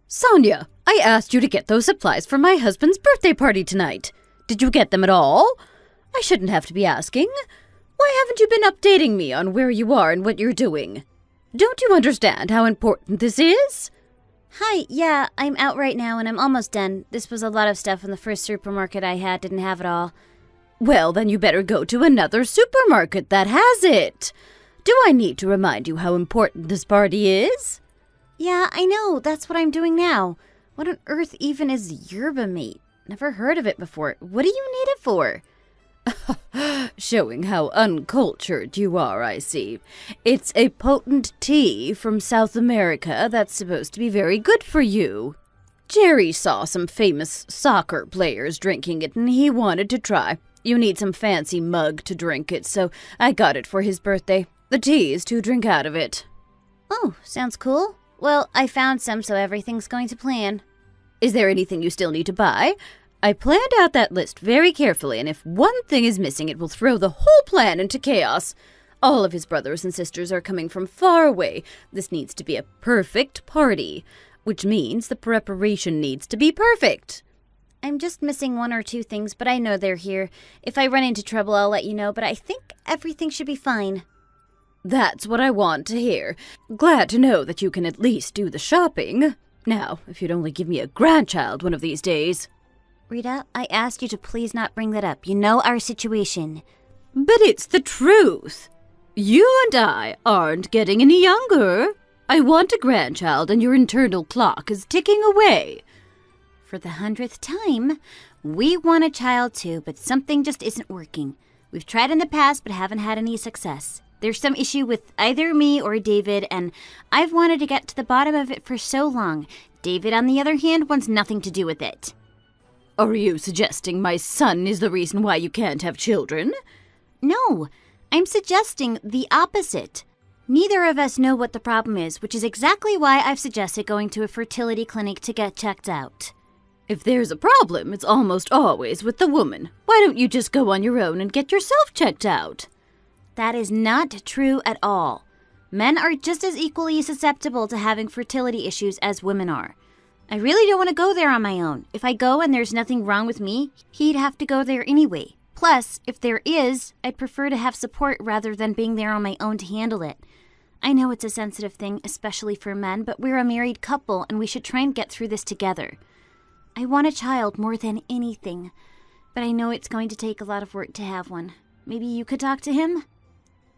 Sonia, I asked you to get those supplies for my husband's birthday party tonight. Did you get them at all? I shouldn't have to be asking. Why haven't you been updating me on where you are and what you're doing? Don't you understand how important this is? Hi, yeah, I'm out right now and I'm almost done. This was a lot of stuff and the first supermarket I had didn't have it all. Well, then you better go to another supermarket that has it. Do I need to remind you how important this party is? Yeah, I know. That's what I'm doing now. What on earth even is yerba mate? Never heard of it before. What do you need it for? Showing how uncultured you are, I see. It's a potent tea from South America that's supposed to be very good for you. Jerry saw some famous soccer players drinking it and he wanted to try. You need some fancy mug to drink it, so I got it for his birthday. The tea is to drink out of it. Oh, sounds cool. Well, I found some, so everything's going to plan. Is there anything you still need to buy? I planned out that list very carefully, and if one thing is missing, it will throw the whole plan into chaos. All of his brothers and sisters are coming from far away. This needs to be a perfect party, which means the preparation needs to be perfect. I'm just missing one or two things, but I know they're here. If I run into trouble, I'll let you know, but I think everything should be fine. That's what I want to hear. Glad to know that you can at least do the shopping. Now, if you'd only give me a grandchild one of these days. Rita, I asked you to please not bring that up. You know our situation. But it's the truth. You and I aren't getting any younger. I want a grandchild and your internal clock is ticking away. For the 100th time, we want a child too, but something just isn't working. We've tried in the past but haven't had any success. There's some issue with either me or David, and I've wanted to get to the bottom of it for so long. David, on the other hand, wants nothing to do with it. Are you suggesting my son is the reason why you can't have children? No, I'm suggesting the opposite. Neither of us know what the problem is, which is exactly why I've suggested going to a fertility clinic to get checked out. If there's a problem, it's almost always with the woman. Why don't you just go on your own and get yourself checked out? That is not true at all. Men are just as equally susceptible to having fertility issues as women are. I really don't want to go there on my own. If I go and there's nothing wrong with me, he'd have to go there anyway. Plus, if there is, I'd prefer to have support rather than being there on my own to handle it. I know it's a sensitive thing, especially for men, but we're a married couple and we should try and get through this together. I want a child more than anything, but I know it's going to take a lot of work to have one. Maybe you could talk to him?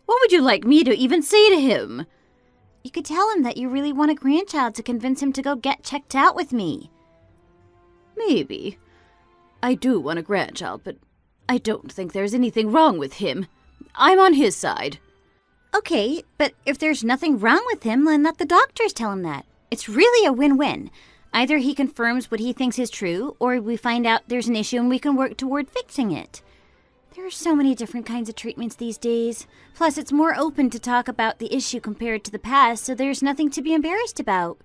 What would you like me to even say to him? You could tell him that you really want a grandchild to convince him to go get checked out with me. Maybe. I do want a grandchild, but I don't think there's anything wrong with him. I'm on his side. Okay, but if there's nothing wrong with him, then let the doctors tell him that. It's really a win-win. Either he confirms what he thinks is true, or we find out there's an issue and we can work toward fixing it. There are so many different kinds of treatments these days. Plus, it's more open to talk about the issue compared to the past, so there's nothing to be embarrassed about.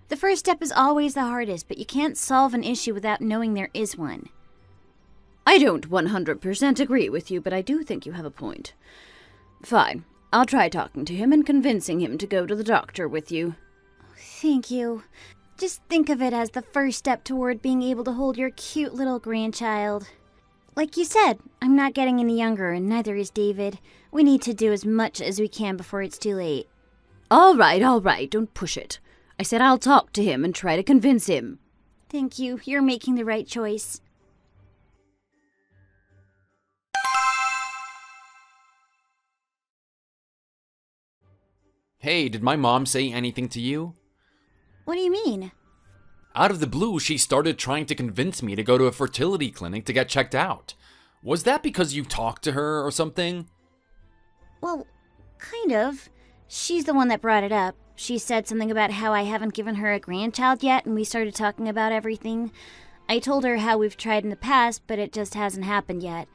The first step is always the hardest, but you can't solve an issue without knowing there is one. I don't 100% agree with you, but I do think you have a point. Fine. I'll try talking to him and convincing him to go to the doctor with you. Thank you. Just think of it as the first step toward being able to hold your cute little grandchild. Like you said, I'm not getting any younger, and neither is David. We need to do as much as we can before it's too late. All right, don't push it. I said I'll talk to him and try to convince him. Thank you, you're making the right choice. Hey, did my mom say anything to you? What do you mean? Out of the blue, she started trying to convince me to go to a fertility clinic to get checked out. Was that because you talked to her or something? Well, kind of. She's the one that brought it up. She said something about how I haven't given her a grandchild yet, and we started talking about everything. I told her how we've tried in the past, but it just hasn't happened yet.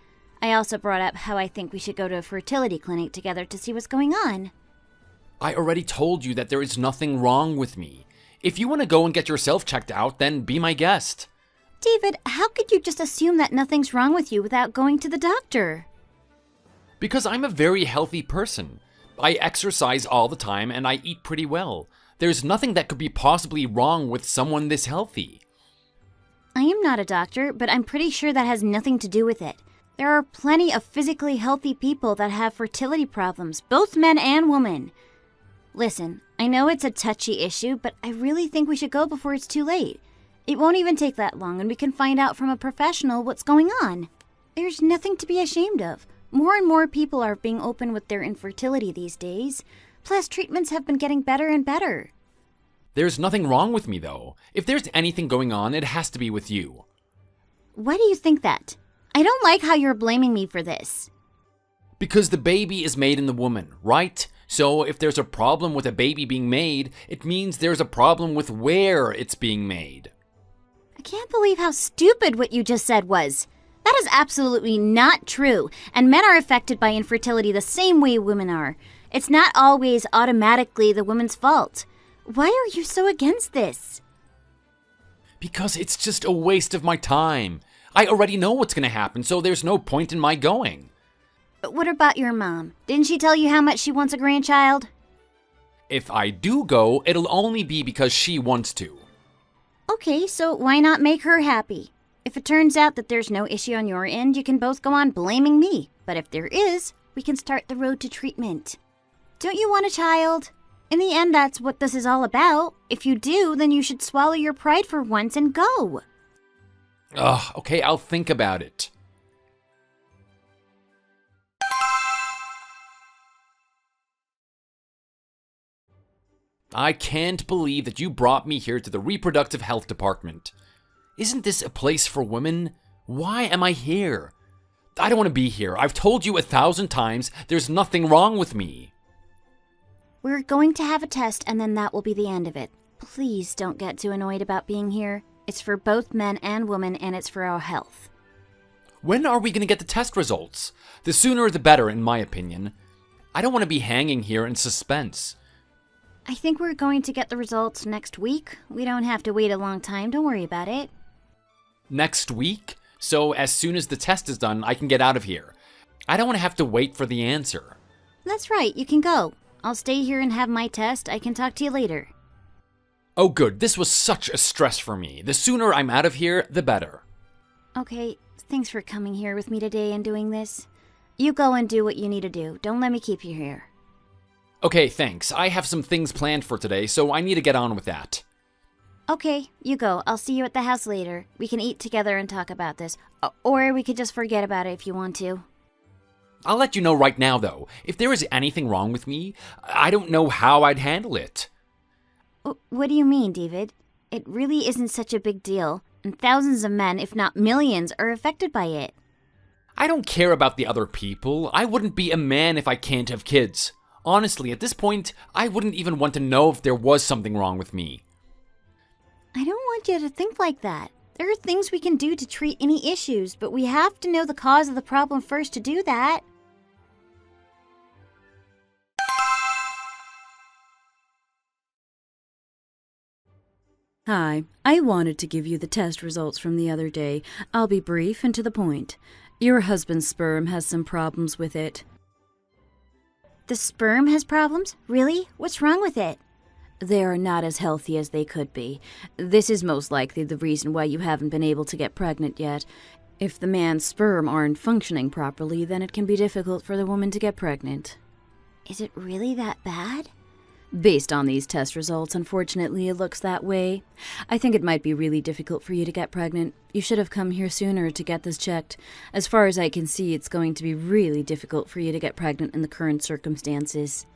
I also brought up how I think we should go to a fertility clinic together to see what's going on. I already told you that there is nothing wrong with me. If you want to go and get yourself checked out, then be my guest. David, how could you just assume that nothing's wrong with you without going to the doctor? Because I'm a very healthy person. I exercise all the time and I eat pretty well. There's nothing that could be possibly wrong with someone this healthy. I am not a doctor, but I'm pretty sure that has nothing to do with it. There are plenty of physically healthy people that have fertility problems, both men and women. Listen, I know it's a touchy issue, but I really think we should go before it's too late. It won't even take that long, and we can find out from a professional what's going on. There's nothing to be ashamed of. More and more people are being open with their infertility these days. Plus, treatments have been getting better and better. There's nothing wrong with me, though. If there's anything going on, it has to be with you. Why do you think that? I don't like how you're blaming me for this. Because the baby is made in the woman, right? So if there's a problem with a baby being made, it means there's a problem with where it's being made. I can't believe how stupid what you just said was. That is absolutely not true, and men are affected by infertility the same way women are. It's not always automatically the woman's fault. Why are you so against this? Because it's just a waste of my time. I already know what's going to happen, so there's no point in my going. But what about your mom? Didn't she tell you how much she wants a grandchild? If I do go, it'll only be because she wants to. Okay, so why not make her happy? If it turns out that there's no issue on your end, you can both go on blaming me. But if there is, we can start the road to treatment. Don't you want a child? In the end, that's what this is all about. If you do, then you should swallow your pride for once and go. Ugh, okay, I'll think about it. I can't believe that you brought me here to the reproductive health department. Isn't this a place for women? Why am I here? I don't want to be here. I've told you 1,000 times there's nothing wrong with me. We're going to have a test and then that will be the end of it. Please don't get too annoyed about being here. It's for both men and women and it's for our health. When are we going to get the test results? The sooner the better, in my opinion. I don't want to be hanging here in suspense. I think we're going to get the results next week. We don't have to wait a long time. Don't worry about it. Next week? So as soon as the test is done, I can get out of here. I don't want to have to wait for the answer. That's right. You can go. I'll stay here and have my test. I can talk to you later. Oh good, this was such a stress for me. The sooner I'm out of here, the better. Okay, thanks for coming here with me today and doing this. You go and do what you need to do. Don't let me keep you here. Okay, thanks. I have some things planned for today, so I need to get on with that. Okay, you go. I'll see you at the house later. We can eat together and talk about this. Or we could just forget about it if you want to. I'll let you know right now, though. If there is anything wrong with me, I don't know how I'd handle it. What do you mean, David? It really isn't such a big deal, and thousands of men, if not millions, are affected by it. I don't care about the other people. I wouldn't be a man if I can't have kids. Honestly, at this point, I wouldn't even want to know if there was something wrong with me. I don't want you to think like that. There are things we can do to treat any issues, but we have to know the cause of the problem first to do that. Hi, I wanted to give you the test results from the other day. I'll be brief and to the point. Your husband's sperm has some problems with it. The sperm has problems? Really? What's wrong with it? They are not as healthy as they could be. This is most likely the reason why you haven't been able to get pregnant yet. If the man's sperm aren't functioning properly, then it can be difficult for the woman to get pregnant. Is it really that bad? Based on these test results, unfortunately, it looks that way. I think it might be really difficult for you to get pregnant. You should have come here sooner to get this checked. As far as I can see, it's going to be really difficult for you to get pregnant in the current circumstances.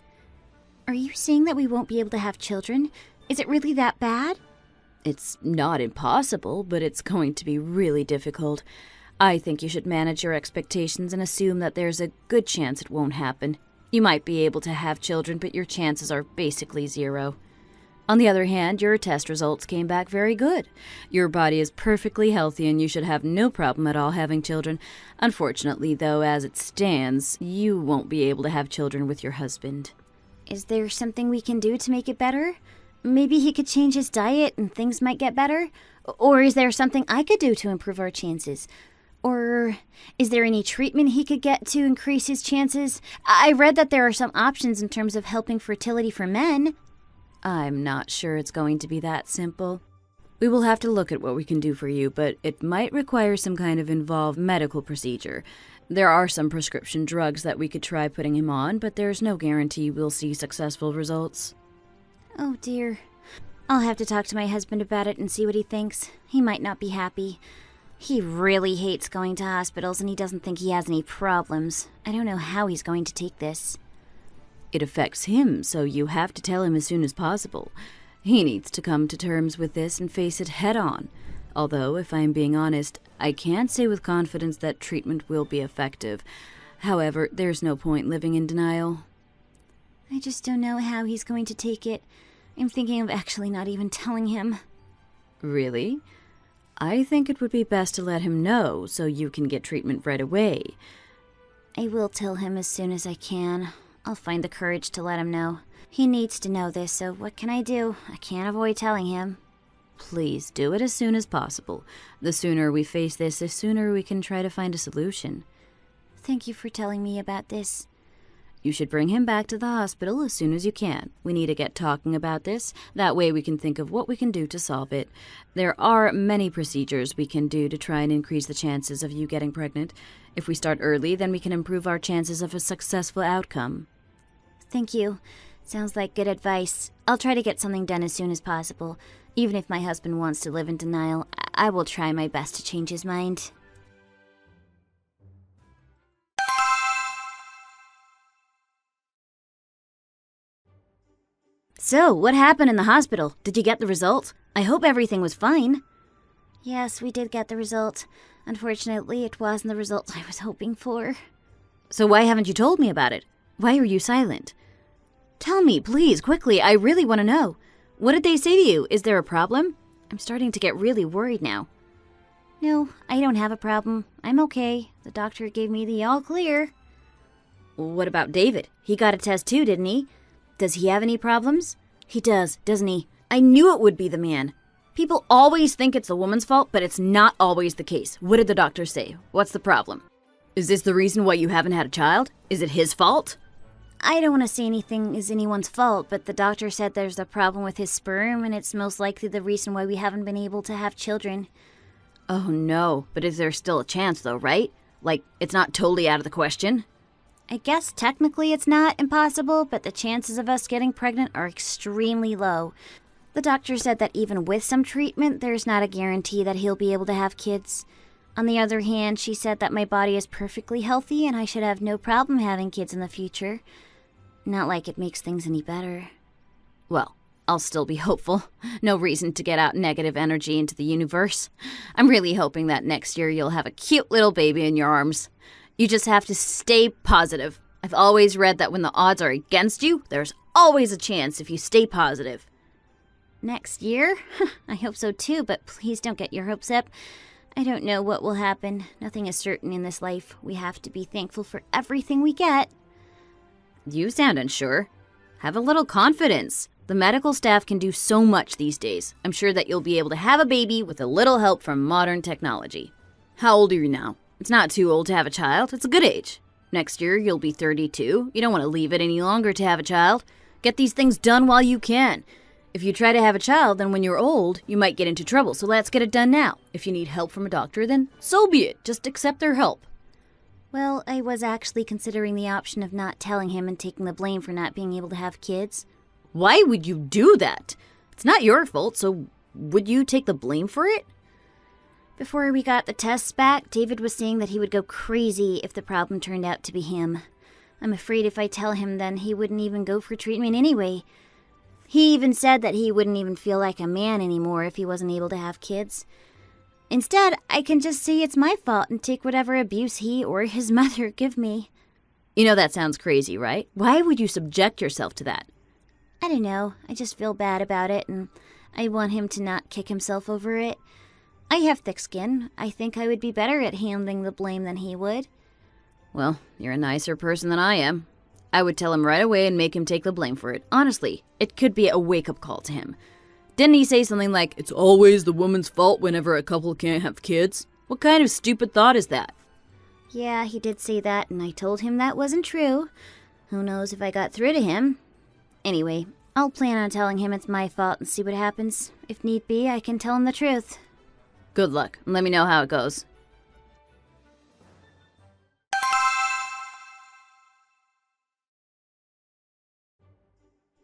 Are you saying that we won't be able to have children? Is it really that bad? It's not impossible, but it's going to be really difficult. I think you should manage your expectations and assume that there's a good chance it won't happen. You might be able to have children, but your chances are basically zero. On the other hand, your test results came back very good. Your body is perfectly healthy and you should have no problem at all having children. Unfortunately, though, as it stands, you won't be able to have children with your husband. Is there something we can do to make it better? Maybe he could change his diet and things might get better? Or is there something I could do to improve our chances? Or is there any treatment he could get to increase his chances? I read that there are some options in terms of helping fertility for men. I'm not sure it's going to be that simple. We will have to look at what we can do for you, but it might require some kind of involved medical procedure. There are some prescription drugs that we could try putting him on, but there's no guarantee we'll see successful results. Oh dear. I'll have to talk to my husband about it and see what he thinks. He might not be happy. He really hates going to hospitals and he doesn't think he has any problems. I don't know how he's going to take this. It affects him, so you have to tell him as soon as possible. He needs to come to terms with this and face it head on. Although, if I'm being honest, I can't say with confidence that treatment will be effective. However, there's no point living in denial. I just don't know how he's going to take it. I'm thinking of actually not even telling him. Really? I think it would be best to let him know so you can get treatment right away. I will tell him as soon as I can. I'll find the courage to let him know. He needs to know this, so what can I do? I can't avoid telling him. Please do it as soon as possible. The sooner we face this, the sooner we can try to find a solution. Thank you for telling me about this. You should bring him back to the hospital as soon as you can. We need to get talking about this. That way we can think of what we can do to solve it. There are many procedures we can do to try and increase the chances of you getting pregnant. If we start early, then we can improve our chances of a successful outcome. Thank you. Sounds like good advice. I'll try to get something done as soon as possible. Even if my husband wants to live in denial, I will try my best to change his mind. So, what happened in the hospital? Did you get the result? I hope everything was fine. Yes, we did get the result. Unfortunately, it wasn't the result I was hoping for. So why haven't you told me about it? Why are you silent? Tell me, please, quickly. I really want to know. What did they say to you? Is there a problem? I'm starting to get really worried now. No, I don't have a problem. I'm okay. The doctor gave me the all clear. What about David? He got a test too, didn't he? Does he have any problems? He does, doesn't he? I knew it would be the man. People always think it's the woman's fault, but it's not always the case. What did the doctor say? What's the problem? Is this the reason why you haven't had a child? Is it his fault? I don't want to say anything is anyone's fault, but the doctor said there's a problem with his sperm, and it's most likely the reason why we haven't been able to have children. Oh no, but is there still a chance though, right? Like, it's not totally out of the question? I guess technically it's not impossible, but the chances of us getting pregnant are extremely low. The doctor said that even with some treatment, there's not a guarantee that he'll be able to have kids. On the other hand, she said that my body is perfectly healthy and I should have no problem having kids in the future. Not like it makes things any better. Well, I'll still be hopeful. No reason to get out negative energy into the universe. I'm really hoping that next year you'll have a cute little baby in your arms. You just have to stay positive. I've always read that when the odds are against you, there's always a chance if you stay positive. Next year? I hope so too, but please don't get your hopes up. I don't know what will happen. Nothing is certain in this life. We have to be thankful for everything we get. You sound unsure. Have a little confidence. The medical staff can do so much these days. I'm sure that you'll be able to have a baby with a little help from modern technology. How old are you now? It's not too old to have a child. It's a good age. Next year, you'll be 32. You don't want to leave it any longer to have a child. Get these things done while you can. If you try to have a child, then when you're old, you might get into trouble, so let's get it done now. If you need help from a doctor, then so be it. Just accept their help. Well, I was actually considering the option of not telling him and taking the blame for not being able to have kids. Why would you do that? It's not your fault, so would you take the blame for it? Before we got the tests back, David was saying that he would go crazy if the problem turned out to be him. I'm afraid if I tell him, then he wouldn't even go for treatment anyway. He even said that he wouldn't even feel like a man anymore if he wasn't able to have kids. Instead, I can just say it's my fault and take whatever abuse he or his mother give me. You know that sounds crazy, right? Why would you subject yourself to that? I don't know. I just feel bad about it, and I want him to not kick himself over it. I have thick skin. I think I would be better at handling the blame than he would. Well, you're a nicer person than I am. I would tell him right away and make him take the blame for it. Honestly, it could be a wake-up call to him. Didn't he say something like, it's always the woman's fault whenever a couple can't have kids? What kind of stupid thought is that? Yeah, he did say that, and I told him that wasn't true. Who knows if I got through to him? Anyway, I'll plan on telling him it's my fault and see what happens. If need be, I can tell him the truth. Good luck, and let me know how it goes.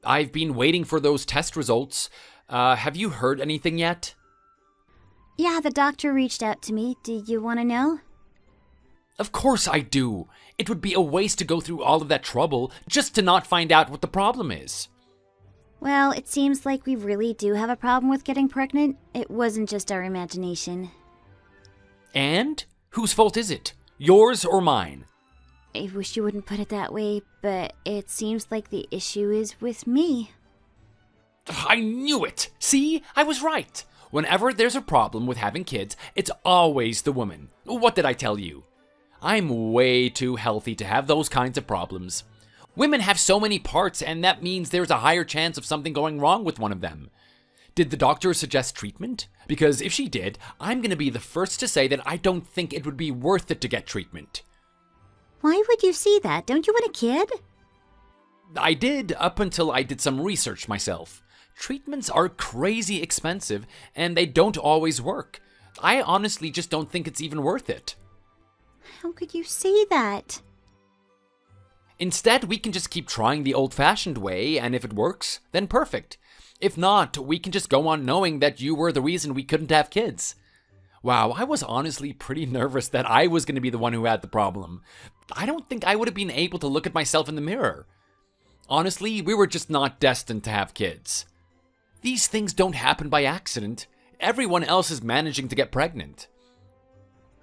I've been waiting for those test results. Have you heard anything yet? Yeah, the doctor reached out to me. Do you want to know? Of course I do. It would be a waste to go through all of that trouble just to not find out what the problem is. Well, it seems like we really do have a problem with getting pregnant. It wasn't just our imagination. And? Whose fault is it? Yours or mine? I wish you wouldn't put it that way, but it seems like the issue is with me. I knew it! See? I was right. Whenever there's a problem with having kids, it's always the woman. What did I tell you? I'm way too healthy to have those kinds of problems. Women have so many parts, and that means there's a higher chance of something going wrong with one of them. Did the doctor suggest treatment? Because if she did, I'm going to be the first to say that I don't think it would be worth it to get treatment. Why would you see that? Don't you want a kid? I did, up until I did some research myself. Treatments are crazy expensive, and they don't always work. I honestly just don't think it's even worth it. How could you say that? Instead, we can just keep trying the old-fashioned way, and if it works, then perfect. If not, we can just go on knowing that you were the reason we couldn't have kids. Wow, I was honestly pretty nervous that I was going to be the one who had the problem. I don't think I would have been able to look at myself in the mirror. Honestly, we were just not destined to have kids. These things don't happen by accident. Everyone else is managing to get pregnant.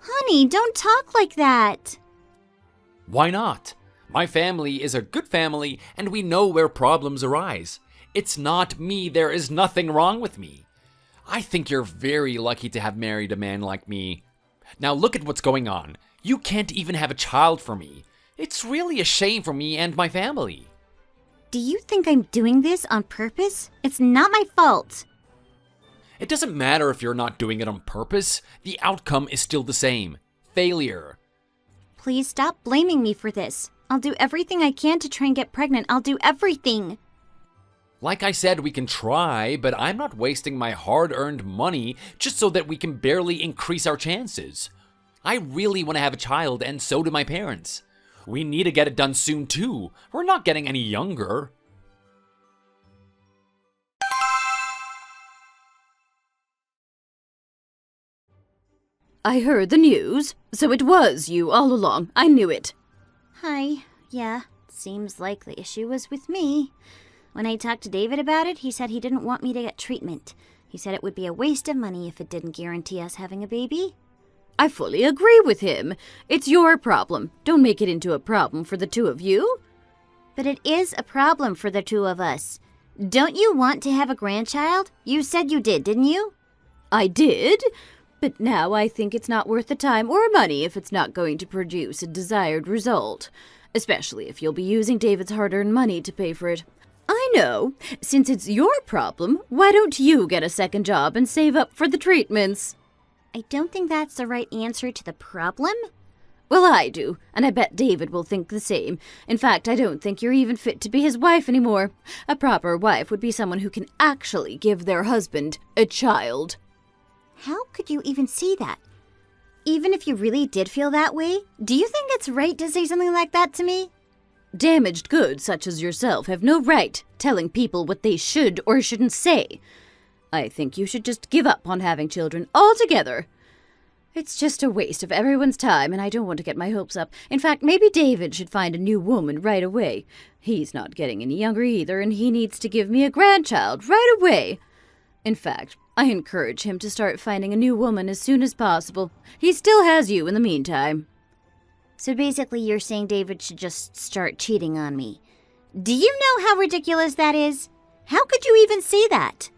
Honey, don't talk like that. Why not? My family is a good family, and we know where problems arise. It's not me. There is nothing wrong with me. I think you're very lucky to have married a man like me. Now look at what's going on. You can't even have a child for me. It's really a shame for me and my family. Do you think I'm doing this on purpose? It's not my fault. It doesn't matter if you're not doing it on purpose. The outcome is still the same. Failure. Please stop blaming me for this. I'll do everything I can to try and get pregnant. I'll do everything. Like I said, we can try, but I'm not wasting my hard-earned money just so that we can barely increase our chances. I really want to have a child, and so do my parents. We need to get it done soon, too. We're not getting any younger. I heard the news, so it was you all along. I knew it. Hi. Yeah, seems like the issue was with me. When I talked to David about it, he said he didn't want me to get treatment. He said it would be a waste of money if it didn't guarantee us having a baby. I fully agree with him. It's your problem. Don't make it into a problem for the two of you. But it is a problem for the two of us. Don't you want to have a grandchild? You said you did, didn't you? I did, but now I think it's not worth the time or money if it's not going to produce a desired result. Especially if you'll be using David's hard-earned money to pay for it. I know. Since it's your problem, why don't you get a second job and save up for the treatments? I don't think that's the right answer to the problem. Well, I do, and I bet David will think the same. In fact, I don't think you're even fit to be his wife anymore. A proper wife would be someone who can actually give their husband a child. How could you even see that? Even if you really did feel that way, do you think it's right to say something like that to me? Damaged goods such as yourself have no right telling people what they should or shouldn't say. I think you should just give up on having children altogether. It's just a waste of everyone's time, and I don't want to get my hopes up. In fact, maybe David should find a new woman right away. He's not getting any younger either, and he needs to give me a grandchild right away. In fact, I encourage him to start finding a new woman as soon as possible. He still has you in the meantime. So basically you're saying David should just start cheating on me. Do you know how ridiculous that is? How could you even say that?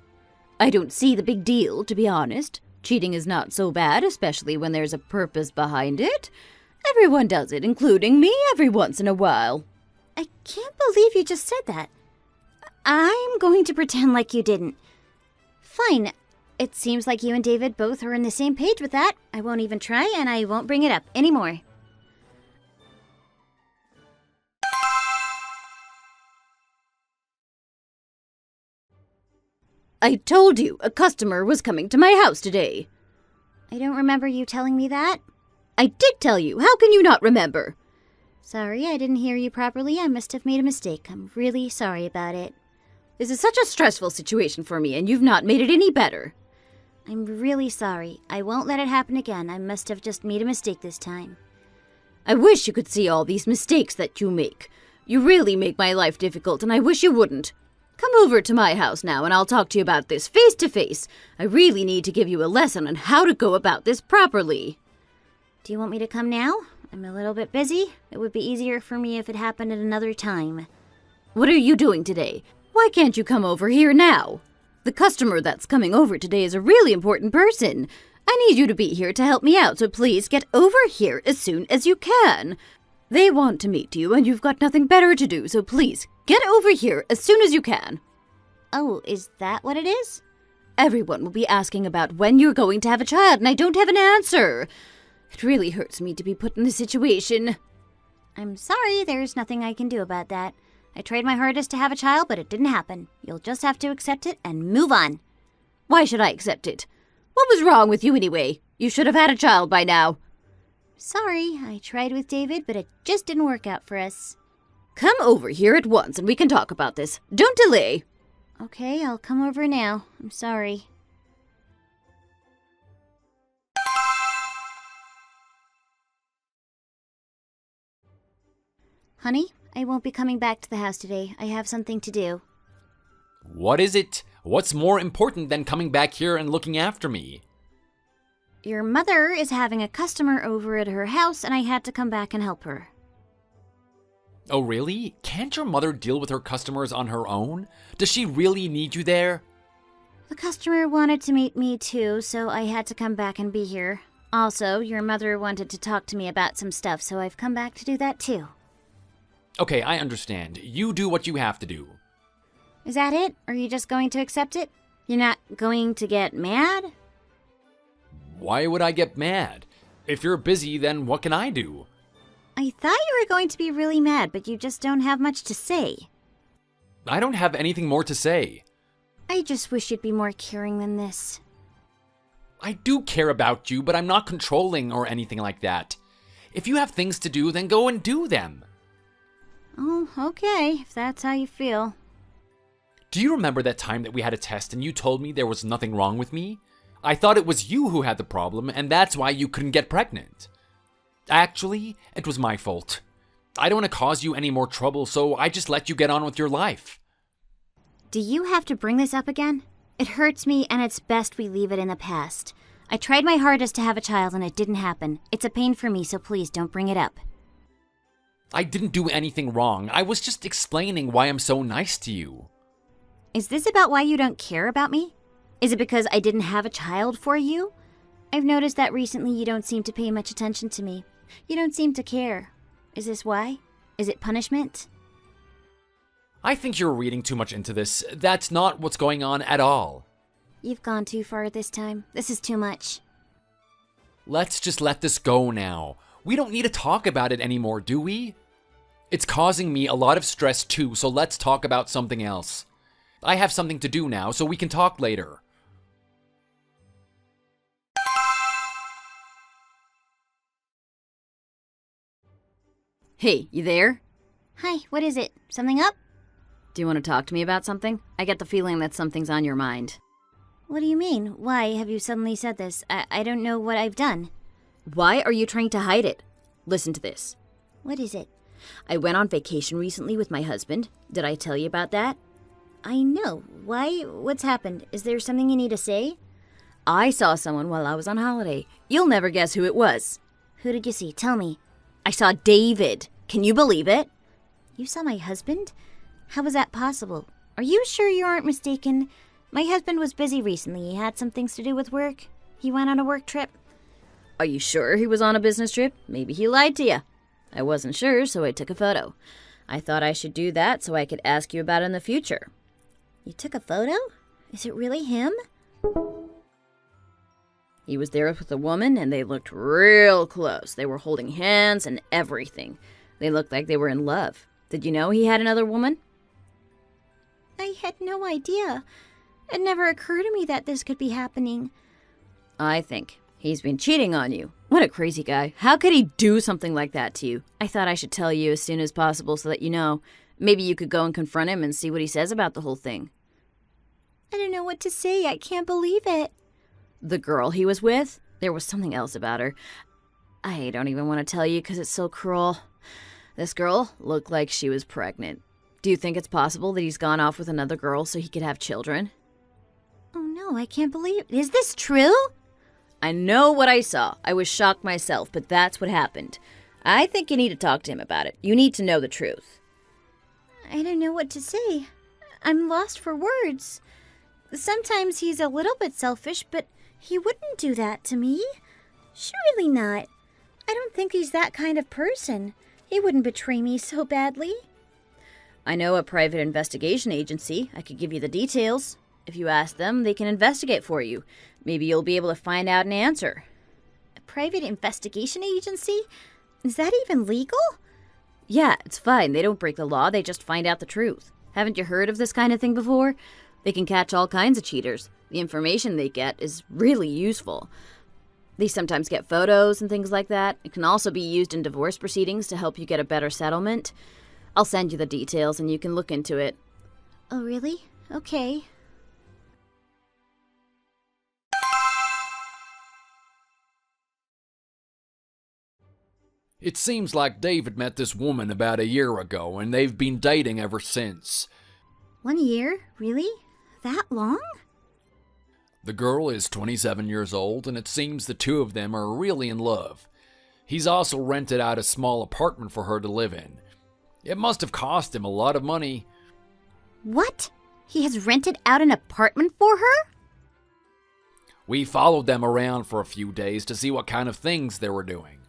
I don't see the big deal, to be honest. Cheating is not so bad, especially when there's a purpose behind it. Everyone does it, including me, every once in a while. I can't believe you just said that. I'm going to pretend like you didn't. Fine. It seems like you and David both are on the same page with that. I won't even try, and I won't bring it up anymore. I told you a customer was coming to my house today. I don't remember you telling me that. I did tell you. How can you not remember? Sorry, I didn't hear you properly. I must have made a mistake. I'm really sorry about it. This is such a stressful situation for me, and you've not made it any better. I'm really sorry. I won't let it happen again. I must have just made a mistake this time. I wish you could see all these mistakes that you make. You really make my life difficult, and I wish you wouldn't. Come over to my house now, and I'll talk to you about this face to face. I really need to give you a lesson on how to go about this properly. Do you want me to come now? I'm a little bit busy. It would be easier for me if it happened at another time. What are you doing today? Why can't you come over here now? The customer that's coming over today is a really important person. I need you to be here to help me out, so please get over here as soon as you can. They want to meet you, and you've got nothing better to do, so please get over here as soon as you can. Oh, is that what it is? Everyone will be asking about when you're going to have a child, and I don't have an answer. It really hurts me to be put in this situation. I'm sorry, there's nothing I can do about that. I tried my hardest to have a child, but it didn't happen. You'll just have to accept it and move on. Why should I accept it? What was wrong with you anyway? You should have had a child by now. Sorry, I tried with David, but it just didn't work out for us. Come over here at once and we can talk about this. Don't delay. Okay, I'll come over now. I'm sorry. Honey, I won't be coming back to the house today. I have something to do. What is it? What's more important than coming back here and looking after me? Your mother is having a customer over at her house, and I had to come back and help her. Oh, really? Can't your mother deal with her customers on her own? Does she really need you there? The customer wanted to meet me too, so I had to come back and be here. Also, your mother wanted to talk to me about some stuff, so I've come back to do that too. Okay, I understand. You do what you have to do. Is that it? Are you just going to accept it? You're not going to get mad? Why would I get mad? If you're busy, then what can I do? I thought you were going to be really mad, but you just don't have much to say. I don't have anything more to say. I just wish you'd be more caring than this. I do care about you, but I'm not controlling or anything like that. If you have things to do, then go and do them. Oh, okay, if that's how you feel. Do you remember that time that we had a test and you told me there was nothing wrong with me? I thought it was you who had the problem, and that's why you couldn't get pregnant. Actually, it was my fault. I don't want to cause you any more trouble, so I just let you get on with your life. Do you have to bring this up again? It hurts me, and it's best we leave it in the past. I tried my hardest to have a child, and it didn't happen. It's a pain for me, so please don't bring it up. I didn't do anything wrong. I was just explaining why I'm so nice to you. Is this about why you don't care about me? Is it because I didn't have a child for you? I've noticed that recently you don't seem to pay much attention to me. You don't seem to care. Is this why? Is it punishment? I think you're reading too much into this. That's not what's going on at all. You've gone too far this time. This is too much. Let's just let this go now. We don't need to talk about it anymore, do we? It's causing me a lot of stress too, so let's talk about something else. I have something to do now, so we can talk later. Hey, you there? Hi, what is it? Something up? Do you want to talk to me about something? I get the feeling that something's on your mind. What do you mean? Why have you suddenly said this? I don't know what I've done. Why are you trying to hide it? Listen to this. What is it? I went on vacation recently with my husband. Did I tell you about that? I know. Why? What's happened? Is there something you need to say? I saw someone while I was on holiday. You'll never guess who it was. Who did you see? Tell me. I saw David. Can you believe it? You saw my husband? How was that possible? Are you sure you aren't mistaken? My husband was busy recently. He had some things to do with work. He went on a work trip. Are you sure he was on a business trip? Maybe he lied to you. I wasn't sure, so I took a photo. I thought I should do that so I could ask you about it in the future. You took a photo? Is it really him? He was there with a woman, and they looked real close. They were holding hands and everything. They looked like they were in love. Did you know he had another woman? I had no idea. It never occurred to me that this could be happening. I think he's been cheating on you. What a crazy guy. How could he do something like that to you? I thought I should tell you as soon as possible so that you know. Maybe you could go and confront him and see what he says about the whole thing. I don't know what to say. I can't believe it. The girl he was with? There was something else about her. I don't even want to tell you because it's so cruel. This girl looked like she was pregnant. Do you think it's possible that he's gone off with another girl so he could have children? Oh no, I can't believe it. Is this true? I know what I saw. I was shocked myself, but that's what happened. I think you need to talk to him about it. You need to know the truth. I don't know what to say. I'm lost for words. Sometimes he's a little bit selfish, but he wouldn't do that to me. Surely not. I don't think he's that kind of person. He wouldn't betray me so badly. I know a private investigation agency. I could give you the details. If you ask them, they can investigate for you. Maybe you'll be able to find out an answer. A private investigation agency? Is that even legal? Yeah, it's fine. They don't break the law. They just find out the truth. Haven't you heard of this kind of thing before? They can catch all kinds of cheaters. The information they get is really useful. They sometimes get photos and things like that. It can also be used in divorce proceedings to help you get a better settlement. I'll send you the details and you can look into it. Oh, really? Okay. It seems like David met this woman about a year ago, and they've been dating ever since. 1 year? Really? That long? The girl is 27 years old, and it seems the two of them are really in love. He's also rented out a small apartment for her to live in. It must have cost him a lot of money. What? He has rented out an apartment for her? We followed them around for a few days to see what kind of things they were doing.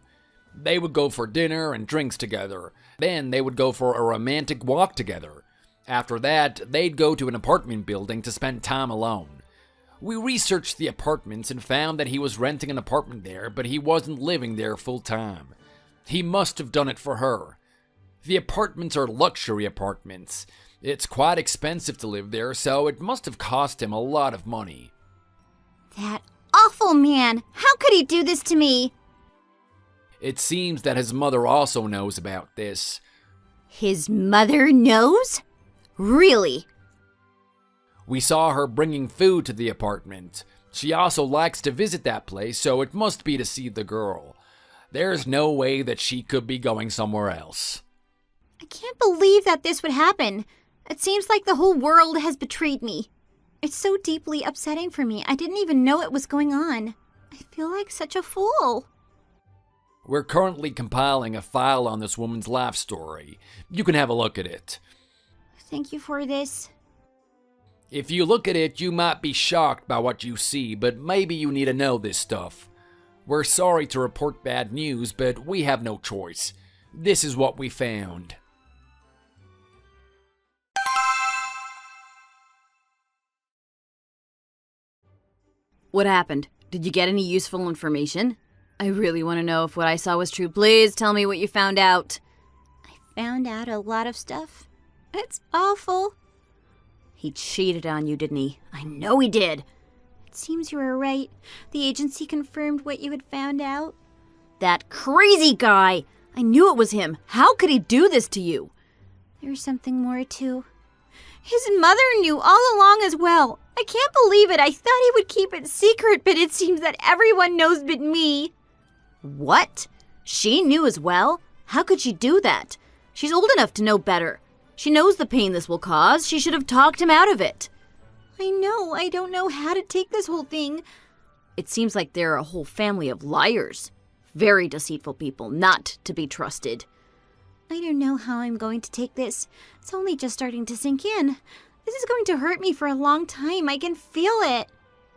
They would go for dinner and drinks together. Then they would go for a romantic walk together. After that, they'd go to an apartment building to spend time alone. We researched the apartments and found that he was renting an apartment there, but he wasn't living there full time. He must have done it for her. The apartments are luxury apartments. It's quite expensive to live there, so it must have cost him a lot of money. That awful man! How could he do this to me? It seems that his mother also knows about this. His mother knows? Really? We saw her bringing food to the apartment. She also likes to visit that place, so it must be to see the girl. There's no way that she could be going somewhere else. I can't believe that this would happen. It seems like the whole world has betrayed me. It's so deeply upsetting for me. I didn't even know it was going on. I feel like such a fool. We're currently compiling a file on this woman's life story. You can have a look at it. Thank you for this. If you look at it, you might be shocked by what you see, but maybe you need to know this stuff. We're sorry to report bad news, but we have no choice. This is what we found. What happened? Did you get any useful information? I really want to know if what I saw was true. Please tell me what you found out. I found out a lot of stuff. It's awful. He cheated on you, didn't he? I know he did. It seems you were right. The agency confirmed what you had found out. That crazy guy! I knew it was him. How could he do this to you? There's something more, too. His mother knew all along as well. I can't believe it. I thought he would keep it secret, but it seems that everyone knows but me. What? She knew as well? How could she do that? She's old enough to know better. She knows the pain this will cause. She should have talked him out of it. I know. I don't know how to take this whole thing. It seems like they're a whole family of liars. Very deceitful people, not to be trusted. I don't know how I'm going to take this. It's only just starting to sink in. This is going to hurt me for a long time. I can feel it.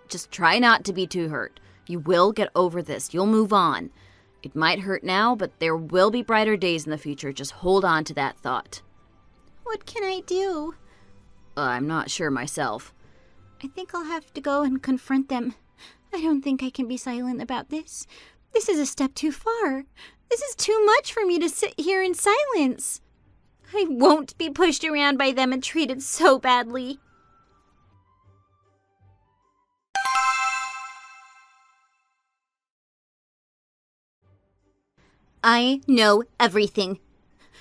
Just try not to be too hurt. You will get over this. You'll move on. It might hurt now, but there will be brighter days in the future. Just hold on to that thought. What can I do? I'm not sure myself. I think I'll have to go and confront them. I don't think I can be silent about this. This is a step too far. This is too much for me to sit here in silence. I won't be pushed around by them and treated so badly. I know everything.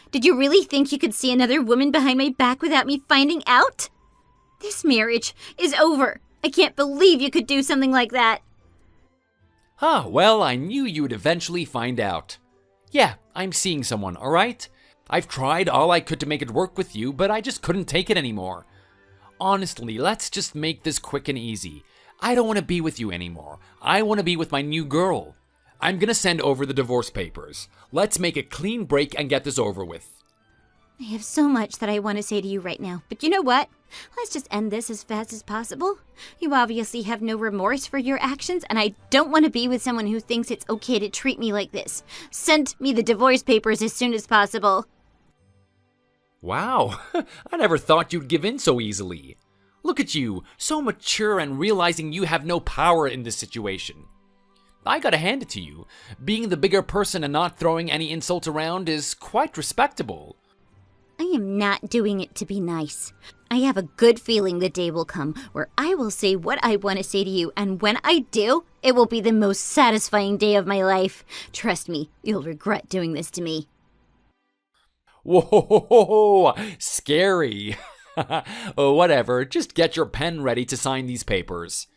Did you really think you could see another woman behind my back without me finding out? This marriage is over. I can't believe you could do something like that. Well, I knew you would eventually find out. Yeah, I'm seeing someone, alright? I've tried all I could to make it work with you, but I just couldn't take it anymore. Honestly, let's just make this quick and easy. I don't want to be with you anymore. I want to be with my new girl. I'm gonna send over the divorce papers. Let's make a clean break and get this over with. I have so much that I want to say to you right now, but you know what? Let's just end this as fast as possible. You obviously have no remorse for your actions, and I don't want to be with someone who thinks it's okay to treat me like this. Send me the divorce papers as soon as possible. Wow, I never thought you'd give in so easily. Look at you, so mature and realizing you have no power in this situation. I gotta hand it to you. Being the bigger person and not throwing any insults around is quite respectable. I am not doing it to be nice. I have a good feeling the day will come where I will say what I want to say to you, and when I do, it will be the most satisfying day of my life. Trust me, you'll regret doing this to me. Whoa, scary. Whatever, just get your pen ready to sign these papers.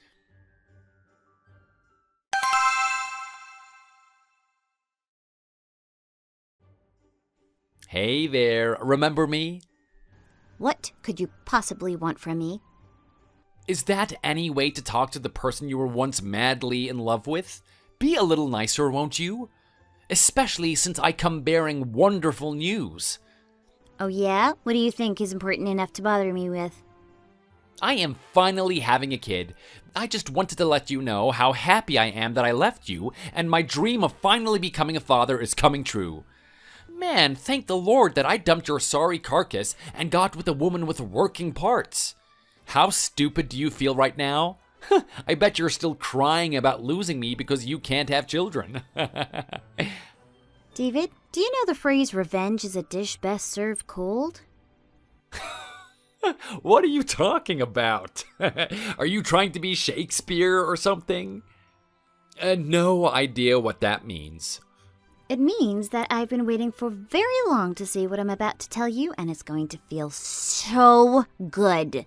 Hey there, remember me? What could you possibly want from me? Is that any way to talk to the person you were once madly in love with? Be a little nicer, won't you? Especially since I come bearing wonderful news. Oh yeah? What do you think is important enough to bother me with? I am finally having a kid. I just wanted to let you know how happy I am that I left you, and my dream of finally becoming a father is coming true. Man, thank the Lord that I dumped your sorry carcass and got with a woman with working parts. How stupid do you feel right now? I bet you're still crying about losing me because you can't have children. David, do you know the phrase revenge is a dish best served cold? What are you talking about? Are you trying to be Shakespeare or something? No idea what that means. It means that I've been waiting for very long to see what I'm about to tell you, and it's going to feel so good.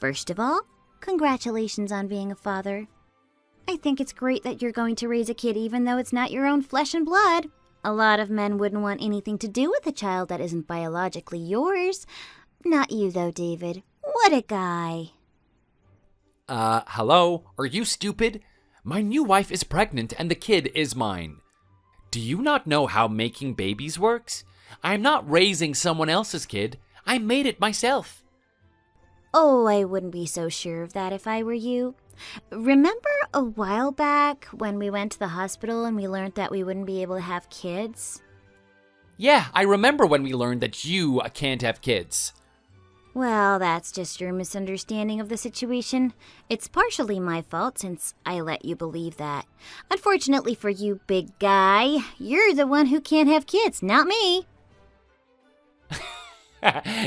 First of all, congratulations on being a father. I think it's great that you're going to raise a kid even though it's not your own flesh and blood. A lot of men wouldn't want anything to do with a child that isn't biologically yours. Not you though, David. What a guy. Hello? Are you stupid? My new wife is pregnant and the kid is mine. Do you not know how making babies works? I'm not raising someone else's kid. I made it myself. Oh, I wouldn't be so sure of that if I were you. Remember a while back when we went to the hospital and we learned that we wouldn't be able to have kids? Yeah, I remember when we learned that you can't have kids. Well, that's just your misunderstanding of the situation. It's partially my fault since I let you believe that. Unfortunately for you, big guy, you're the one who can't have kids, not me.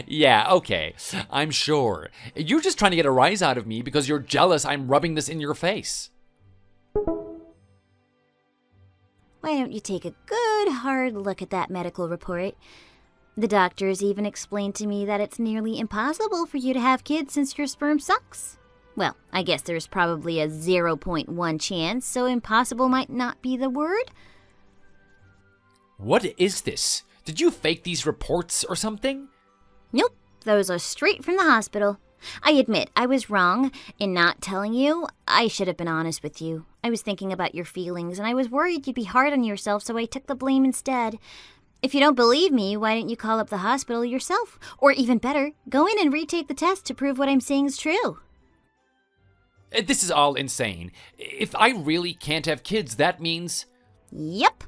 Yeah, okay, I'm sure. You're just trying to get a rise out of me because you're jealous I'm rubbing this in your face. Why don't you take a good hard look at that medical report? The doctors even explained to me that it's nearly impossible for you to have kids since your sperm sucks. Well, I guess there's probably a 0.1 chance, so impossible might not be the word. What is this? Did you fake these reports or something? Nope, those are straight from the hospital. I admit, I was wrong in not telling you. I should have been honest with you. I was thinking about your feelings, and I was worried you'd be hard on yourself, so I took the blame instead. If you don't believe me, why don't you call up the hospital yourself? Or even better, go in and retake the test to prove what I'm saying is true. This is all insane. If I really can't have kids, that means... Yep.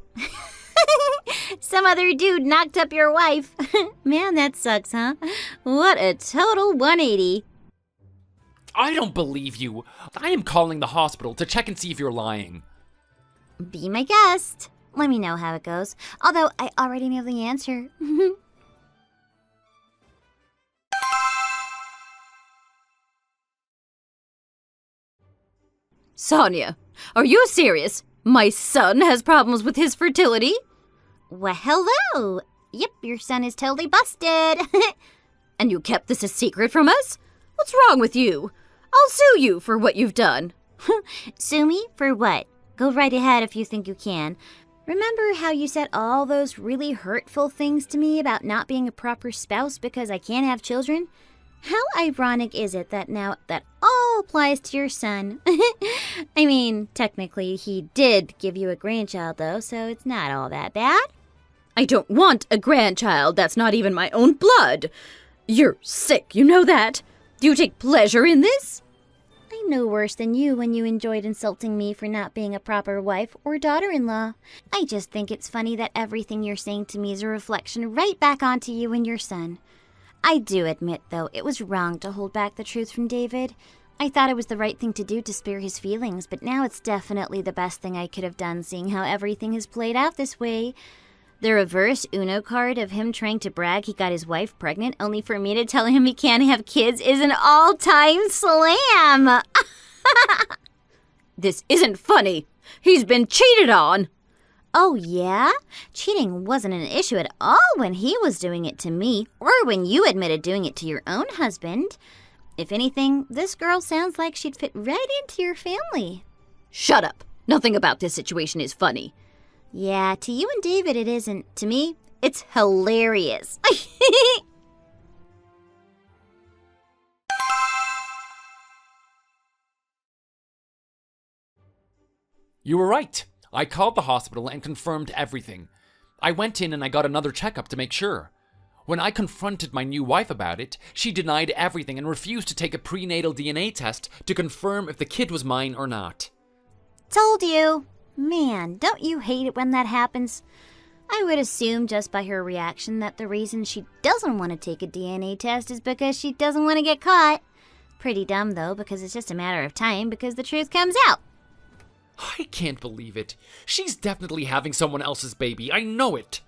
Some other dude knocked up your wife. Man, that sucks, huh? What a total 180. I don't believe you. I am calling the hospital to check and see if you're lying. Be my guest. Let me know how it goes. Although I already know the answer. Sonia, are you serious? My son has problems with his fertility? Well, hello. Yep, your son is totally busted. And you kept this a secret from us? What's wrong with you? I'll sue you for what you've done. Sue me? For what? Go right ahead if you think you can. Remember how you said all those really hurtful things to me about not being a proper spouse because I can't have children? How ironic is it that now that all applies to your son? I mean, technically, he did give you a grandchild, though, so it's not all that bad. I don't want a grandchild that's not even my own blood. You're sick, you know that. Do you take pleasure in this? I'm no worse than you when you enjoyed insulting me for not being a proper wife or daughter-in-law. I just think it's funny that everything you're saying to me is a reflection right back onto you and your son. I do admit, though, it was wrong to hold back the truth from David. I thought it was the right thing to do to spare his feelings, but now it's definitely the best thing I could have done, seeing how everything has played out this way. The reverse Uno card of him trying to brag he got his wife pregnant only for me to tell him he can't have kids is an all-time slam! This isn't funny. He's been cheated on. Oh, yeah? Cheating wasn't an issue at all when he was doing it to me, or when you admitted doing it to your own husband. If anything, this girl sounds like she'd fit right into your family. Shut up. Nothing about this situation is funny. Yeah, to you and David it isn't. To me, it's hilarious. You were right. I called the hospital and confirmed everything. I went in and I got another checkup to make sure. When I confronted my new wife about it, she denied everything and refused to take a prenatal DNA test to confirm if the kid was mine or not. Told you. Man, don't you hate it when that happens? I would assume just by her reaction that the reason she doesn't want to take a DNA test is because she doesn't want to get caught. Pretty dumb, though, because it's just a matter of time because the truth comes out. I can't believe it. She's definitely having someone else's baby. I know it.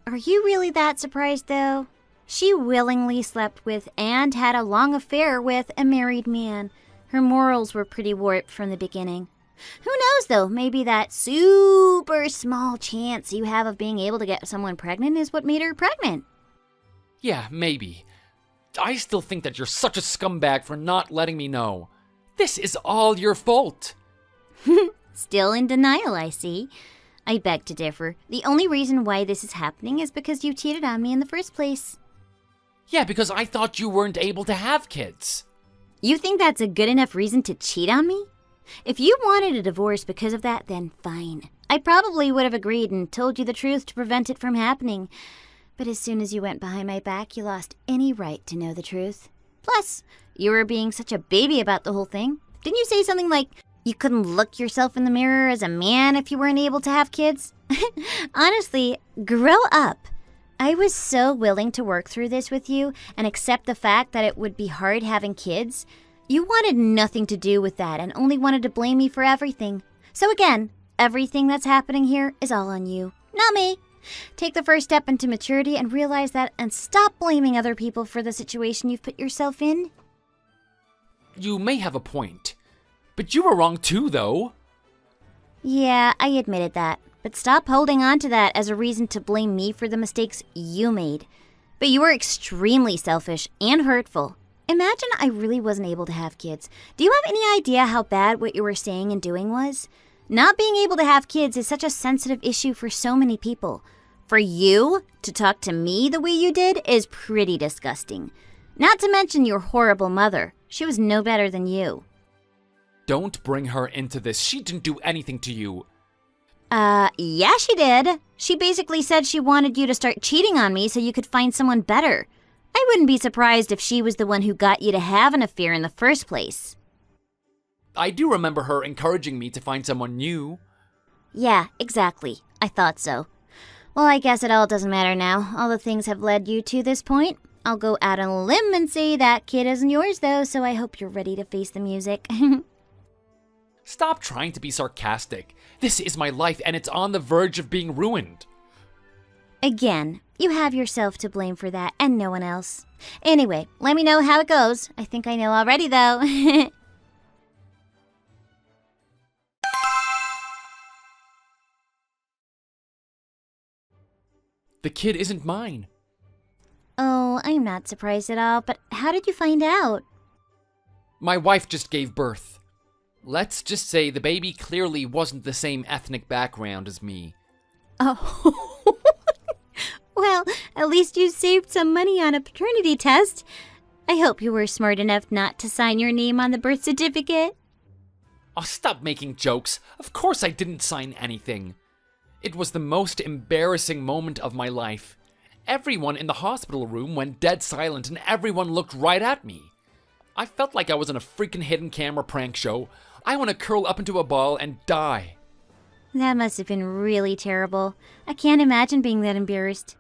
Are you really that surprised, though? She willingly slept with and had a long affair with a married man. Her morals were pretty warped from the beginning. Who knows, though? Maybe that super small chance you have of being able to get someone pregnant is what made her pregnant. Yeah, maybe. I still think that you're such a scumbag for not letting me know. This is all your fault. Still in denial, I see. I beg to differ. The only reason why this is happening is because you cheated on me in the first place. Yeah, because I thought you weren't able to have kids. You think that's a good enough reason to cheat on me? If you wanted a divorce because of that, then fine. I probably would have agreed and told you the truth to prevent it from happening. But as soon as you went behind my back, you lost any right to know the truth. Plus, you were being such a baby about the whole thing. Didn't you say something like, you couldn't look yourself in the mirror as a man if you weren't able to have kids? Honestly, grow up. I was so willing to work through this with you and accept the fact that it would be hard having kids. You wanted nothing to do with that and only wanted to blame me for everything. So again, everything that's happening here is all on you, not me. Take the first step into maturity and realize that and stop blaming other people for the situation you've put yourself in. You may have a point. But you were wrong too, though. Yeah, I admitted that. But stop holding on to that as a reason to blame me for the mistakes you made. But you were extremely selfish and hurtful. Imagine I really wasn't able to have kids. Do you have any idea how bad what you were saying and doing was? Not being able to have kids is such a sensitive issue for so many people. For you to talk to me the way you did is pretty disgusting. Not to mention your horrible mother. She was no better than you. Don't bring her into this. She didn't do anything to you. Yeah, she did. She basically said she wanted you to start cheating on me so you could find someone better. I wouldn't be surprised if she was the one who got you to have an affair in the first place. I do remember her encouraging me to find someone new. Yeah, exactly. I thought so. Well, I guess it all doesn't matter now. All the things have led you to this point. I'll go out on a limb and say that kid isn't yours, though, so I hope you're ready to face the music. Stop trying to be sarcastic. This is my life, and it's on the verge of being ruined. Again, you have yourself to blame for that, and no one else. Anyway, let me know how it goes. I think I know already, though. The kid isn't mine. Oh, I'm not surprised at all, but how did you find out? My wife just gave birth. Let's just say the baby clearly wasn't the same ethnic background as me. Oh. Well, at least you saved some money on a paternity test. I hope you were smart enough not to sign your name on the birth certificate. Oh, stop making jokes. Of course I didn't sign anything. It was the most embarrassing moment of my life. Everyone in the hospital room went dead silent and everyone looked right at me. I felt like I was in a freaking hidden camera prank show. I want to curl up into a ball and die. That must have been really terrible. I can't imagine being that embarrassed.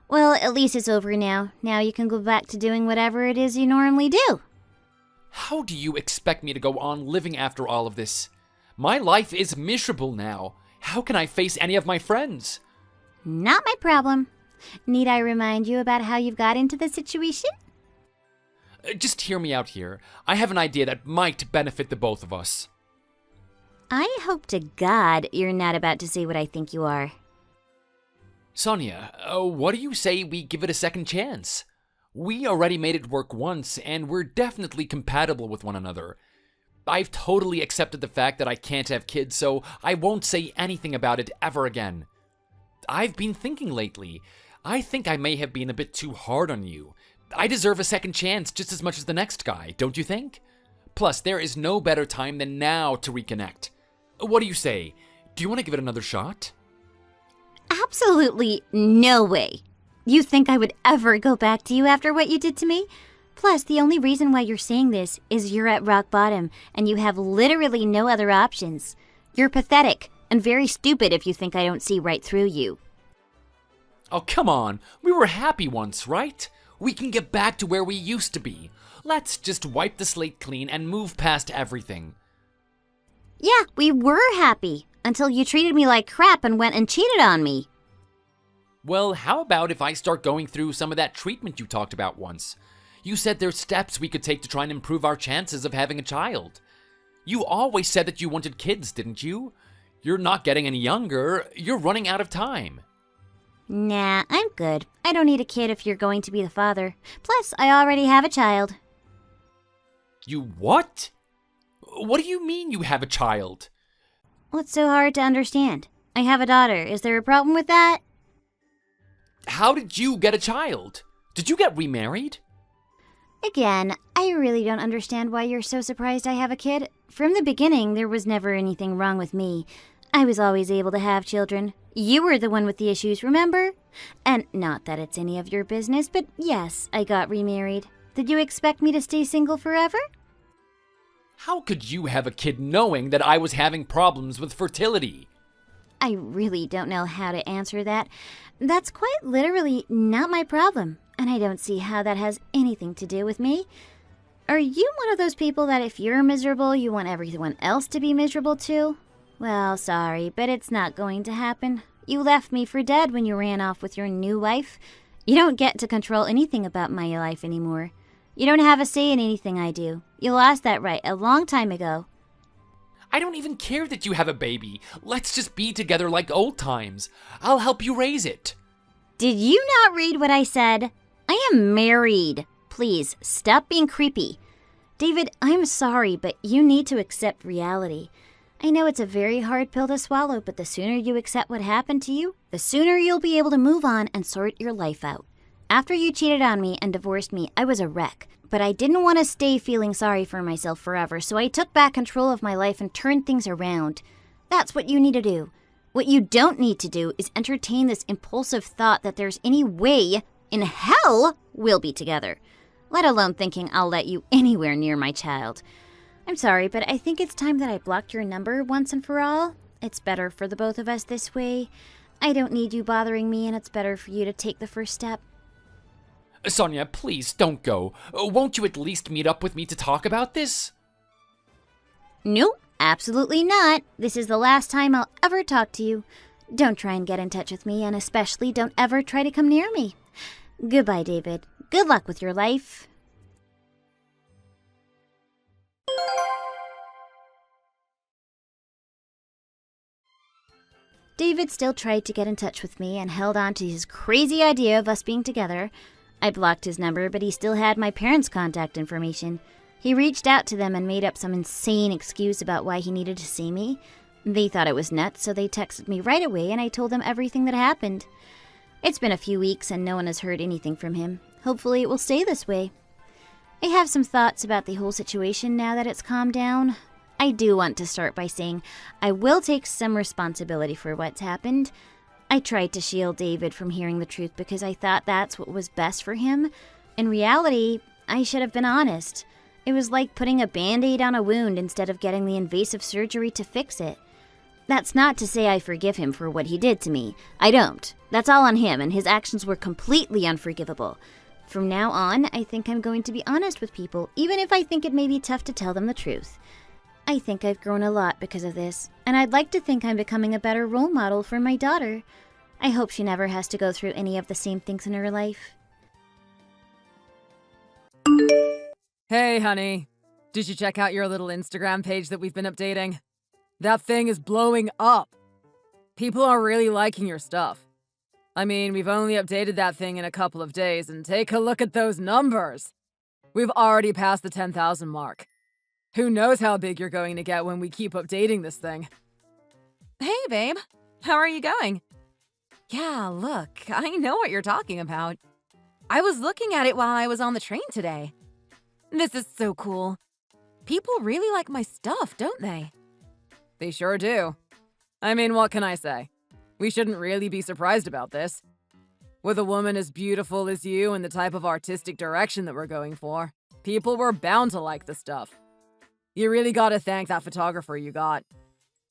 Well, at least it's over now. Now you can go back to doing whatever it is you normally do. How do you expect me to go on living after all of this? My life is miserable now. How can I face any of my friends? Not my problem. Need I remind you about how you've got into this situation? Just hear me out here. I have an idea that might benefit the both of us. I hope to God you're not about to say what I think you are. Sonia, what do you say we give it a second chance? We already made it work once, and we're definitely compatible with one another. I've totally accepted the fact that I can't have kids, so I won't say anything about it ever again. I've been thinking lately. I think I may have been a bit too hard on you. I deserve a second chance just as much as the next guy, don't you think? Plus, there is no better time than now to reconnect. What do you say? Do you want to give it another shot? Absolutely no way. You think I would ever go back to you after what you did to me? Plus, the only reason why you're saying this is you're at rock bottom and you have literally no other options. You're pathetic and very stupid if you think I don't see right through you. Oh, come on. We were happy once, right? We can get back to where we used to be. Let's just wipe the slate clean and move past everything. Yeah, we were happy until you treated me like crap and went and cheated on me. Well, how about if I start going through some of that treatment you talked about once? You said there's steps we could take to try and improve our chances of having a child. You always said that you wanted kids, didn't you? You're not getting any younger. You're running out of time. Nah, I'm good. I don't need a kid if you're going to be the father. Plus, I already have a child. You what? What do you mean you have a child? What's so hard to understand? I have a daughter. Is there a problem with that? How did you get a child? Did you get remarried? Again, I really don't understand why you're so surprised I have a kid. From the beginning, there was never anything wrong with me. I was always able to have children. You were the one with the issues, remember? And not that it's any of your business, but yes, I got remarried. Did you expect me to stay single forever? How could you have a kid knowing that I was having problems with fertility? I really don't know how to answer that. That's quite literally not my problem, and I don't see how that has anything to do with me. Are you one of those people that if you're miserable, you want everyone else to be miserable too? Well, sorry, but it's not going to happen. You left me for dead when you ran off with your new wife. You don't get to control anything about my life anymore. You don't have a say in anything I do. You lost that right a long time ago. I don't even care that you have a baby. Let's just be together like old times. I'll help you raise it. Did you not read what I said? I am married. Please, stop being creepy. David, I'm sorry, but you need to accept reality. I know it's a very hard pill to swallow, but the sooner you accept what happened to you, the sooner you'll be able to move on and sort your life out. After you cheated on me and divorced me, I was a wreck. But I didn't want to stay feeling sorry for myself forever, so I took back control of my life and turned things around. That's what you need to do. What you don't need to do is entertain this impulsive thought that there's any way in hell we'll be together, let alone thinking I'll let you anywhere near my child. I'm sorry, but I think it's time that I blocked your number once and for all. It's better for the both of us this way. I don't need you bothering me, and it's better for you to take the first step. Sonia, please don't go. Won't you at least meet up with me to talk about this? Nope, absolutely not. This is the last time I'll ever talk to you. Don't try and get in touch with me, and especially don't ever try to come near me. Goodbye, David. Good luck with your life. David still tried to get in touch with me and held on to his crazy idea of us being together. I blocked his number, but he still had my parents' contact information. He reached out to them and made up some insane excuse about why he needed to see me. They thought it was nuts, so they texted me right away and I told them everything that happened. It's been a few weeks and no one has heard anything from him. Hopefully it will stay this way. I have some thoughts about the whole situation now that it's calmed down. I do want to start by saying I will take some responsibility for what's happened. I tried to shield David from hearing the truth because I thought that's what was best for him. In reality, I should have been honest. It was like putting a Band-Aid on a wound instead of getting the invasive surgery to fix it. That's not to say I forgive him for what he did to me. I don't. That's all on him, and his actions were completely unforgivable. From now on, I think I'm going to be honest with people, even if I think it may be tough to tell them the truth. I think I've grown a lot because of this, and I'd like to think I'm becoming a better role model for my daughter. I hope she never has to go through any of the same things in her life. Hey, honey. Did you check out your little Instagram page that we've been updating? That thing is blowing up. People are really liking your stuff. I mean, we've only updated that thing in a couple of days, and take a look at those numbers. We've already passed the 10,000 mark. Who knows how big you're going to get when we keep updating this thing. Hey, babe. How are you going? Yeah, look, I know what you're talking about. I was looking at it while I was on the train today. This is so cool. People really like my stuff, don't they? They sure do. I mean, what can I say? We shouldn't really be surprised about this. With a woman as beautiful as you and the type of artistic direction that we're going for, people were bound to like the stuff. You really gotta thank that photographer you got.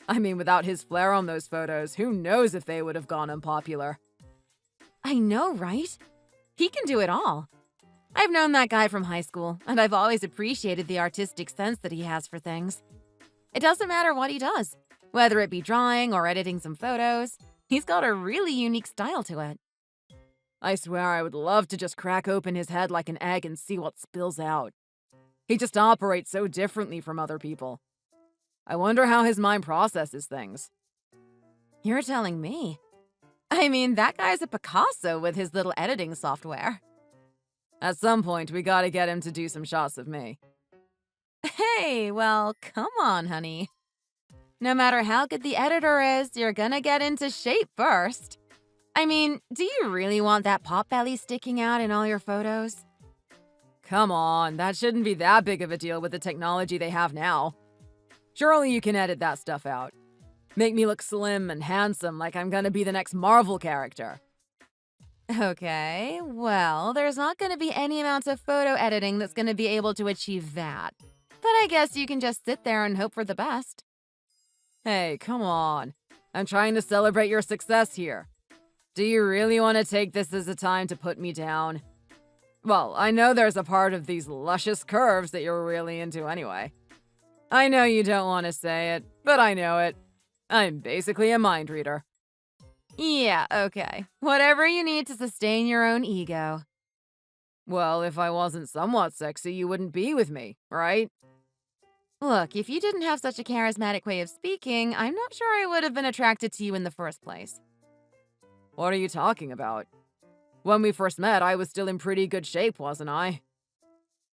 I mean, without his flair on those photos, who knows if they would have gone unpopular. I know, right? He can do it all. I've known that guy from high school, and I've always appreciated the artistic sense that he has for things. It doesn't matter what he does, whether it be drawing or editing some photos. He's got a really unique style to it. I swear I would love to just crack open his head like an egg and see what spills out. He just operates so differently from other people. I wonder how his mind processes things. You're telling me. I mean, that guy's a Picasso with his little editing software. At some point, we gotta get him to do some shots of me. Hey, well, come on, honey. No matter how good the editor is, you're gonna get into shape first. I mean, do you really want that pot belly sticking out in all your photos? Come on, that shouldn't be that big of a deal with the technology they have now. Surely you can edit that stuff out. Make me look slim and handsome like I'm gonna be the next Marvel character. Okay, well, there's not gonna be any amount of photo editing that's gonna be able to achieve that. But I guess you can just sit there and hope for the best. Hey, come on. I'm trying to celebrate your success here. Do you really want to take this as a time to put me down? Well, I know there's a part of these luscious curves that you're really into anyway. I know you don't want to say it, but I know it. I'm basically a mind reader. Yeah, okay. Whatever you need to sustain your own ego. Well, if I wasn't somewhat sexy, you wouldn't be with me, right? Look, if you didn't have such a charismatic way of speaking, I'm not sure I would have been attracted to you in the first place. What are you talking about? When we first met, I was still in pretty good shape, wasn't I?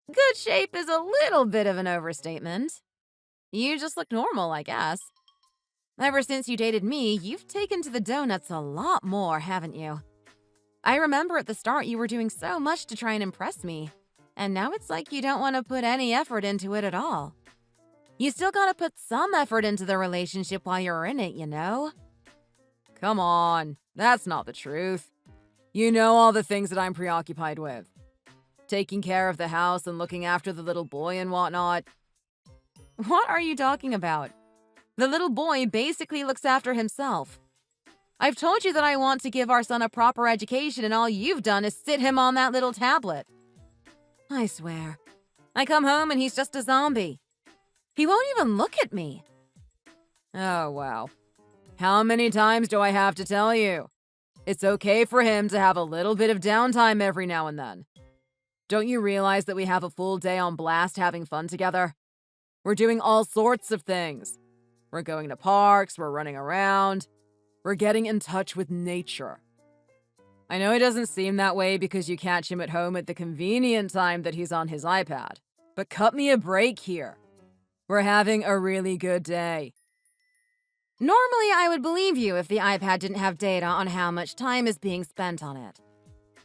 Good shape is a little bit of an overstatement. You just look normal, I guess. Ever since you dated me, you've taken to the donuts a lot more, haven't you? I remember at the start you were doing so much to try and impress me, and now it's like you don't want to put any effort into it at all. You still gotta put some effort into the relationship while you're in it, you know? Come on, that's not the truth. You know all the things that I'm preoccupied with. Taking care of the house and looking after the little boy and whatnot. What are you talking about? The little boy basically looks after himself. I've told you that I want to give our son a proper education, and all you've done is sit him on that little tablet. I swear. I come home and he's just a zombie. He won't even look at me. Oh, wow. How many times do I have to tell you? It's okay for him to have a little bit of downtime every now and then. Don't you realize that we have a full day on blast having fun together? We're doing all sorts of things. We're going to parks, we're running around. We're getting in touch with nature. I know it doesn't seem that way because you catch him at home at the convenient time that he's on his iPad, but cut me a break here. We're having a really good day. Normally, I would believe you if the iPad didn't have data on how much time is being spent on it.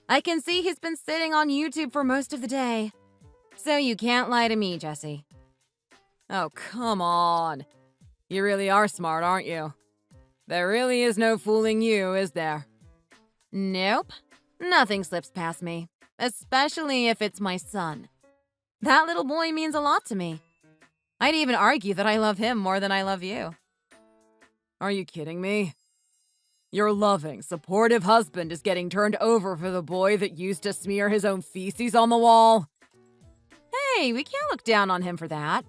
I can see he's been sitting on YouTube for most of the day. So you can't lie to me, Jesse. Oh, come on. You really are smart, aren't you? There really is no fooling you, is there? Nope. Nothing slips past me, especially if it's my son. That little boy means a lot to me. I'd even argue that I love him more than I love you. Are you kidding me? Your loving, supportive husband is getting turned over for the boy that used to smear his own feces on the wall? Hey, we can't look down on him for that.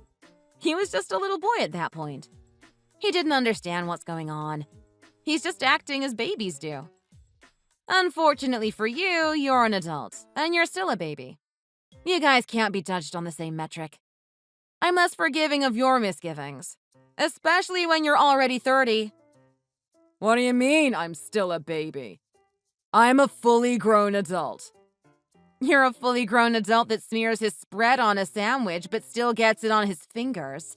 He was just a little boy at that point. He didn't understand what's going on. He's just acting as babies do. Unfortunately for you, you're an adult, and you're still a baby. You guys can't be judged on the same metric. I'm less forgiving of your misgivings, especially when you're already 30. What do you mean I'm still a baby? I'm a fully grown adult. You're a fully grown adult that smears his spread on a sandwich but still gets it on his fingers.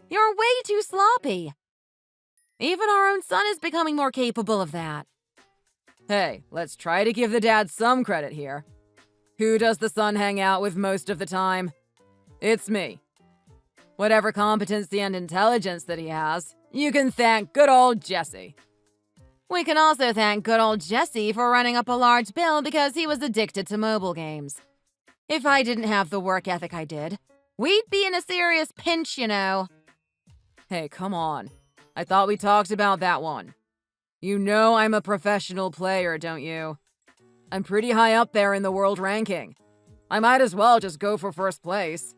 You're way too sloppy. Even our own son is becoming more capable of that. Hey, let's try to give the dad some credit here. Who does the son hang out with most of the time? It's me. Whatever competency and intelligence that he has, you can thank good old Jesse. We can also thank good old Jesse for running up a large bill because he was addicted to mobile games. If I didn't have the work ethic I did, we'd be in a serious pinch, you know. Hey, come on. I thought we talked about that one. You know I'm a professional player, don't you? I'm pretty high up there in the world ranking. I might as well just go for first place.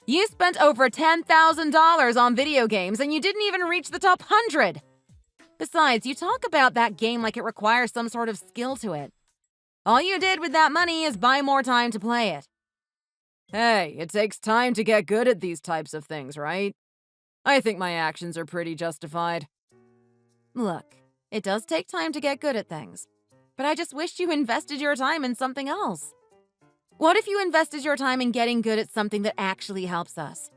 You spent over $10,000 on video games and you didn't even reach the top 100. Besides, you talk about that game like it requires some sort of skill to it. All you did with that money is buy more time to play it. Hey, it takes time to get good at these types of things, right? I think my actions are pretty justified. Look, it does take time to get good at things, but I just wish you invested your time in something else. What if you invested your time in getting good at something that actually helps us?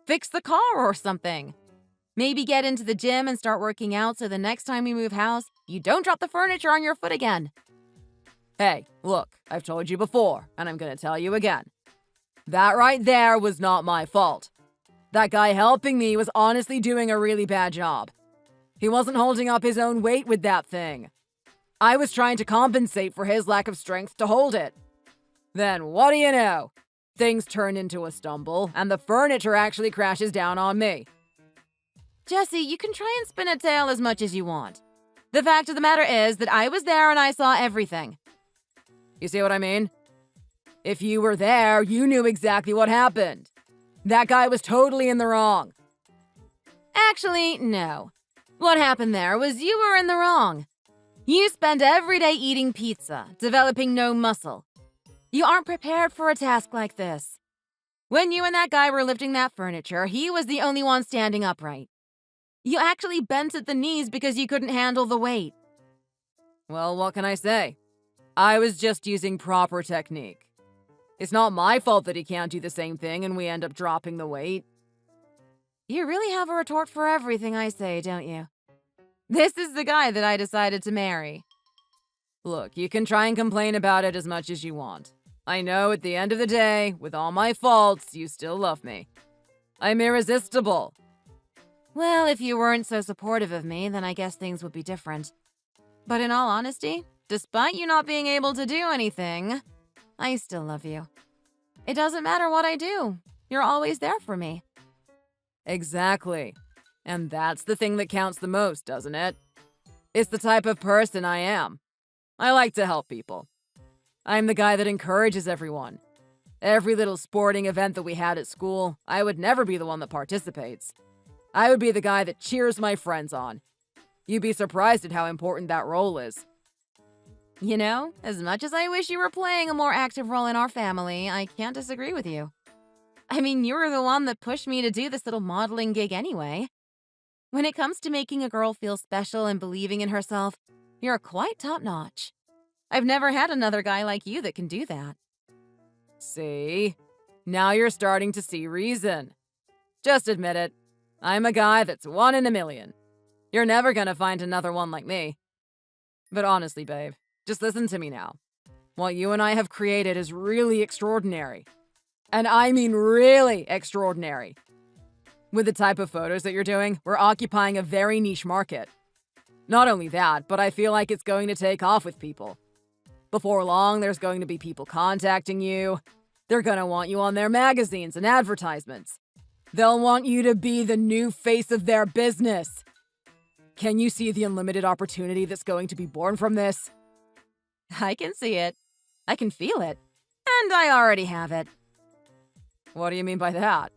Fix the car or something. Maybe get into the gym and start working out so the next time you move house, you don't drop the furniture on your foot again. Hey, look, I've told you before, and I'm gonna tell you again. That right there was not my fault. That guy helping me was honestly doing a really bad job. He wasn't holding up his own weight with that thing. I was trying to compensate for his lack of strength to hold it. Then, what do you know? Things turn into a stumble, and the furniture actually crashes down on me. Jesse, you can try and spin a tale as much as you want. The fact of the matter is that I was there and I saw everything. You see what I mean? If you were there, you knew exactly what happened. That guy was totally in the wrong. Actually, no. What happened there was you were in the wrong. You spend every day eating pizza, developing no muscle. You aren't prepared for a task like this. When you and that guy were lifting that furniture, he was the only one standing upright. You actually bent at the knees because you couldn't handle the weight. Well, what can I say? I was just using proper technique. It's not my fault that he can't do the same thing and we end up dropping the weight. You really have a retort for everything I say, don't you? This is the guy that I decided to marry. Look, you can try and complain about it as much as you want. I know at the end of the day, with all my faults, you still love me. I'm irresistible. Well, if you weren't so supportive of me, then I guess things would be different. But in all honesty, despite you not being able to do anything, I still love you. It doesn't matter what I do. You're always there for me. Exactly. And that's the thing that counts the most, doesn't it? It's the type of person I am. I like to help people. I'm the guy that encourages everyone. Every little sporting event that we had at school, I would never be the one that participates. I would be the guy that cheers my friends on. You'd be surprised at how important that role is. You know, as much as I wish you were playing a more active role in our family, I can't disagree with you. I mean, you were the one that pushed me to do this little modeling gig anyway. When it comes to making a girl feel special and believing in herself, you're quite top-notch. I've never had another guy like you that can do that. See? Now you're starting to see reason. Just admit it. I'm a guy that's 1 in a million. You're never gonna find another one like me. But honestly, babe, just listen to me now. What you and I have created is really extraordinary. And I mean really extraordinary. With the type of photos that you're doing, we're occupying a very niche market. Not only that, but I feel like it's going to take off with people. Before long, there's going to be people contacting you. They're gonna want you on their magazines and advertisements. They'll want you to be the new face of their business. Can you see the unlimited opportunity that's going to be born from this? I can see it. I can feel it. And I already have it. What do you mean by that?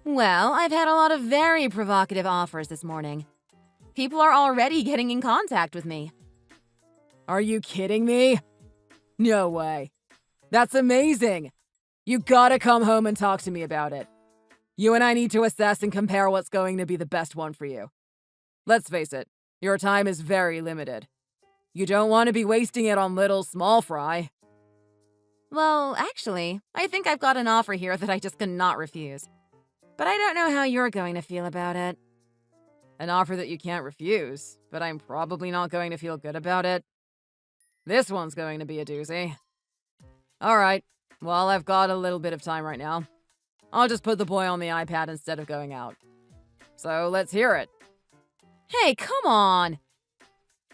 Well, I've had a lot of very provocative offers this morning. People are already getting in contact with me. Are you kidding me? No way. That's amazing. You gotta come home and talk to me about it. You and I need to assess and compare what's going to be the best one for you. Let's face it, your time is very limited. You don't want to be wasting it on little small fry. Well, actually, I think I've got an offer here that I just cannot refuse. But I don't know how you're going to feel about it. An offer that you can't refuse, but I'm probably not going to feel good about it. This one's going to be a doozy. All right, well, I've got a little bit of time right now. I'll just put the boy on the iPad instead of going out. So let's hear it. Hey, come on!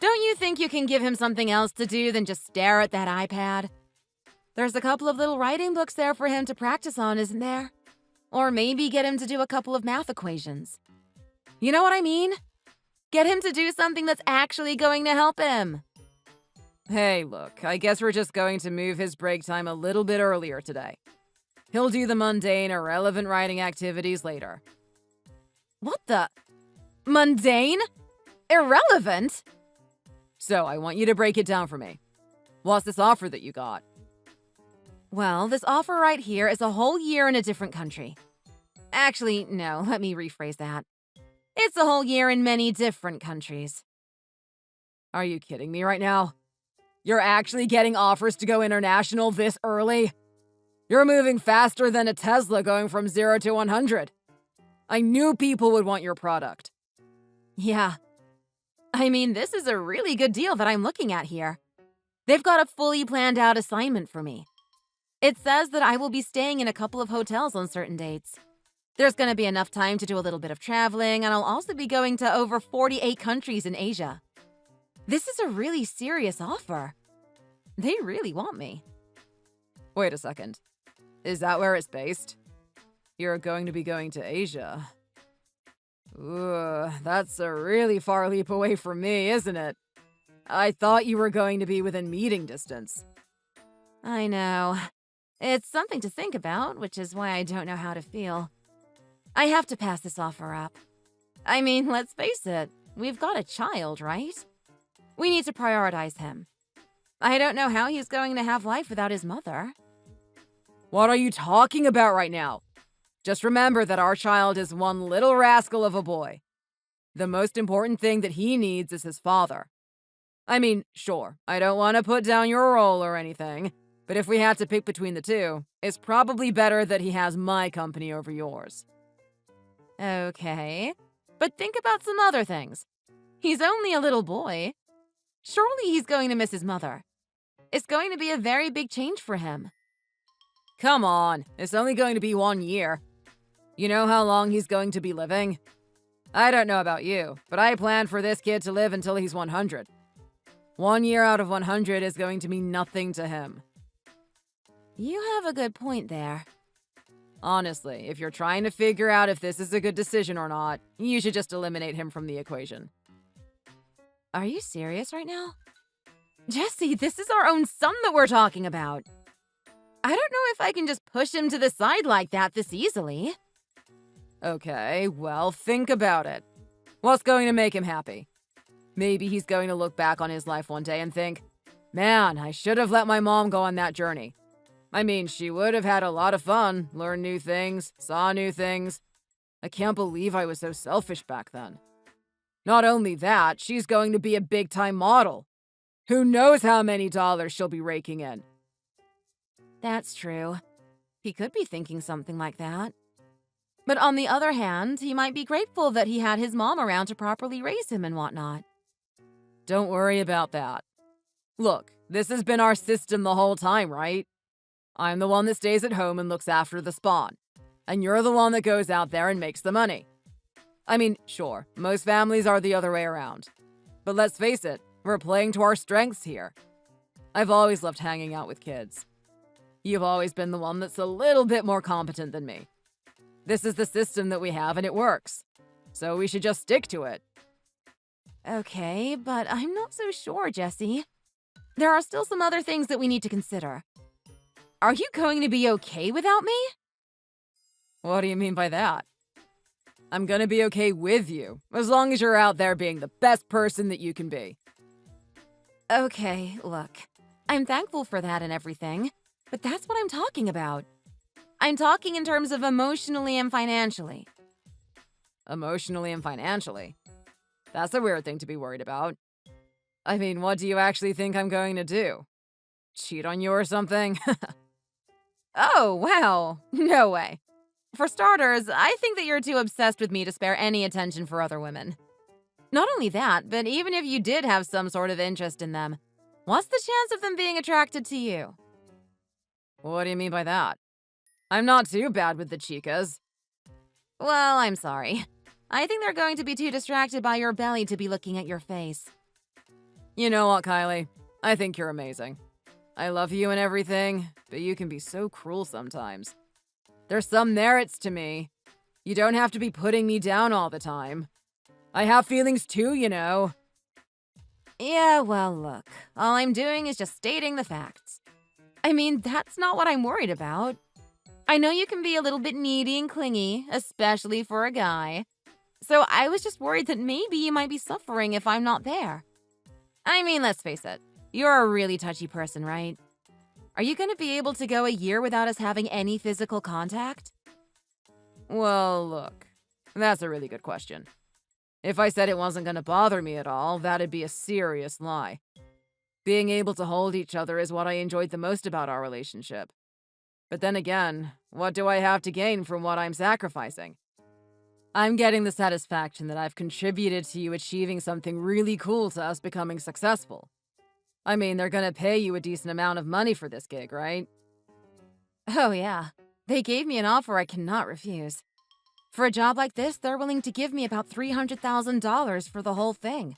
Don't you think you can give him something else to do than just stare at that iPad? There's a couple of little writing books there for him to practice on, isn't there? Or maybe get him to do a couple of math equations. You know what I mean? Get him to do something that's actually going to help him. Hey, look, I guess we're just going to move his break time a little bit earlier today. He'll do the mundane, irrelevant writing activities later. What the? Mundane? Irrelevant? So, I want you to break it down for me. What's this offer that you got? Well, this offer right here is a whole year in a different country. Actually, no, let me rephrase that. It's a whole year in many different countries. Are you kidding me right now? You're actually getting offers to go international this early? You're moving faster than a Tesla going from 0 to 100. I knew people would want your product. Yeah. I mean, this is a really good deal that I'm looking at here. They've got a fully planned out assignment for me. It says that I will be staying in a couple of hotels on certain dates. There's going to be enough time to do a little bit of traveling, and I'll also be going to over 48 countries in Asia. This is a really serious offer. They really want me. Wait a second. Is that where it's based? You're going to be going to Asia. Ooh, that's a really far leap away from me, isn't it? I thought you were going to be within meeting distance. I know. It's something to think about, which is why I don't know how to feel. I have to pass this offer up. I mean, let's face it, we've got a child, right? We need to prioritize him. I don't know how he's going to have life without his mother. What are you talking about right now? Just remember that our child is one little rascal of a boy. The most important thing that he needs is his father. I mean, sure, I don't want to put down your role or anything, but if we had to pick between the two, it's probably better that he has my company over yours. Okay, but think about some other things. He's only a little boy. Surely he's going to miss his mother. It's going to be a very big change for him. Come on, it's only going to be 1 year. You know how long he's going to be living? I don't know about you, but I plan for this kid to live until he's 100. 1 year out of 100 is going to mean nothing to him. You have a good point there. Honestly, if you're trying to figure out if this is a good decision or not, you should just eliminate him from the equation. Are you serious right now? Jesse, this is our own son that we're talking about. I don't know if I can just push him to the side like that this easily. Okay, well, think about it. What's going to make him happy? Maybe he's going to look back on his life one day and think, man, I should have let my mom go on that journey. I mean, she would have had a lot of fun, learned new things, saw new things. I can't believe I was so selfish back then. Not only that, she's going to be a big-time model. Who knows how many dollars she'll be raking in? That's true. He could be thinking something like that. But on the other hand, he might be grateful that he had his mom around to properly raise him and whatnot. Don't worry about that. Look, this has been our system the whole time, right? I'm the one that stays at home and looks after the spawn. And you're the one that goes out there and makes the money. I mean, sure, most families are the other way around. But let's face it, we're playing to our strengths here. I've always loved hanging out with kids. You've always been the one that's a little bit more competent than me. This is the system that we have and it works. So we should just stick to it. Okay, but I'm not so sure, Jesse. There are still some other things that we need to consider. Are you going to be okay without me? What do you mean by that? I'm gonna be okay with you, as long as you're out there being the best person that you can be. Okay, look. I'm thankful for that and everything, but that's what I'm talking about. I'm talking in terms of emotionally and financially. Emotionally and financially? That's a weird thing to be worried about. I mean, what do you actually think I'm going to do? Cheat on you or something? Oh, wow. No way. For starters, I think that you're too obsessed with me to spare any attention for other women. Not only that, but even if you did have some sort of interest in them, what's the chance of them being attracted to you? What do you mean by that? I'm not too bad with the chicas. Well, I'm sorry. I think they're going to be too distracted by your belly to be looking at your face. You know what, Kylie? I think you're amazing. I love you and everything, but you can be so cruel sometimes. There's some merits to me. You don't have to be putting me down all the time. I have feelings too, you know. Yeah, well, look. All I'm doing is just stating the facts. I mean, that's not what I'm worried about. I know you can be a little bit needy and clingy, especially for a guy. So I was just worried that maybe you might be suffering if I'm not there. I mean, let's face it. You're a really touchy person, right? Are you going to be able to go a year without us having any physical contact? Well, look. That's a really good question. If I said it wasn't going to bother me at all, that'd be a serious lie. Being able to hold each other is what I enjoyed the most about our relationship. But then again, what do I have to gain from what I'm sacrificing? I'm getting the satisfaction that I've contributed to you achieving something really cool to us becoming successful. I mean, they're gonna pay you a decent amount of money for this gig, right? Oh, yeah. They gave me an offer I cannot refuse. For a job like this, they're willing to give me about $300,000 for the whole thing.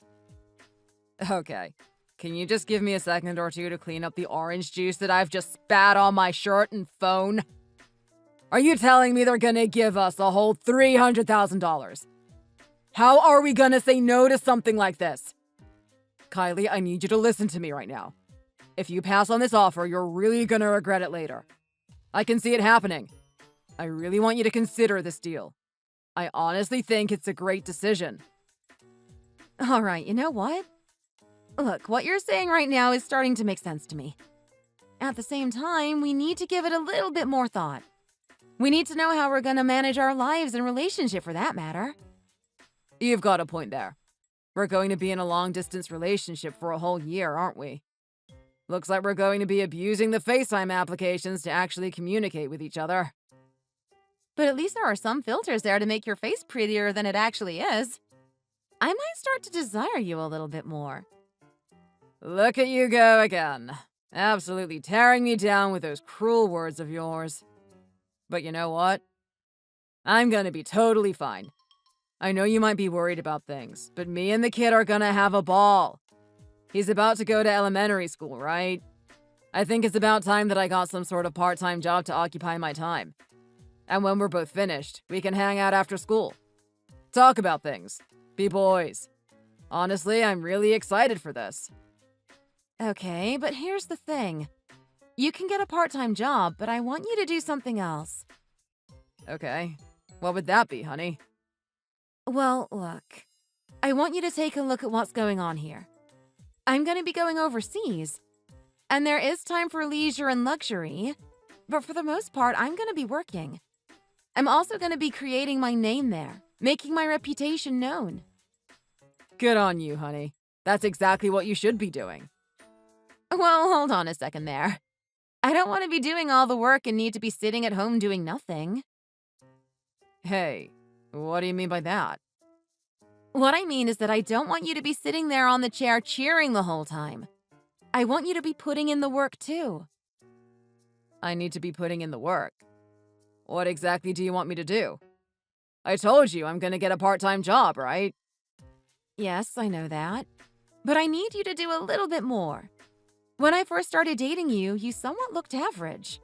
Okay. Can you just give me a second or two to clean up the orange juice that I've just spat on my shirt and phone? Are you telling me they're gonna give us a whole $300,000? How are we gonna say no to something like this? Kylie, I need you to listen to me right now. If you pass on this offer, you're really gonna regret it later. I can see it happening. I really want you to consider this deal. I honestly think it's a great decision. All right, you know what? Look, what you're saying right now is starting to make sense to me. At the same time, we need to give it a little bit more thought. We need to know how we're going to manage our lives and relationship for that matter. You've got a point there. We're going to be in a long-distance relationship for a whole year, aren't we? Looks like we're going to be abusing the FaceTime applications to actually communicate with each other. But at least there are some filters there to make your face prettier than it actually is. I might start to desire you a little bit more. Look at you go again. Absolutely tearing me down with those cruel words of yours. But you know what? I'm gonna be totally fine. I know you might be worried about things, but me and the kid are gonna have a ball. He's about to go to elementary school, right? I think it's about time that I got some sort of part-time job to occupy my time. And when we're both finished, we can hang out after school. Talk about things. Be boys. Honestly, I'm really excited for this. Okay, but here's the thing. You can get a part-time job, but I want you to do something else. Okay. What would that be, honey? Well, look. I want you to take a look at what's going on here. I'm going to be going overseas. And there is time for leisure and luxury. But for the most part, I'm going to be working. I'm also going to be creating my name there, making my reputation known. Good on you, honey. That's exactly what you should be doing. Well, hold on a second there. I don't want to be doing all the work and need to be sitting at home doing nothing. Hey, what do you mean by that? What I mean is that I don't want you to be sitting there on the chair cheering the whole time. I want you to be putting in the work too. I need to be putting in the work. What exactly do you want me to do? I told you I'm gonna get a part-time job, right? Yes, I know that. But I need you to do a little bit more. When I first started dating you, you somewhat looked average.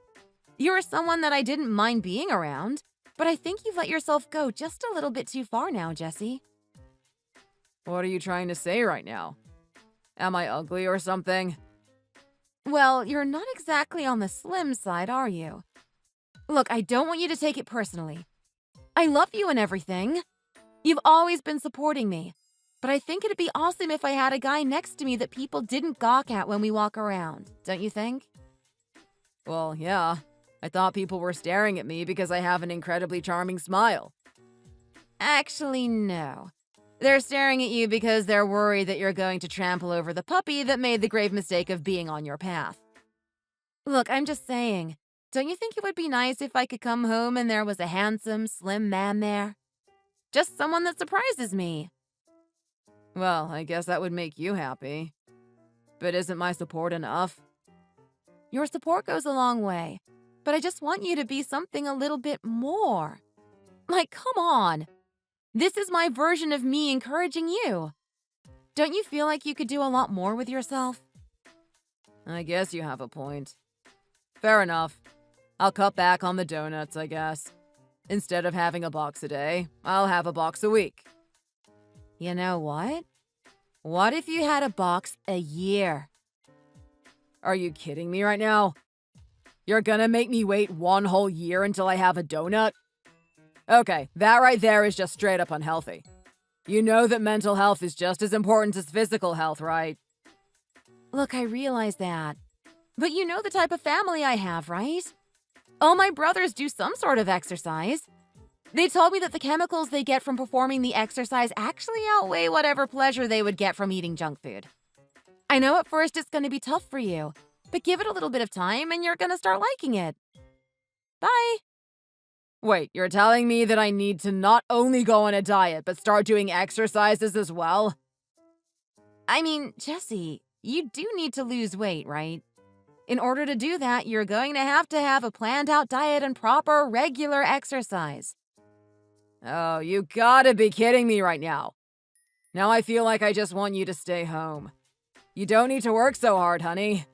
You were someone that I didn't mind being around, but I think you've let yourself go just a little bit too far now, Jesse. What are you trying to say right now? Am I ugly or something? Well, you're not exactly on the slim side, are you? Look, I don't want you to take it personally. I love you and everything. You've always been supporting me. But I think it'd be awesome if I had a guy next to me that people didn't gawk at when we walk around, don't you think? Well, yeah. I thought people were staring at me because I have an incredibly charming smile. Actually, no. They're staring at you because they're worried that you're going to trample over the puppy that made the grave mistake of being on your path. Look, I'm just saying, don't you think it would be nice if I could come home and there was a handsome, slim man there? Just someone that surprises me. Well, I guess that would make you happy. But isn't my support enough? Your support goes a long way, but I just want you to be something a little bit more. Like, come on. This is my version of me encouraging you. Don't you feel like you could do a lot more with yourself? I guess you have a point. Fair enough. I'll cut back on the donuts, I guess. Instead of having a box a day, I'll have a box a week. You know what? What if you had a box a year? Are you kidding me right now? You're gonna make me wait 1 whole year until I have a donut? Okay, that right there is just straight up unhealthy. You know that mental health is just as important as physical health, right? Look, I realize that. But you know the type of family I have, right? All my brothers do some sort of exercise. They told me that the chemicals they get from performing the exercise actually outweigh whatever pleasure they would get from eating junk food. I know at first it's going to be tough for you, but give it a little bit of time and you're going to start liking it. Bye. Wait, you're telling me that I need to not only go on a diet, but start doing exercises as well? I mean, Jesse, you do need to lose weight, right? In order to do that, you're going to have a planned out diet and proper, regular exercise. Oh, you gotta be kidding me right now. Now I feel like I just want you to stay home. You don't need to work so hard, honey.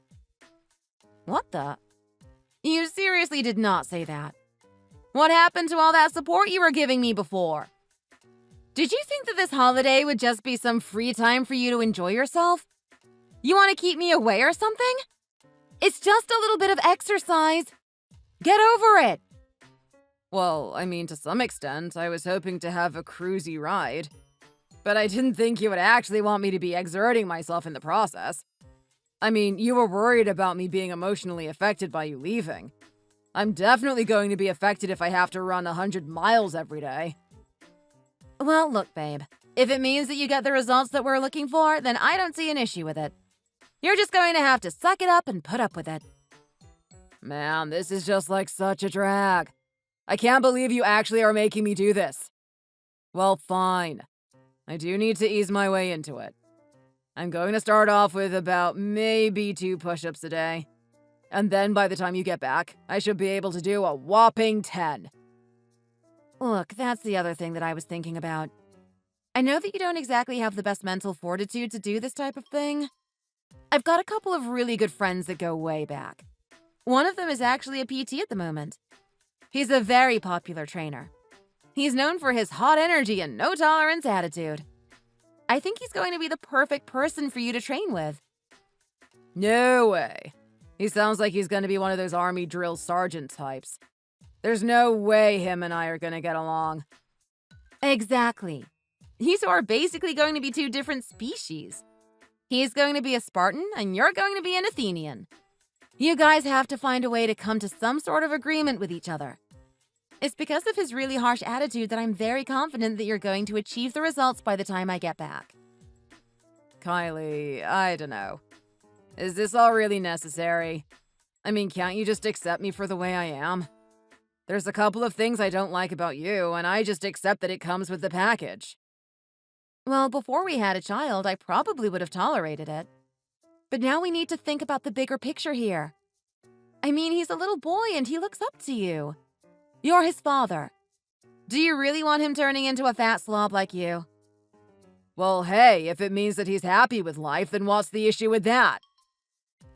What the? You seriously did not say that. What happened to all that support you were giving me before? Did you think that this holiday would just be some free time for you to enjoy yourself? You want to keep me away or something? It's just a little bit of exercise. Get over it. Well, I mean, to some extent, I was hoping to have a cruisy ride. But I didn't think you would actually want me to be exerting myself in the process. I mean, you were worried about me being emotionally affected by you leaving. I'm definitely going to be affected if I have to run 100 miles every day. Well, look, babe. If it means that you get the results that we're looking for, then I don't see an issue with it. You're just going to have to suck it up and put up with it. Man, this is just like such a drag. I can't believe you actually are making me do this. Well, fine. I do need to ease my way into it. I'm going to start off with about maybe 2 push-ups a day. And then by the time you get back, I should be able to do a whopping 10. Look, that's the other thing that I was thinking about. I know that you don't exactly have the best mental fortitude to do this type of thing. I've got a couple of really good friends that go way back. One of them is actually a PT at the moment. He's a very popular trainer. He's known for his hot energy and no tolerance attitude. I think he's going to be the perfect person for you to train with. No way. He sounds like he's going to be one of those army drill sergeant types. There's no way him and I are going to get along. Exactly. You two are basically going to be 2 different species. He's going to be a Spartan and you're going to be an Athenian. You guys have to find a way to come to some sort of agreement with each other. It's because of his really harsh attitude that I'm very confident that you're going to achieve the results by the time I get back. Kylie, I don't know. Is this all really necessary? I mean, can't you just accept me for the way I am? There's a couple of things I don't like about you, and I just accept that it comes with the package. Well, before we had a child, I probably would have tolerated it. But now we need to think about the bigger picture here. I mean, he's a little boy and he looks up to you. You're his father. Do you really want him turning into a fat slob like you? Well, hey, if it means that he's happy with life, then what's the issue with that?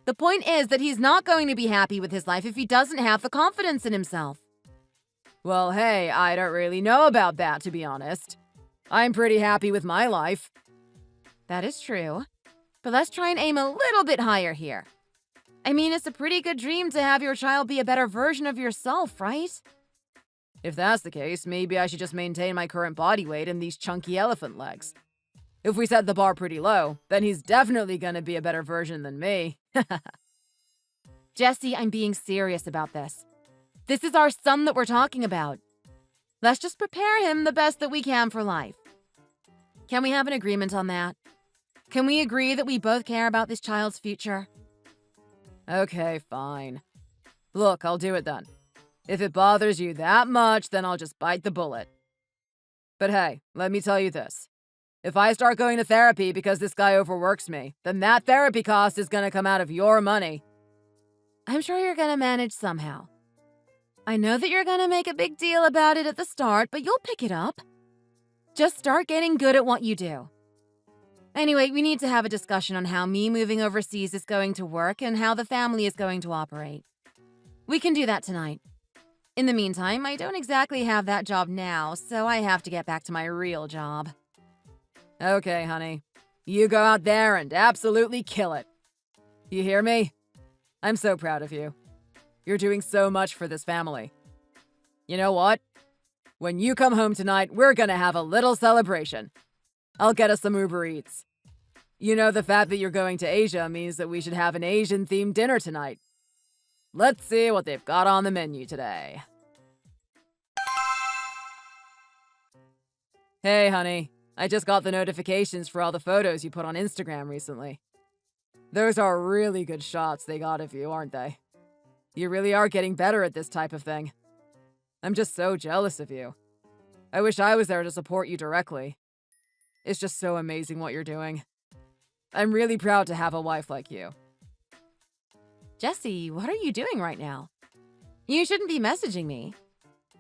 The point is that he's not going to be happy with his life if he doesn't have the confidence in himself. Well, hey, I don't really know about that, to be honest. I'm pretty happy with my life. That is true. But let's try and aim a little bit higher here. I mean, it's a pretty good dream to have your child be a better version of yourself, right? If that's the case, maybe I should just maintain my current body weight and these chunky elephant legs. If we set the bar pretty low, then he's definitely gonna be a better version than me. Jesse, I'm being serious about this. This is our son that we're talking about. Let's just prepare him the best that we can for life. Can we have an agreement on that? Can we agree that we both care about this child's future? Okay, fine. Look, I'll do it then. If it bothers you that much, then I'll just bite the bullet. But hey, let me tell you this. If I start going to therapy because this guy overworks me, then that therapy cost is gonna come out of your money. I'm sure you're gonna manage somehow. I know that you're gonna make a big deal about it at the start, but you'll pick it up. Just start getting good at what you do. Anyway, we need to have a discussion on how me moving overseas is going to work and how the family is going to operate. We can do that tonight. In the meantime, I don't exactly have that job now, so I have to get back to my real job. Okay, honey. You go out there and absolutely kill it. You hear me? I'm so proud of you. You're doing so much for this family. You know what? When you come home tonight, we're gonna have a little celebration. I'll get us some Uber Eats. You know, the fact that you're going to Asia means that we should have an Asian-themed dinner tonight. Let's see what they've got on the menu today. Hey, honey. I just got the notifications for all the photos you put on Instagram recently. Those are really good shots they got of you, aren't they? You really are getting better at this type of thing. I'm just so jealous of you. I wish I was there to support you directly. It's just so amazing what you're doing. I'm really proud to have a wife like you. Jesse, what are you doing right now? You shouldn't be messaging me.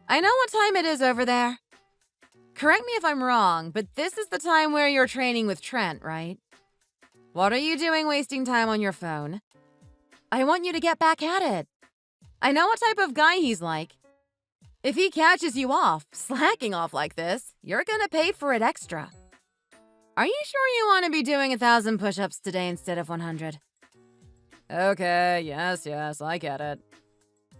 I know what time it is over there. Correct me if I'm wrong, but this is the time where you're training with Trent, right? What are you doing wasting time on your phone? I want you to get back at it. I know what type of guy he's like. If he catches you off, slacking off like this, you're gonna pay for it extra. Are you sure you want to be doing 1,000 push-ups today instead of 100? Okay, yes, I get it.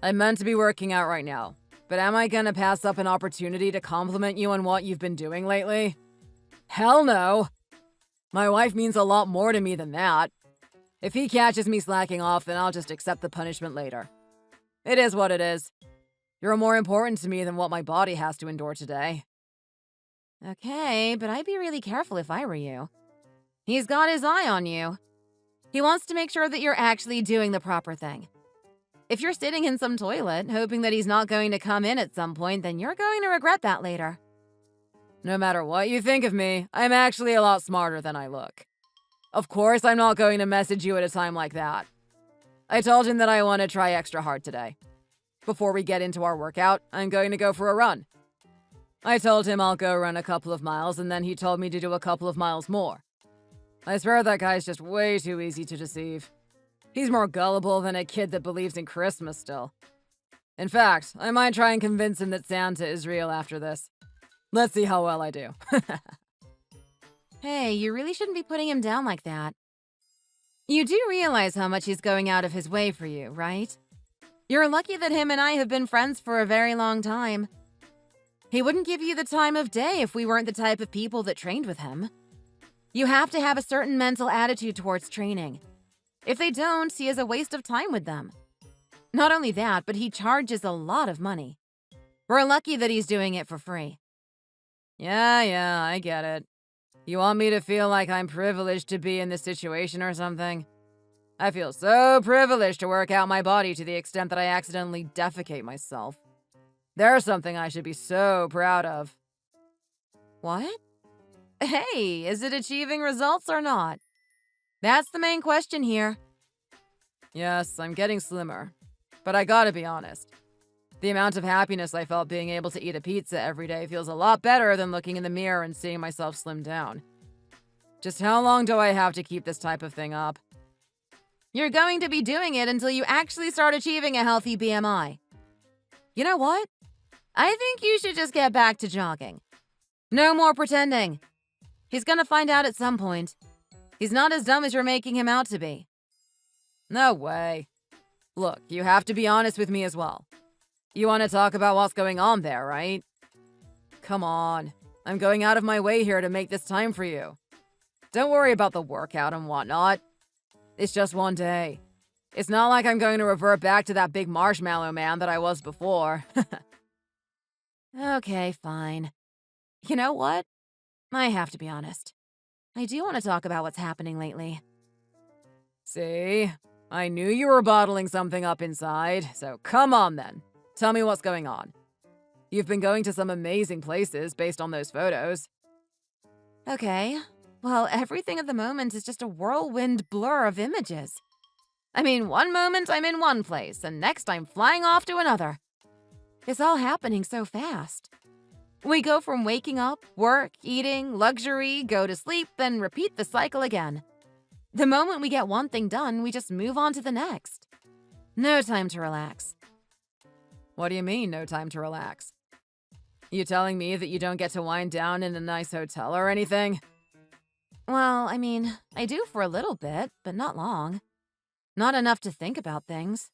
I'm meant to be working out right now, but am I gonna pass up an opportunity to compliment you on what you've been doing lately? Hell no! My wife means a lot more to me than that. If he catches me slacking off, then I'll just accept the punishment later. It is what it is. You're more important to me than what my body has to endure today. Okay, but I'd be really careful if I were you. He's got his eye on you. He wants to make sure that you're actually doing the proper thing. If you're sitting in some toilet, hoping that he's not going to come in at some point, then you're going to regret that later. No matter what you think of me, I'm actually a lot smarter than I look. Of course, I'm not going to message you at a time like that. I told him that I want to try extra hard today. Before we get into our workout, I'm going to go for a run. I told him I'll go run a couple of miles, and then he told me to do a couple of miles more. I swear that guy's just way too easy to deceive. He's more gullible than a kid that believes in Christmas still. In fact, I might try and convince him that Santa is real after this. Let's see how well I do. Hey, you really shouldn't be putting him down like that. You do realize how much he's going out of his way for you, right? You're lucky that him and I have been friends for a very long time. He wouldn't give you the time of day if we weren't the type of people that trained with him. You have to have a certain mental attitude towards training. If they don't, he is a waste of time with them. Not only that, but he charges a lot of money. We're lucky that he's doing it for free. Yeah, I get it. You want me to feel like I'm privileged to be in this situation or something? I feel so privileged to work out my body to the extent that I accidentally defecate myself. There's something I should be so proud of. What? Hey, is it achieving results or not? That's the main question here. Yes, I'm getting slimmer. But I gotta be honest. The amount of happiness I felt being able to eat a pizza every day feels a lot better than looking in the mirror and seeing myself slim down. Just how long do I have to keep this type of thing up? You're going to be doing it until you actually start achieving a healthy BMI. You know what? I think you should just get back to jogging. No more pretending. He's gonna find out at some point. He's not as dumb as you're making him out to be. No way. Look, you have to be honest with me as well. You want to talk about what's going on there, right? Come on. I'm going out of my way here to make this time for you. Don't worry about the workout and whatnot. It's just one day. It's not like I'm going to revert back to that big marshmallow man that I was before. Okay, fine. You know what? I have to be honest. I do want to talk about what's happening lately. See? I knew you were bottling something up inside, so come on then. Tell me what's going on. You've been going to some amazing places based on those photos. Okay. Well, everything at the moment is just a whirlwind blur of images. I mean, one moment I'm in one place, and next I'm flying off to another. It's all happening so fast. We go from waking up, work, eating, luxury, go to sleep, then repeat the cycle again. The moment we get one thing done, we just move on to the next. No time to relax. What do you mean, no time to relax? You telling me that you don't get to wind down in a nice hotel or anything? Well, I mean, I do for a little bit, but not long. Not enough to think about things.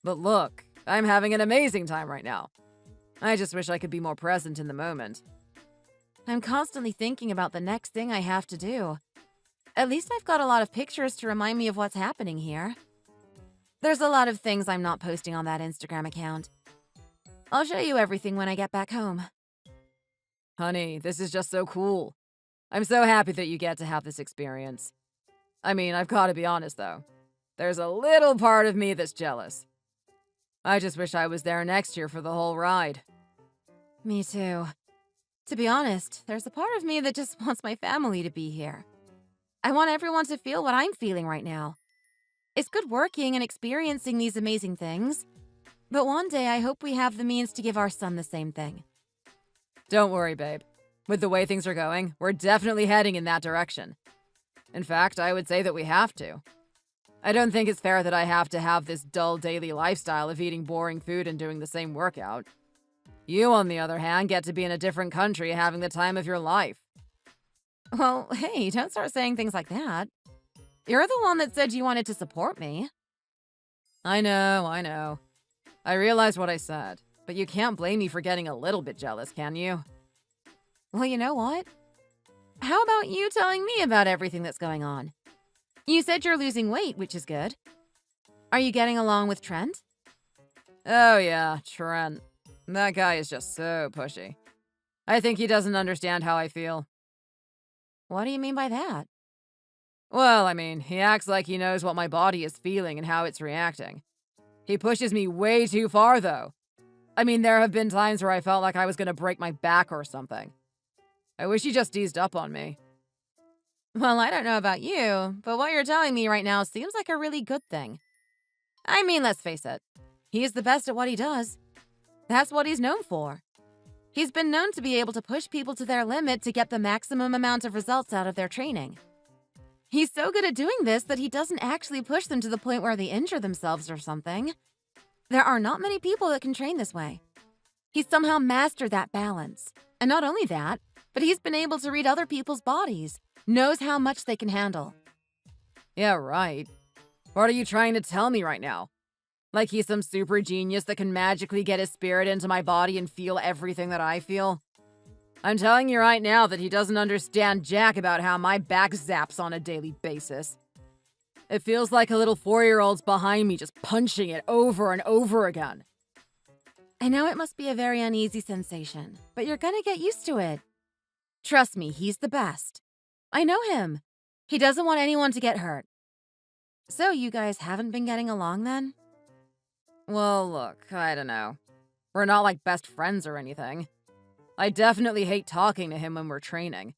But look, I'm having an amazing time right now. I just wish I could be more present in the moment. I'm constantly thinking about the next thing I have to do. At least I've got a lot of pictures to remind me of what's happening here. There's a lot of things I'm not posting on that Instagram account. I'll show you everything when I get back home. Honey, this is just so cool. I'm so happy that you get to have this experience. I mean, I've got to be honest though. There's a little part of me that's jealous. I just wish I was there next year for the whole ride. Me too. To be honest, there's a part of me that just wants my family to be here. I want everyone to feel what I'm feeling right now. It's good working and experiencing these amazing things, but one day I hope we have the means to give our son the same thing. Don't worry, babe. With the way things are going, we're definitely heading in that direction. In fact, I would say that we have to. I don't think it's fair that I have to have this dull daily lifestyle of eating boring food and doing the same workout. You, on the other hand, get to be in a different country having the time of your life. Well, hey, don't start saying things like that. You're the one that said you wanted to support me. I know. I realized what I said, but you can't blame me for getting a little bit jealous, can you? Well, you know what? How about you telling me about everything that's going on? You said you're losing weight, which is good. Are you getting along with Trent? Oh yeah, Trent. That guy is just so pushy. I think he doesn't understand how I feel. What do you mean by that? Well, I mean, he acts like he knows what my body is feeling and how it's reacting. He pushes me way too far, though. I mean, there have been times where I felt like I was gonna break my back or something. I wish he just eased up on me. Well, I don't know about you, but what you're telling me right now seems like a really good thing. I mean, let's face it. He's the best at what he does. That's what he's known for. He's been known to be able to push people to their limit to get the maximum amount of results out of their training. He's so good at doing this that he doesn't actually push them to the point where they injure themselves or something. There are not many people that can train this way. He's somehow mastered that balance. And not only that, but he's been able to read other people's bodies, knows how much they can handle. Yeah, right. What are you trying to tell me right now? Like he's some super genius that can magically get his spirit into my body and feel everything that I feel? I'm telling you right now that he doesn't understand jack about how my back zaps on a daily basis. It feels like a little 4-year-old's behind me just punching it over and over again. I know it must be a very uneasy sensation, but you're gonna get used to it. Trust me, he's the best. I know him. He doesn't want anyone to get hurt. So you guys haven't been getting along then? Well, look, I don't know. We're not like best friends or anything. I definitely hate talking to him when we're training.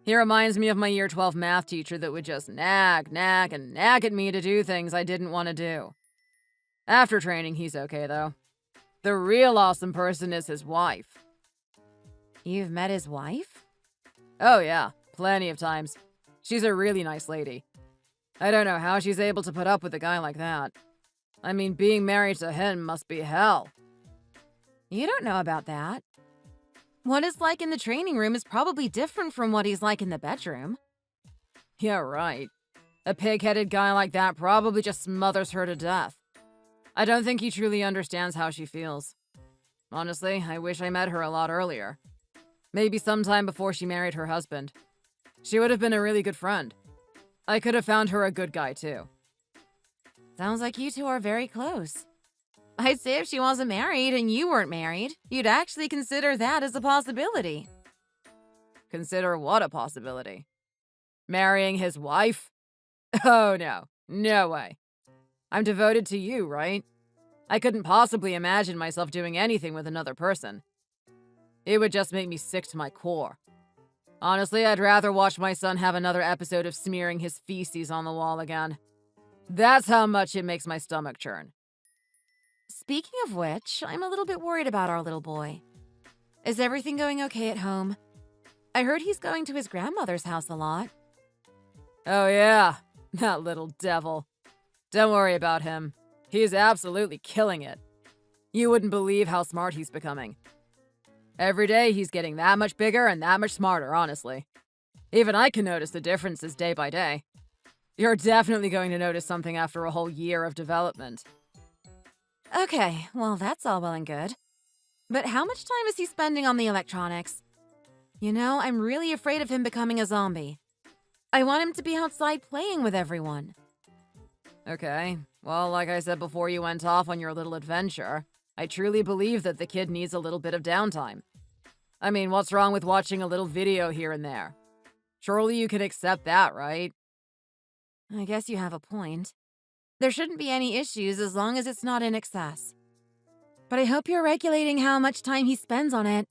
He reminds me of my year 12 math teacher that would just nag at me to do things I didn't want to do. After training, he's okay though. The real awesome person is his wife. You've met his wife? Oh yeah, plenty of times. She's a really nice lady. I don't know how she's able to put up with a guy like that. I mean, being married to him must be hell. You don't know about that. What it's like in the training room is probably different from what he's like in the bedroom. Yeah, right. A pig-headed guy like that probably just smothers her to death. I don't think he truly understands how she feels. Honestly, I wish I met her a lot earlier. Maybe sometime before she married her husband. She would have been a really good friend. I could have found her a good guy, too. Sounds like you two are very close. I'd say if she wasn't married and you weren't married, you'd actually consider that as a possibility. Consider what a possibility? Marrying his wife? Oh no, no way. I'm devoted to you, right? I couldn't possibly imagine myself doing anything with another person. It would just make me sick to my core. Honestly, I'd rather watch my son have another episode of smearing his feces on the wall again. That's how much it makes my stomach churn. Speaking of which, I'm a little bit worried about our little boy. Is everything going okay at home? I heard he's going to his grandmother's house a lot. Oh yeah, that little devil. Don't worry about him. He's absolutely killing it. You wouldn't believe how smart he's becoming. Every day he's getting that much bigger and that much smarter, honestly. Even I can notice the differences day by day. You're definitely going to notice something after a whole year of development. Okay, well, that's all well and good. But how much time is he spending on the electronics? You know, I'm really afraid of him becoming a zombie. I want him to be outside playing with everyone. Okay, well, like I said before you went off on your little adventure, I truly believe that the kid needs a little bit of downtime. I mean, what's wrong with watching a little video here and there? Surely you can accept that, right? I guess you have a point. There shouldn't be any issues as long as it's not in excess. But I hope you're regulating how much time he spends on it.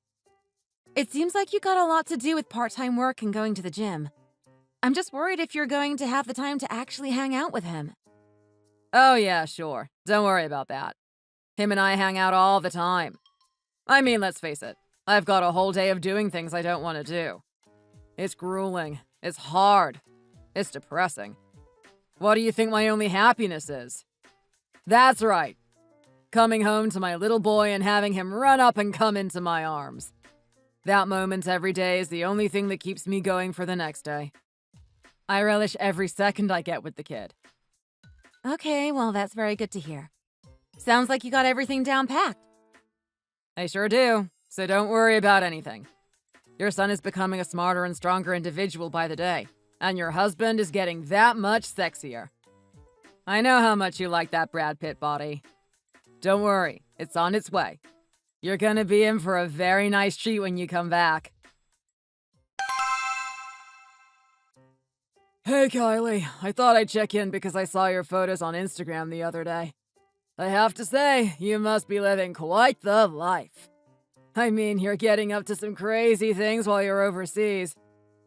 It seems like you got a lot to do with part-time work and going to the gym. I'm just worried if you're going to have the time to actually hang out with him. Oh yeah, sure. Don't worry about that. Him and I hang out all the time. I mean, let's face it. I've got a whole day of doing things I don't want to do. It's grueling. It's hard. It's depressing. What do you think my only happiness is? That's right. Coming home to my little boy and having him run up and come into my arms. That moment every day is the only thing that keeps me going for the next day. I relish every second I get with the kid. Okay, well, that's very good to hear. Sounds like you got everything down packed. I sure do, so don't worry about anything. Your son is becoming a smarter and stronger individual by the day, and your husband is getting that much sexier. I know how much you like that Brad Pitt body. Don't worry, it's on its way. You're gonna be in for a very nice treat when you come back. Hey Kylie, I thought I'd check in because I saw your photos on Instagram the other day. I have to say, you must be living quite the life. I mean, you're getting up to some crazy things while you're overseas.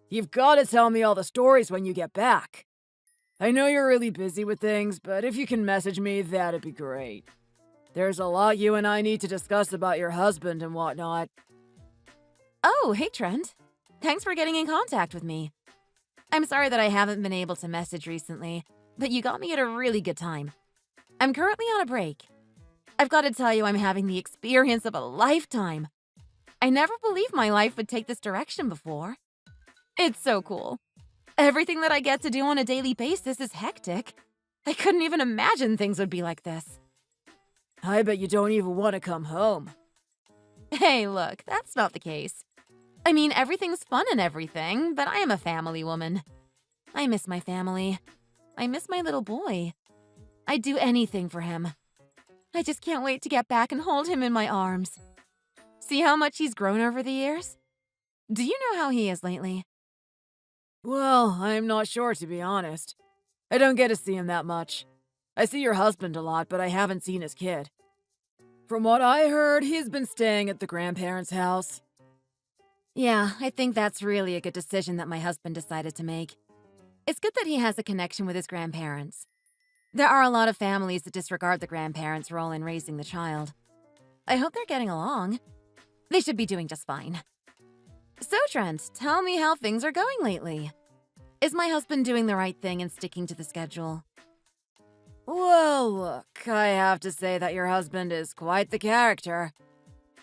You've got to tell me all the stories when you get back. I know you're really busy with things, but if you can message me, that'd be great. There's a lot you and I need to discuss about your husband and whatnot. Oh, hey Trent. Thanks for getting in contact with me. I'm sorry that I haven't been able to message recently, but you got me at a really good time. I'm currently on a break. I've got to tell you, I'm having the experience of a lifetime. I never believed my life would take this direction before. It's so cool. Everything that I get to do on a daily basis is hectic. I couldn't even imagine things would be like this. I bet you don't even want to come home. Hey, look, that's not the case. I mean, everything's fun and everything, but I am a family woman. I miss my family. I miss my little boy. I'd do anything for him. I just can't wait to get back and hold him in my arms. See how much he's grown over the years? Do you know how he is lately? Well, I'm not sure, to be honest. I don't get to see him that much. I see your husband a lot, but I haven't seen his kid. From what I heard, he's been staying at the grandparents' house. Yeah, I think that's really a good decision that my husband decided to make. It's good that he has a connection with his grandparents. There are a lot of families that disregard the grandparents' role in raising the child. I hope they're getting along. They should be doing just fine. So, Trent, tell me how things are going lately. Is my husband doing the right thing and sticking to the schedule? Well, look, I have to say that your husband is quite the character.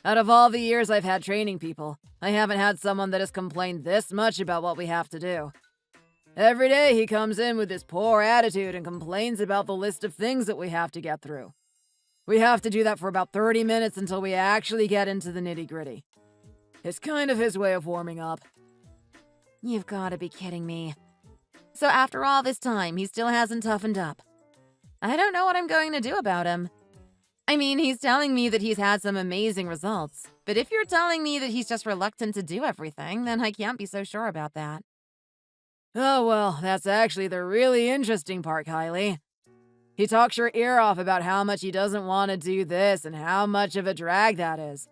Out of all the years I've had training people, I haven't had someone that has complained this much about what we have to do. Every day he comes in with this poor attitude and complains about the list of things that we have to get through. We have to do that for about 30 minutes until we actually get into the nitty-gritty. It's kind of his way of warming up. You've got to be kidding me. So after all this time, he still hasn't toughened up. I don't know what I'm going to do about him. I mean, he's telling me that he's had some amazing results, but if you're telling me that he's just reluctant to do everything, then I can't be so sure about that. Oh, well, that's actually the really interesting part, Kylie. He talks your ear off about how much he doesn't want to do this and how much of a drag that is.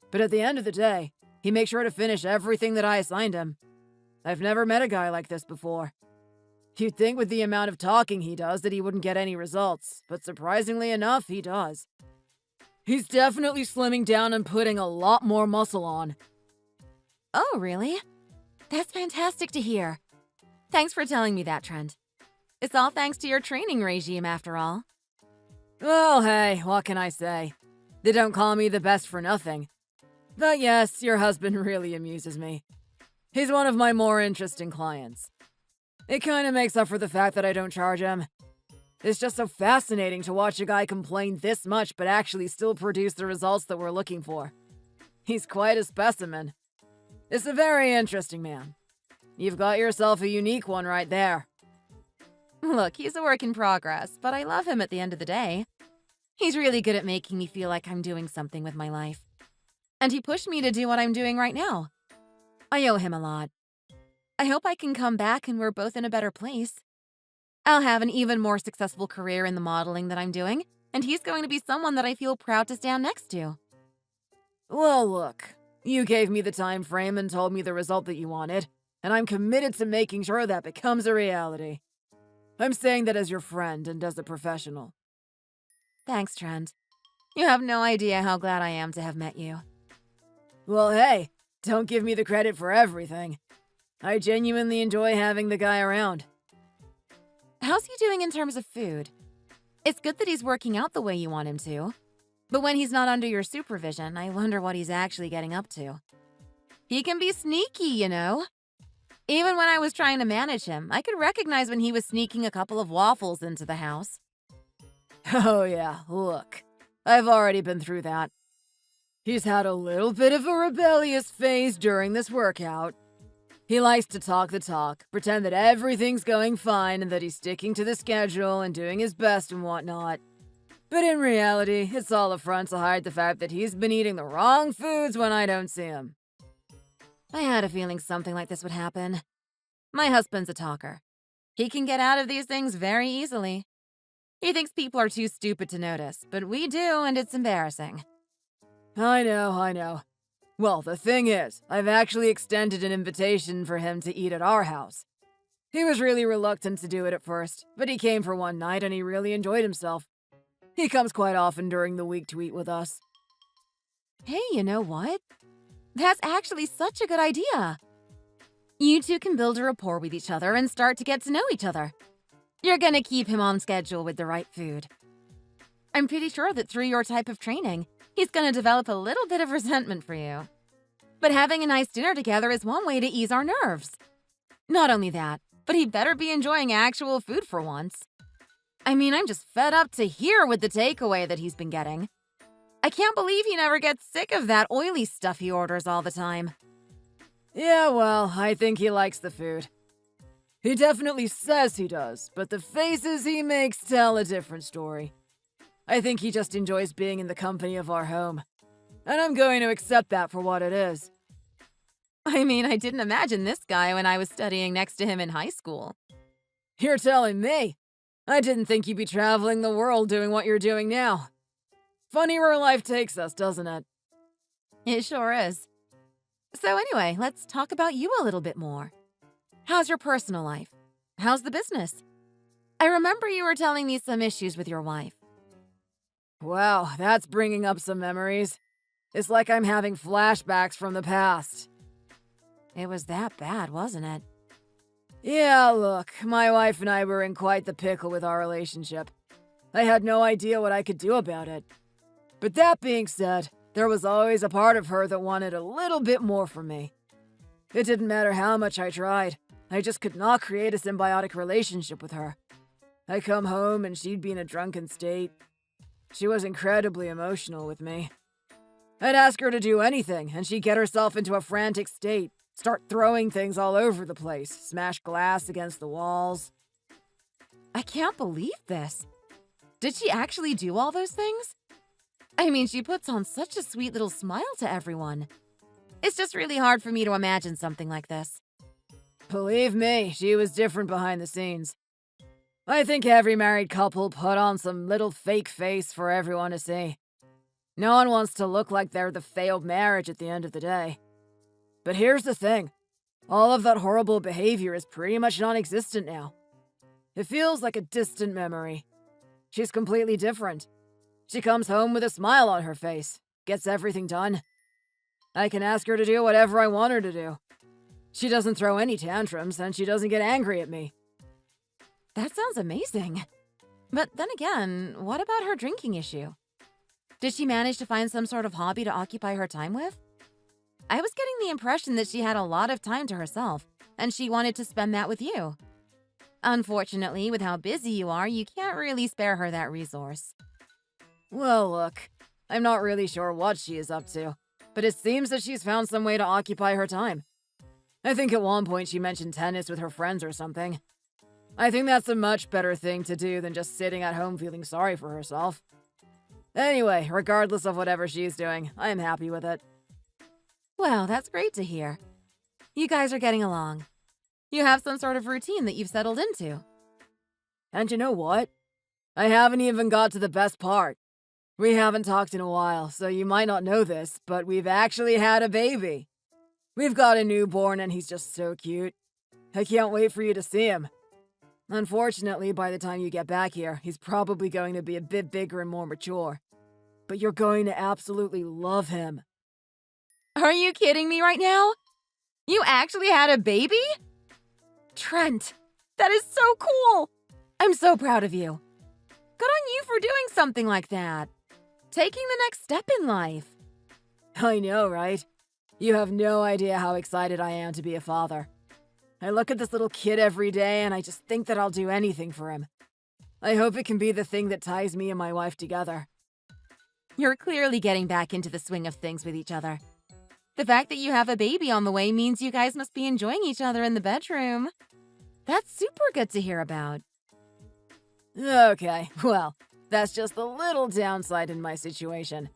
But at the end of the day, he makes sure to finish everything that I assigned him. I've never met a guy like this before. You'd think with the amount of talking he does that he wouldn't get any results, but surprisingly enough, he does. He's definitely slimming down and putting a lot more muscle on. Oh, really? That's fantastic to hear. Thanks for telling me that, Trent. It's all thanks to your training regime, after all. Well, hey, what can I say? They don't call me the best for nothing. But yes, your husband really amuses me. He's one of my more interesting clients. It kind of makes up for the fact that I don't charge him. It's just so fascinating to watch a guy complain this much but actually still produce the results that we're looking for. He's quite a specimen. It's a very interesting man. You've got yourself a unique one right there. Look, he's a work in progress, but I love him at the end of the day. He's really good at making me feel like I'm doing something with my life. And he pushed me to do what I'm doing right now. I owe him a lot. I hope I can come back and we're both in a better place. I'll have an even more successful career in the modeling that I'm doing, and he's going to be someone that I feel proud to stand next to. Well, look, you gave me the time frame and told me the result that you wanted, and I'm committed to making sure that becomes a reality. I'm saying that as your friend and as a professional. Thanks, Trent. You have no idea how glad I am to have met you. Well, hey, don't give me the credit for everything. I genuinely enjoy having the guy around. How's he doing in terms of food? It's good that he's working out the way you want him to. But when he's not under your supervision, I wonder what he's actually getting up to. He can be sneaky, you know. Even when I was trying to manage him, I could recognize when he was sneaking a couple of waffles into the house. Oh yeah, look. I've already been through that. He's had a little bit of a rebellious phase during this workout. He likes to talk the talk, pretend that everything's going fine and that he's sticking to the schedule and doing his best and whatnot. But in reality, it's all a front to hide the fact that he's been eating the wrong foods when I don't see him. I had a feeling something like this would happen. My husband's a talker. He can get out of these things very easily. He thinks people are too stupid to notice, but we do, and it's embarrassing. I know. Well, the thing is, I've actually extended an invitation for him to eat at our house. He was really reluctant to do it at first, but he came for one night and he really enjoyed himself. He comes quite often during the week to eat with us. Hey, you know what? That's actually such a good idea. You two can build a rapport with each other and start to get to know each other. You're gonna keep him on schedule with the right food. I'm pretty sure that through your type of training, he's gonna develop a little bit of resentment for you. But having a nice dinner together is one way to ease our nerves. Not only that, but he better be enjoying actual food for once. I mean, I'm just fed up to here with the takeaway that he's been getting. I can't believe he never gets sick of that oily stuff he orders all the time. Yeah, well, I think he likes the food. He definitely says he does, but the faces he makes tell a different story. I think he just enjoys being in the company of our home. And I'm going to accept that for what it is. I mean, I didn't imagine this guy when I was studying next to him in high school. You're telling me? I didn't think you'd be traveling the world doing what you're doing now. Funny where life takes us, doesn't it? It sure is. So anyway, let's talk about you a little bit more. How's your personal life? How's the business? I remember you were telling me some issues with your wife. Wow, that's bringing up some memories. It's like I'm having flashbacks from the past. It was that bad, wasn't it? Yeah, look, my wife and I were in quite the pickle with our relationship. I had no idea what I could do about it. But that being said, there was always a part of her that wanted a little bit more from me. It didn't matter how much I tried. I just could not create a symbiotic relationship with her. I'd come home and she'd be in a drunken state. She was incredibly emotional with me. I'd ask her to do anything, and she'd get herself into a frantic state, start throwing things all over the place, smash glass against the walls. I can't believe this. Did she actually do all those things? I mean, she puts on such a sweet little smile to everyone. It's just really hard for me to imagine something like this. Believe me, she was different behind the scenes. I think every married couple put on some little fake face for everyone to see. No one wants to look like they're the failed marriage at the end of the day. But here's the thing. All of that horrible behavior is pretty much non-existent now. It feels like a distant memory. She's completely different. She comes home with a smile on her face, gets everything done. I can ask her to do whatever I want her to do. She doesn't throw any tantrums, and she doesn't get angry at me. That sounds amazing. But then again, what about her drinking issue? Did she manage to find some sort of hobby to occupy her time with? I was getting the impression that she had a lot of time to herself, and she wanted to spend that with you. Unfortunately, with how busy you are, you can't really spare her that resource. Well, look, I'm not really sure what she is up to, but it seems that she's found some way to occupy her time. I think at one point she mentioned tennis with her friends or something. I think that's a much better thing to do than just sitting at home feeling sorry for herself. Anyway, regardless of whatever she's doing, I am happy with it. Well, that's great to hear. You guys are getting along. You have some sort of routine that you've settled into. And you know what? I haven't even got to the best part. We haven't talked in a while, so you might not know this, but we've actually had a baby. We've got a newborn and he's just so cute. I can't wait for you to see him. Unfortunately, by the time you get back here, he's probably going to be a bit bigger and more mature. But you're going to absolutely love him. Are you kidding me right now? You actually had a baby? Trent, that is so cool! I'm so proud of you. Good on you for doing something like that. Taking the next step in life. I know, right? You have no idea how excited I am to be a father. I look at this little kid every day and I just think that I'll do anything for him. I hope it can be the thing that ties me and my wife together. You're clearly getting back into the swing of things with each other. The fact that you have a baby on the way means you guys must be enjoying each other in the bedroom. That's super good to hear about. Okay, well, that's just the little downside in my situation.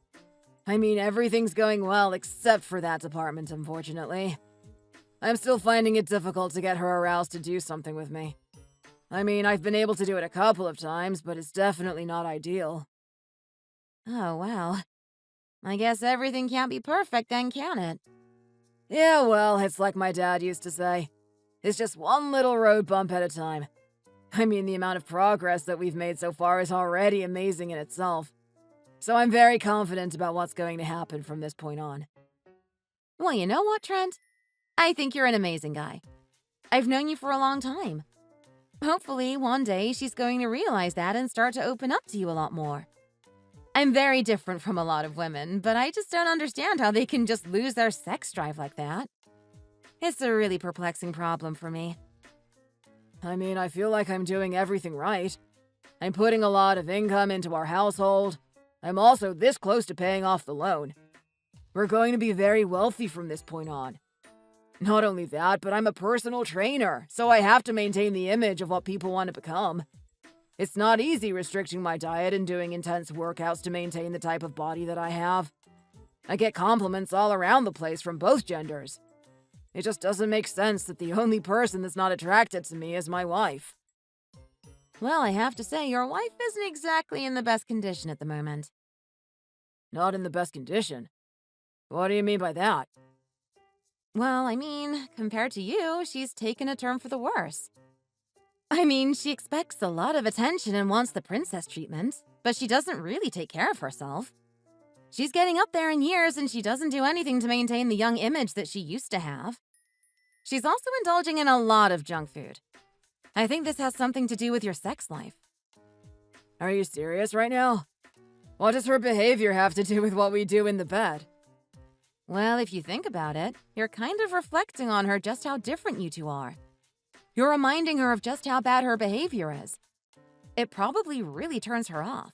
I mean, everything's going well except for that department, unfortunately. I'm still finding it difficult to get her aroused to do something with me. I mean, I've been able to do it a couple of times, but it's definitely not ideal. Oh, well. I guess everything can't be perfect then, can it? Yeah, well, it's like my dad used to say. It's just one little road bump at a time. I mean, the amount of progress that we've made so far is already amazing in itself. So I'm very confident about what's going to happen from this point on. Well, you know what, Trent? I think you're an amazing guy. I've known you for a long time. Hopefully, one day she's going to realize that and start to open up to you a lot more. I'm very different from a lot of women, but I just don't understand how they can just lose their sex drive like that. It's a really perplexing problem for me. I mean, I feel like I'm doing everything right. I'm putting a lot of income into our household. I'm also this close to paying off the loan. We're going to be very wealthy from this point on. Not only that, but I'm a personal trainer, so I have to maintain the image of what people want to become. It's not easy restricting my diet and doing intense workouts to maintain the type of body that I have. I get compliments all around the place from both genders. It just doesn't make sense that the only person that's not attracted to me is my wife. Well, I have to say, your wife isn't exactly in the best condition at the moment. Not in the best condition? What do you mean by that? Well, I mean, compared to you, she's taken a turn for the worse. I mean, she expects a lot of attention and wants the princess treatment, but she doesn't really take care of herself. She's getting up there in years and she doesn't do anything to maintain the young image that she used to have. She's also indulging in a lot of junk food. I think this has something to do with your sex life. Are you serious right now? What does her behavior have to do with what we do in the bed? Well, if you think about it, you're kind of reflecting on her just how different you two are. You're reminding her of just how bad her behavior is. It probably really turns her off.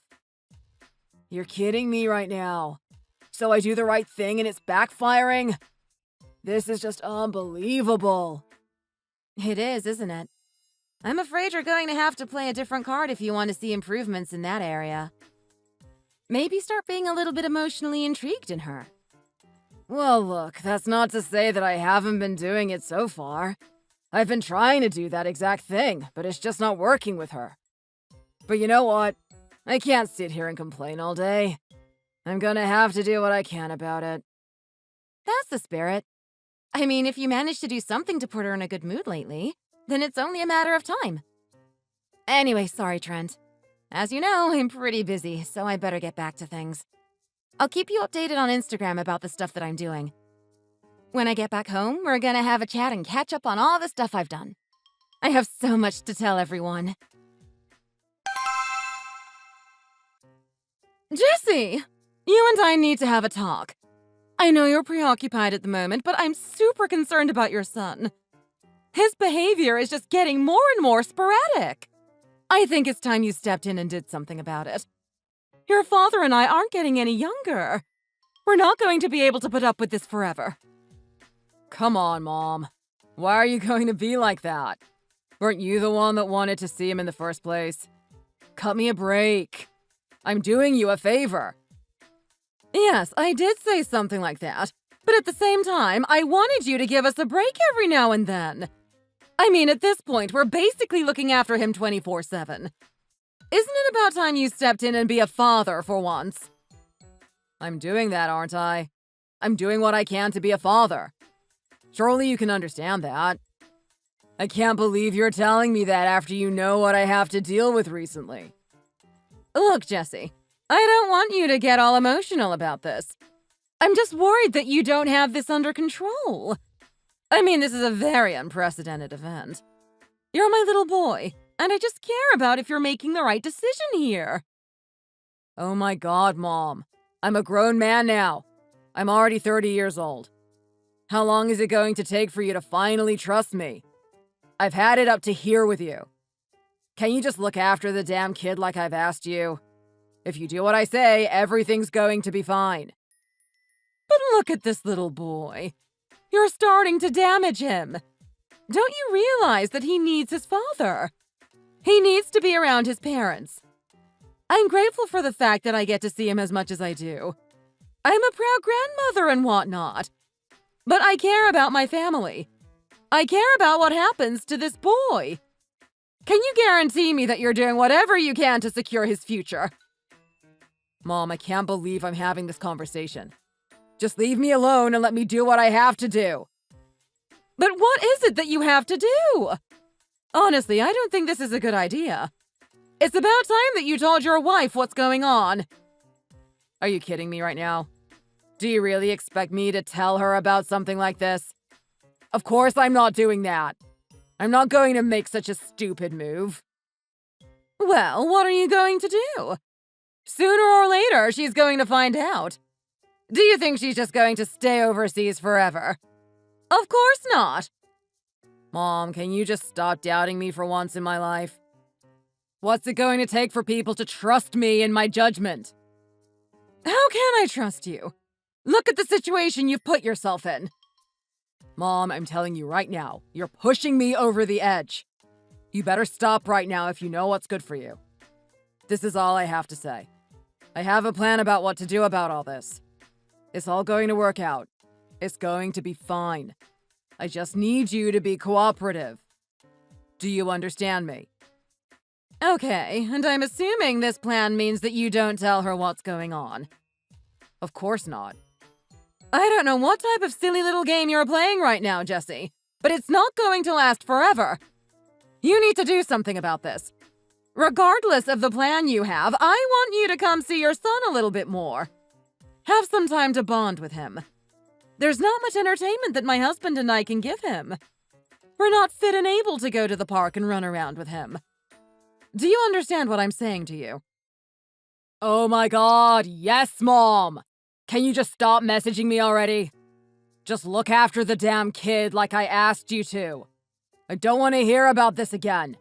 You're kidding me right now. So I do the right thing and it's backfiring? This is just unbelievable. It is, isn't it? I'm afraid you're going to have to play a different card if you want to see improvements in that area. Maybe start being a little bit emotionally intrigued in her. Well, look, that's not to say that I haven't been doing it so far. I've been trying to do that exact thing, but it's just not working with her. But you know what? I can't sit here and complain all day. I'm gonna have to do what I can about it. That's the spirit. I mean, if you manage to do something to put her in a good mood lately, then it's only a matter of time. Anyway, sorry, Trent. As you know, I'm pretty busy, so I better get back to things. I'll keep you updated on Instagram about the stuff that I'm doing. When I get back home, we're gonna have a chat and catch up on all the stuff I've done. I have so much to tell everyone. Jesse! You and I need to have a talk. I know you're preoccupied at the moment, but I'm super concerned about your son. His behavior is just getting more and more sporadic. I think it's time you stepped in and did something about it. Your father and I aren't getting any younger. We're not going to be able to put up with this forever. Come on, Mom. Why are you going to be like that? Weren't you the one that wanted to see him in the first place? Cut me a break. I'm doing you a favor. Yes, I did say something like that. But at the same time, I wanted you to give us a break every now and then. I mean, at this point, we're basically looking after him 24/7. Isn't it about time you stepped in and be a father for once? I'm doing that, aren't I? I'm doing what I can to be a father. Surely you can understand that. I can't believe you're telling me that after you know what I have to deal with recently. Look, Jesse, I don't want you to get all emotional about this. I'm just worried that you don't have this under control. I mean, this is a very unprecedented event. You're my little boy, and I just care about if you're making the right decision here. Oh my God, Mom. I'm a grown man now. I'm already 30 years old. How long is it going to take for you to finally trust me? I've had it up to here with you. Can you just look after the damn kid like I've asked you? If you do what I say, everything's going to be fine. But look at this little boy. You're starting to damage him. Don't you realize that he needs his father? He needs to be around his parents. I'm grateful for the fact that I get to see him as much as I do. I'm a proud grandmother and whatnot. But I care about my family. I care about what happens to this boy. Can you guarantee me that you're doing whatever you can to secure his future? Mom, I can't believe I'm having this conversation. Just leave me alone and let me do what I have to do. But what is it that you have to do? Honestly, I don't think this is a good idea. It's about time that you told your wife what's going on. Are you kidding me right now? Do you really expect me to tell her about something like this? Of course I'm not doing that. I'm not going to make such a stupid move. Well, what are you going to do? Sooner or later, she's going to find out. Do you think she's just going to stay overseas forever? Of course not. Mom, can you just stop doubting me for once in my life? What's it going to take for people to trust me in my judgment? How can I trust you? Look at the situation you've put yourself in. Mom, I'm telling you right now, you're pushing me over the edge. You better stop right now if you know what's good for you. This is all I have to say. I have a plan about what to do about all this. It's all going to work out. It's going to be fine. I just need you to be cooperative. Do you understand me? Okay, and I'm assuming this plan means that you don't tell her what's going on. Of course not. I don't know what type of silly little game you're playing right now, Jesse, but it's not going to last forever. You need to do something about this. Regardless of the plan you have, I want you to come see your son a little bit more. Have some time to bond with him. There's not much entertainment that my husband and I can give him. We're not fit and able to go to the park and run around with him. Do you understand what I'm saying to you? Oh my god, yes, Mom! Can you just stop messaging me already? Just look after the damn kid like I asked you to. I don't want to hear about this again.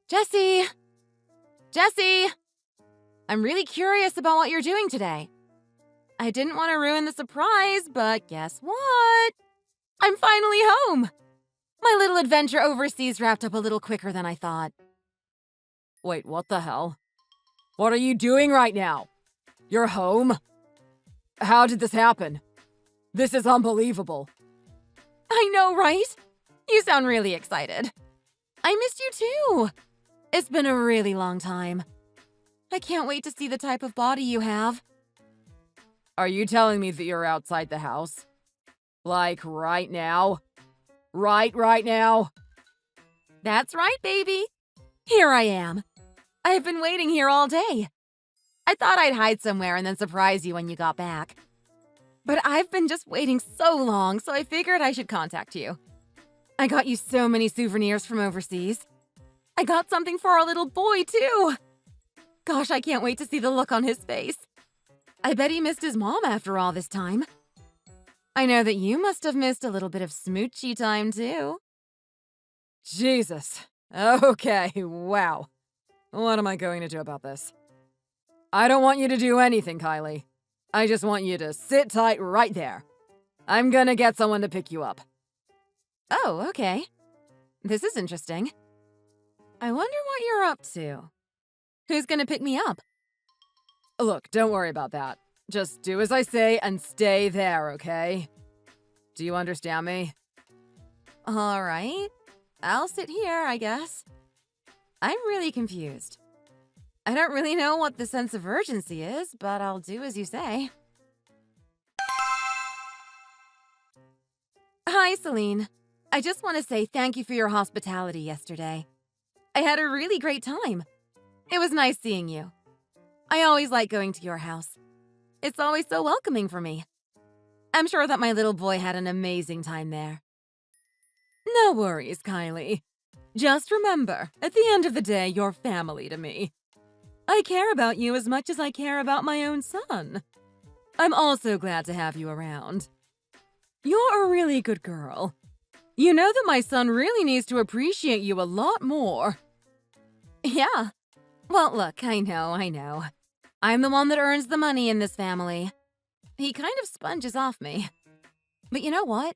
Jesse! Jesse! I'm really curious about what you're doing today. I didn't want to ruin the surprise, but guess what? I'm finally home! My little adventure overseas wrapped up a little quicker than I thought. Wait, what the hell? What are you doing right now? You're home? How did this happen? This is unbelievable. I know, right? You sound really excited. I missed you too. It's been a really long time. I can't wait to see the type of body you have. Are you telling me that you're outside the house? Like right now? Right now? That's right, baby. Here I am. I've been waiting here all day. I thought I'd hide somewhere and then surprise you when you got back. But I've been just waiting so long, so I figured I should contact you. I got you so many souvenirs from overseas. I got something for our little boy, too. Gosh, I can't wait to see the look on his face. I bet he missed his mom after all this time. I know that you must have missed a little bit of smoochy time, too. Jesus. Okay, wow. What am I going to do about this? I don't want you to do anything, Kylie. I just want you to sit tight right there. I'm gonna get someone to pick you up. Oh, okay. This is interesting. I wonder what you're up to. Who's gonna pick me up? Look, don't worry about that. Just do as I say and stay there, okay? Do you understand me? All right. I'll sit here, I guess. I'm really confused. I don't really know what the sense of urgency is, but I'll do as you say. Hi, Celine. I just want to say thank you for your hospitality yesterday. I had a really great time. It was nice seeing you. I always like going to your house. It's always so welcoming for me. I'm sure that my little boy had an amazing time there. No worries, Kylie. Just remember, at the end of the day, you're family to me. I care about you as much as I care about my own son. I'm also glad to have you around. You're a really good girl. You know that my son really needs to appreciate you a lot more. Yeah. Well, look, I know. I'm the one that earns the money in this family. He kind of sponges off me. But you know what?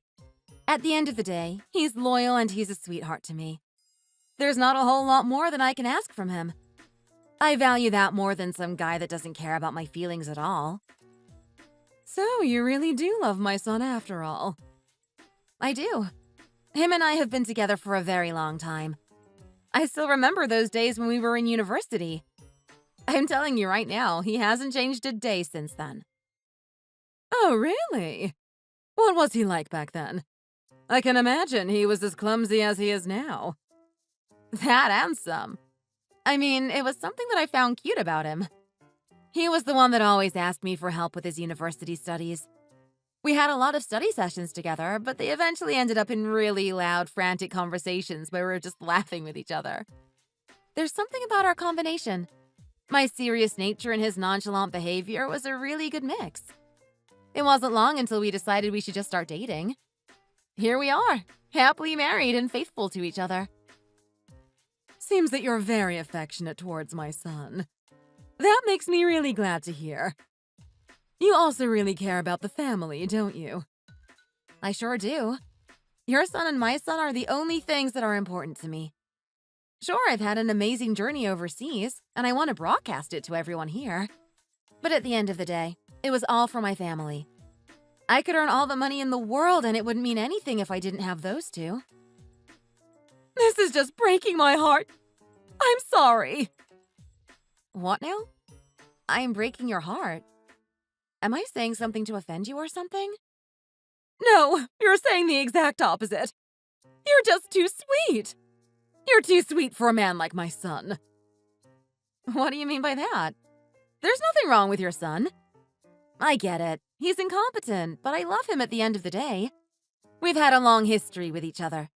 At the end of the day, he's loyal and he's a sweetheart to me. There's not a whole lot more than I can ask from him. I value that more than some guy that doesn't care about my feelings at all. So you really do love my son after all. I do. Him and I have been together for a very long time. I still remember those days when we were in university. I'm telling you right now, he hasn't changed a day since then. Oh, really? What was he like back then? I can imagine he was as clumsy as he is now. That and some. I mean, it was something that I found cute about him. He was the one that always asked me for help with his university studies. We had a lot of study sessions together, but they eventually ended up in really loud, frantic conversations where we were just laughing with each other. There's something about our combination. My serious nature and his nonchalant behavior was a really good mix. It wasn't long until we decided we should just start dating. Here we are, happily married and faithful to each other. Seems that you're very affectionate towards my son. That makes me really glad to hear. You also really care about the family, don't you? I sure do. Your son and my son are the only things that are important to me. Sure, I've had an amazing journey overseas, and I want to broadcast it to everyone here. But at the end of the day, it was all for my family. I could earn all the money in the world and it wouldn't mean anything if I didn't have those two. This is just breaking my heart. I'm sorry. What now? I'm breaking your heart. Am I saying something to offend you or something? No, you're saying the exact opposite. You're just too sweet. You're too sweet for a man like my son. What do you mean by that? There's nothing wrong with your son. I get it. He's incompetent, but I love him at the end of the day. We've had a long history with each other.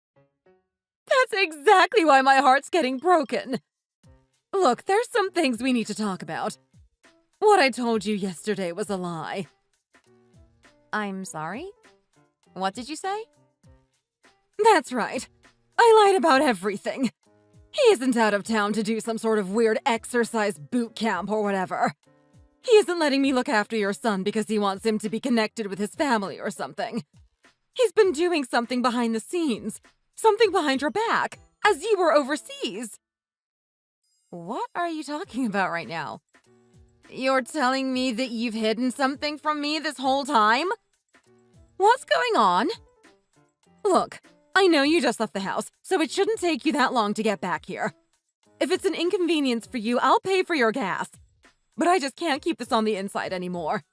That's exactly why my heart's getting broken. Look, there's some things we need to talk about. What I told you yesterday was a lie. I'm sorry? What did you say? That's right. I lied about everything. He isn't out of town to do some sort of weird exercise boot camp or whatever. He isn't letting me look after your son because he wants him to be connected with his family or something. He's been doing something behind the scenes. Something behind your back, as you were overseas. What are you talking about right now? You're telling me that you've hidden something from me this whole time? What's going on? Look, I know you just left the house, so it shouldn't take you that long to get back here. If it's an inconvenience for you, I'll pay for your gas. But I just can't keep this on the inside anymore.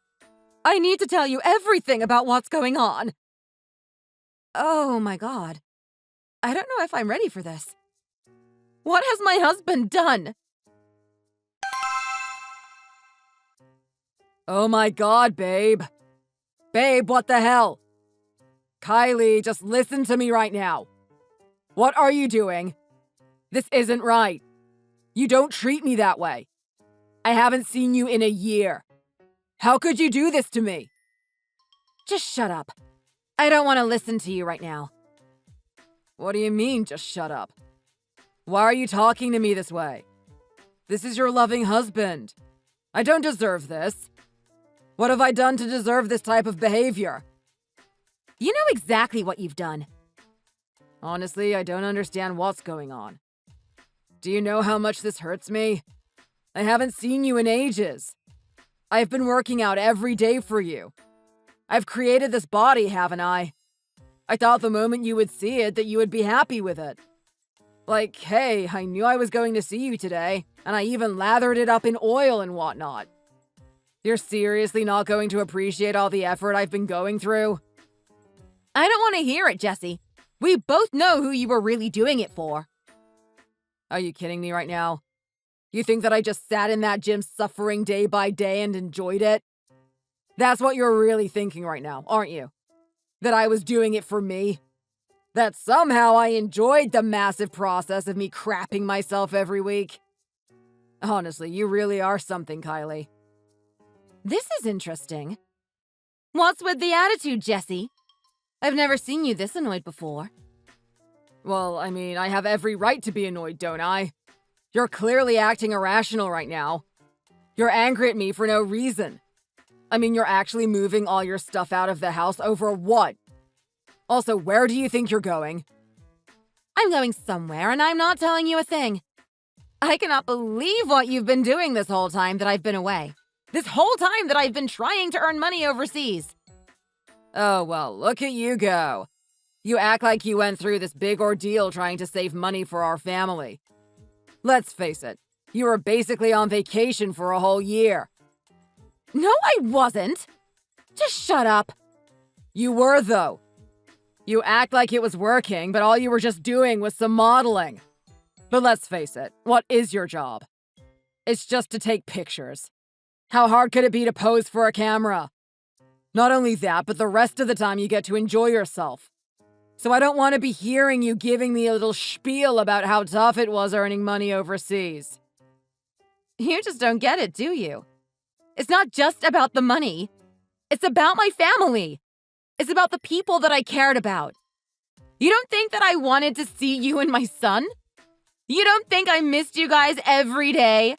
I need to tell you everything about what's going on. Oh my God. I don't know if I'm ready for this. What has my husband done? Oh my God, babe. Babe, what the hell? Kylie, just listen to me right now. What are you doing? This isn't right. You don't treat me that way. I haven't seen you in a year. How could you do this to me? Just shut up. I don't want to listen to you right now. What do you mean, just shut up? Why are you talking to me this way? This is your loving husband. I don't deserve this. What have I done to deserve this type of behavior? You know exactly what you've done. Honestly, I don't understand what's going on. Do you know how much this hurts me? I haven't seen you in ages. I've been working out every day for you. I've created this body, haven't I? I thought the moment you would see it that you would be happy with it. Like, hey, I knew I was going to see you today, and I even lathered it up in oil and whatnot. You're seriously not going to appreciate all the effort I've been going through? I don't want to hear it, Jesse. We both know who you were really doing it for. Are you kidding me right now? You think that I just sat in that gym suffering day by day and enjoyed it? That's what you're really thinking right now, aren't you? That I was doing it for me? That somehow I enjoyed the massive process of me crapping myself every week? Honestly, you really are something, Kylie. This is interesting. What's with the attitude, Jesse? I've never seen you this annoyed before. Well, I mean, I have every right to be annoyed, don't I? You're clearly acting irrational right now. You're angry at me for no reason. I mean, you're actually moving all your stuff out of the house over what? Also, where do you think you're going? I'm going somewhere, and I'm not telling you a thing. I cannot believe what you've been doing this whole time that I've been away. This whole time that I've been trying to earn money overseas. Oh, well, look at you go. You act like you went through this big ordeal trying to save money for our family. Let's face it, you were basically on vacation for a whole year. No, I wasn't. Just shut up. You were, though. You act like it was working, but all you were just doing was some modeling. But let's face it, what is your job? It's just to take pictures. How hard could it be to pose for a camera? Not only that, but the rest of the time you get to enjoy yourself. So I don't want to be hearing you giving me a little spiel about how tough it was earning money overseas. You just don't get it, do you? It's not just about the money. It's about my family. It's about the people that I cared about. You don't think that I wanted to see you and my son? You don't think I missed you guys every day?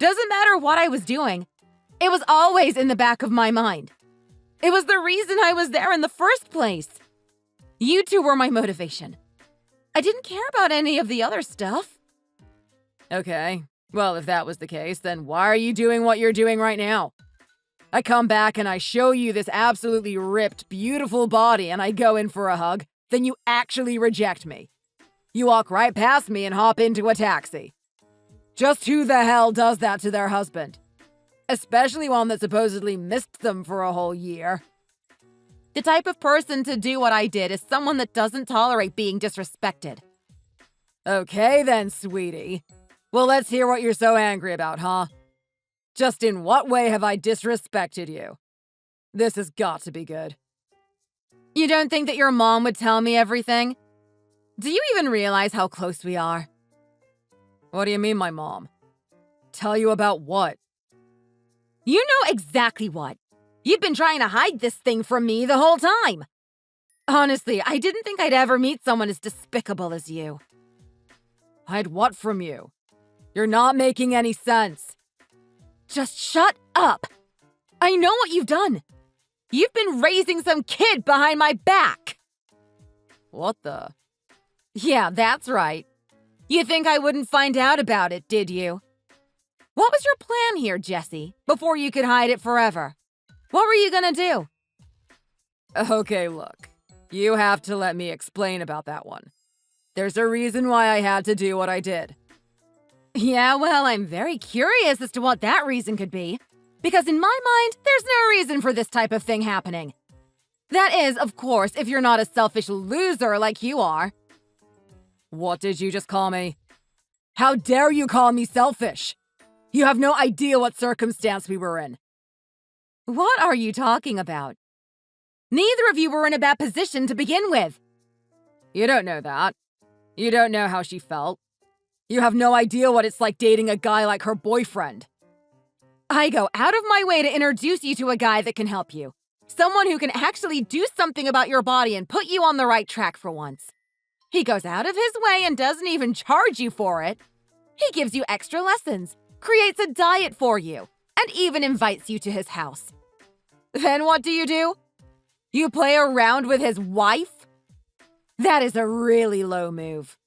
Doesn't matter what I was doing. It was always in the back of my mind. It was the reason I was there in the first place. You two were my motivation. I didn't care about any of the other stuff. Okay, well, if that was the case, then why are you doing what you're doing right now? I come back and I show you this absolutely ripped, beautiful body and I go in for a hug, then you actually reject me. You walk right past me and hop into a taxi. Just who the hell does that to their husband? Especially one that supposedly missed them for a whole year. The type of person to do what I did is someone that doesn't tolerate being disrespected. Okay then, sweetie. Well, let's hear what you're so angry about, huh? Just in what way have I disrespected you? This has got to be good. You don't think that your mom would tell me everything? Do you even realize how close we are? What do you mean, my mom? Tell you about what? You know exactly what. You've been trying to hide this thing from me the whole time. Honestly, I didn't think I'd ever meet someone as despicable as you. Hide what from you? You're not making any sense. Just shut up. I know what you've done. You've been raising some kid behind my back. What the? Yeah, that's right. You think I wouldn't find out about it, did you? What was your plan here, Jesse, before you could hide it forever? What were you gonna do? Okay, look. You have to let me explain about that one. There's a reason why I had to do what I did. Yeah, well, I'm very curious as to what that reason could be. Because in my mind, there's no reason for this type of thing happening. That is, of course, if you're not a selfish loser like you are. What did you just call me? How dare you call me selfish? You have no idea what circumstance we were in. What are you talking about? Neither of you were in a bad position to begin with. You don't know that. You don't know how she felt. You have no idea what it's like dating a guy like her boyfriend. I go out of my way to introduce you to a guy that can help you. Someone who can actually do something about your body and put you on the right track for once. He goes out of his way and doesn't even charge you for it. He gives you extra lessons, creates a diet for you, and even invites you to his house. Then what do? You play around with his wife? That is a really low move.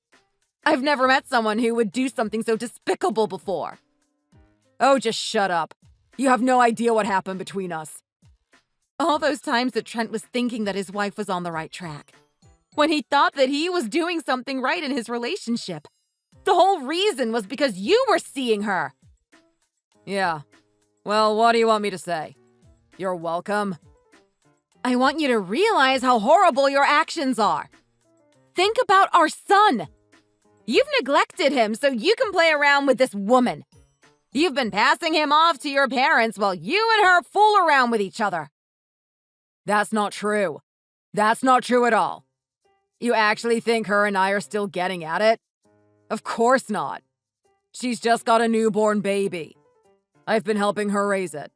I've never met someone who would do something so despicable before. Oh, just shut up. You have no idea what happened between us. All those times that Trent was thinking that his wife was on the right track. When he thought that he was doing something right in his relationship. The whole reason was because you were seeing her. Yeah. Well, what do you want me to say? You're welcome. I want you to realize how horrible your actions are. Think about our son. You've neglected him so you can play around with this woman. You've been passing him off to your parents while you and her fool around with each other. That's not true. That's not true at all. You actually think her and I are still getting at it? Of course not. She's just got a newborn baby. I've been helping her raise it.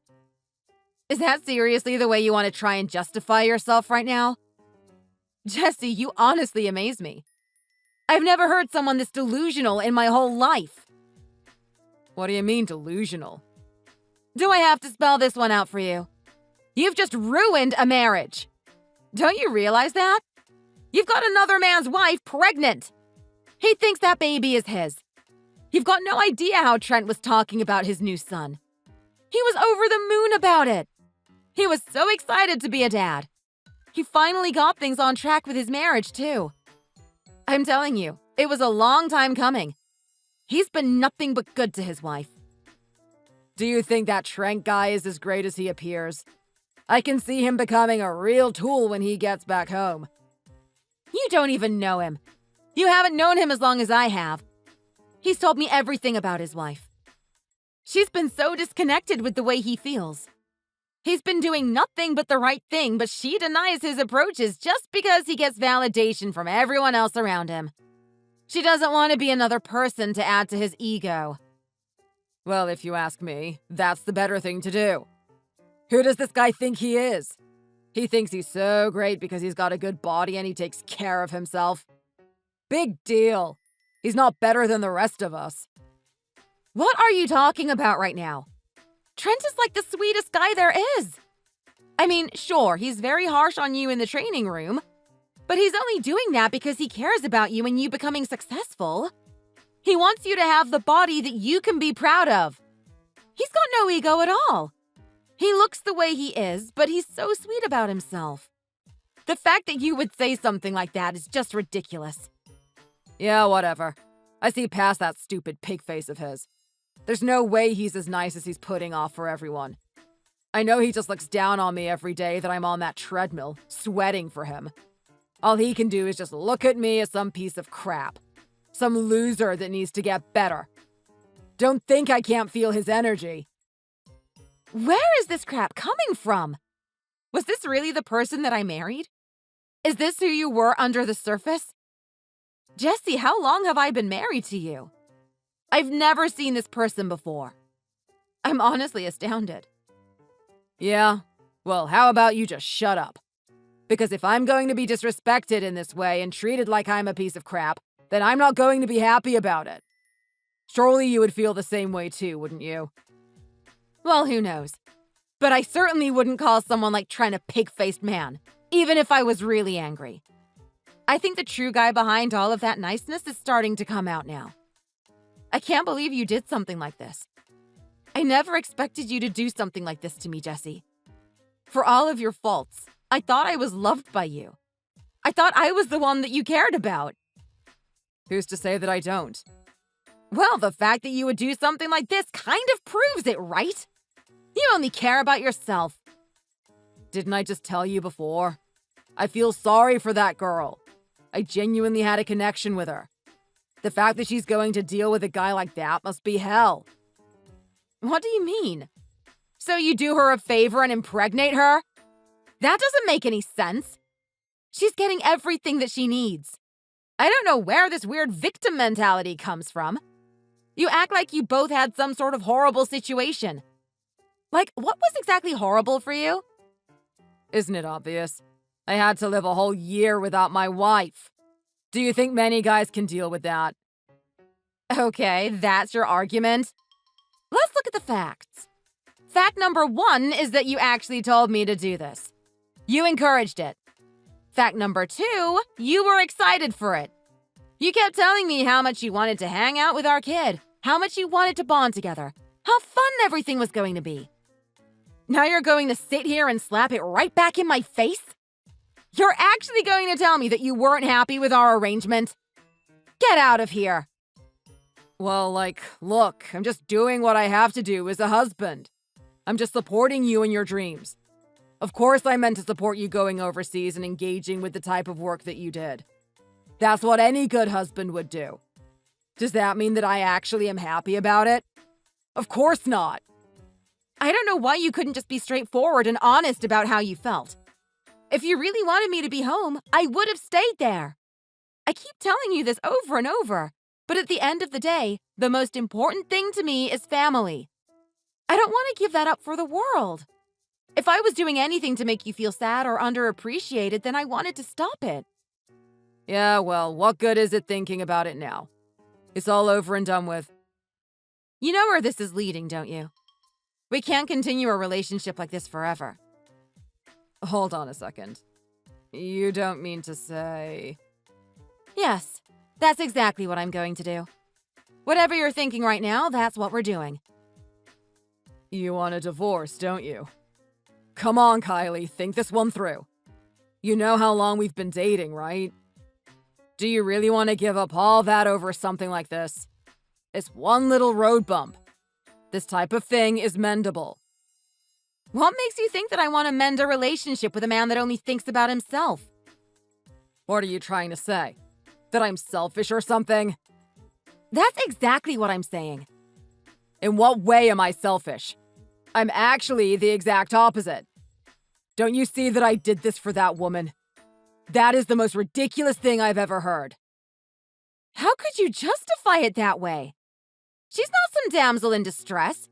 Is that seriously the way you want to try and justify yourself right now? Jesse, you honestly amaze me. I've never heard someone this delusional in my whole life. What do you mean, delusional? Do I have to spell this one out for you? You've just ruined a marriage. Don't you realize that? You've got another man's wife pregnant. He thinks that baby is his. You've got no idea how Trent was talking about his new son. He was over the moon about it. He was so excited to be a dad. He finally got things on track with his marriage, too. I'm telling you, it was a long time coming. He's been nothing but good to his wife. Do you think that Trent guy is as great as he appears? I can see him becoming a real tool when he gets back home. You don't even know him. You haven't known him as long as I have. He's told me everything about his wife. She's been so disconnected with the way he feels. He's been doing nothing but the right thing, but she denies his approaches just because he gets validation from everyone else around him. She doesn't want to be another person to add to his ego. Well, if you ask me, that's the better thing to do. Who does this guy think he is? He thinks he's so great because he's got a good body and he takes care of himself. Big deal. He's not better than the rest of us. What are you talking about right now? Trent is like the sweetest guy there is. I mean, sure, he's very harsh on you in the training room, but he's only doing that because he cares about you and you becoming successful. He wants you to have the body that you can be proud of. He's got no ego at all. He looks the way he is, but he's so sweet about himself. The fact that you would say something like that is just ridiculous. Yeah, whatever. I see past that stupid pig face of his. There's no way he's as nice as he's putting off for everyone. I know he just looks down on me every day that I'm on that treadmill, sweating for him. All he can do is just look at me as some piece of crap. Some loser that needs to get better. Don't think I can't feel his energy. Where is this crap coming from? Was this really the person that I married? Is this who you were under the surface? Jesse, how long have I been married to you? I've never seen this person before. I'm honestly astounded. Yeah? Well, how about you just shut up? Because if I'm going to be disrespected in this way and treated like I'm a piece of crap, then I'm not going to be happy about it. Surely you would feel the same way too, wouldn't you? Well, who knows? But I certainly wouldn't call someone like Trent a pig-faced man, even if I was really angry. I think the true guy behind all of that niceness is starting to come out now. I can't believe you did something like this. I never expected you to do something like this to me, Jesse. For all of your faults, I thought I was loved by you. I thought I was the one that you cared about. Who's to say that I don't? Well, the fact that you would do something like this kind of proves it, right? You only care about yourself. Didn't I just tell you before? I feel sorry for that girl. I genuinely had a connection with her. The fact that she's going to deal with a guy like that must be hell. What do you mean? So you do her a favor and impregnate her? That doesn't make any sense. She's getting everything that she needs. I don't know where this weird victim mentality comes from. You act like you both had some sort of horrible situation. Like, what was exactly horrible for you? Isn't it obvious? I had to live a whole year without my wife. Do you think many guys can deal with that? Okay, that's your argument. Let's look at the facts. Fact number 1 is that you actually told me to do this. You encouraged it. Fact number 2, you were excited for it. You kept telling me how much you wanted to hang out with our kid, how much you wanted to bond together, how fun everything was going to be. Now you're going to sit here and slap it right back in my face? You're actually going to tell me that you weren't happy with our arrangement? Get out of here. Well, look, I'm just doing what I have to do as a husband. I'm just supporting you in your dreams. Of course I meant to support you going overseas and engaging with the type of work that you did. That's what any good husband would do. Does that mean that I actually am happy about it? Of course not. I don't know why you couldn't just be straightforward and honest about how you felt. If you really wanted me to be home, I would have stayed there. I keep telling you this over and over, but at the end of the day, the most important thing to me is family. I don't want to give that up for the world. If I was doing anything to make you feel sad or underappreciated, then I wanted to stop it. Yeah, well, what good is it thinking about it now? It's all over and done with. You know where this is leading, don't you? We can't continue a relationship like this forever. Hold on a second. You don't mean to say... Yes, that's exactly what I'm going to do. Whatever you're thinking right now, that's what we're doing. You want a divorce, don't you? Come on, Kylie, think this one through. You know how long we've been dating, right? Do you really want to give up all that over something like this? It's one little road bump. This type of thing is mendable. What makes you think that I want to mend a relationship with a man that only thinks about himself? What are you trying to say? That I'm selfish or something? That's exactly what I'm saying. In what way am I selfish? I'm actually the exact opposite. Don't you see that I did this for that woman? That is the most ridiculous thing I've ever heard. How could you justify it that way? She's not some damsel in distress.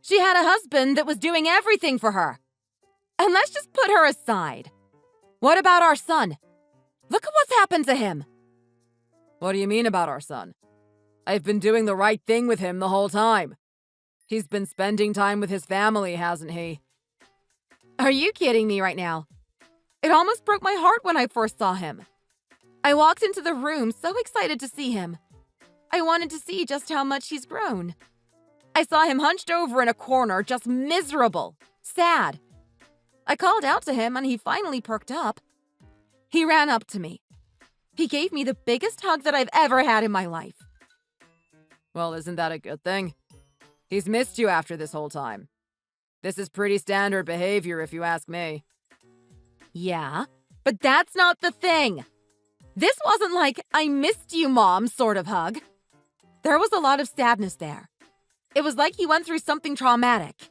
She had a husband that was doing everything for her. And let's just put her aside. What about our son? Look at what's happened to him. What do you mean about our son? I've been doing the right thing with him the whole time. He's been spending time with his family, hasn't he? Are you kidding me right now? It almost broke my heart when I first saw him. I walked into the room so excited to see him. I wanted to see just how much he's grown. I saw him hunched over in a corner, just miserable, sad. I called out to him and he finally perked up. He ran up to me. He gave me the biggest hug that I've ever had in my life. Well, isn't that a good thing? He's missed you after this whole time. This is pretty standard behavior if you ask me. Yeah, but that's not the thing. This wasn't like, I missed you, Mom, sort of hug. There was a lot of sadness there. It was like he went through something traumatic.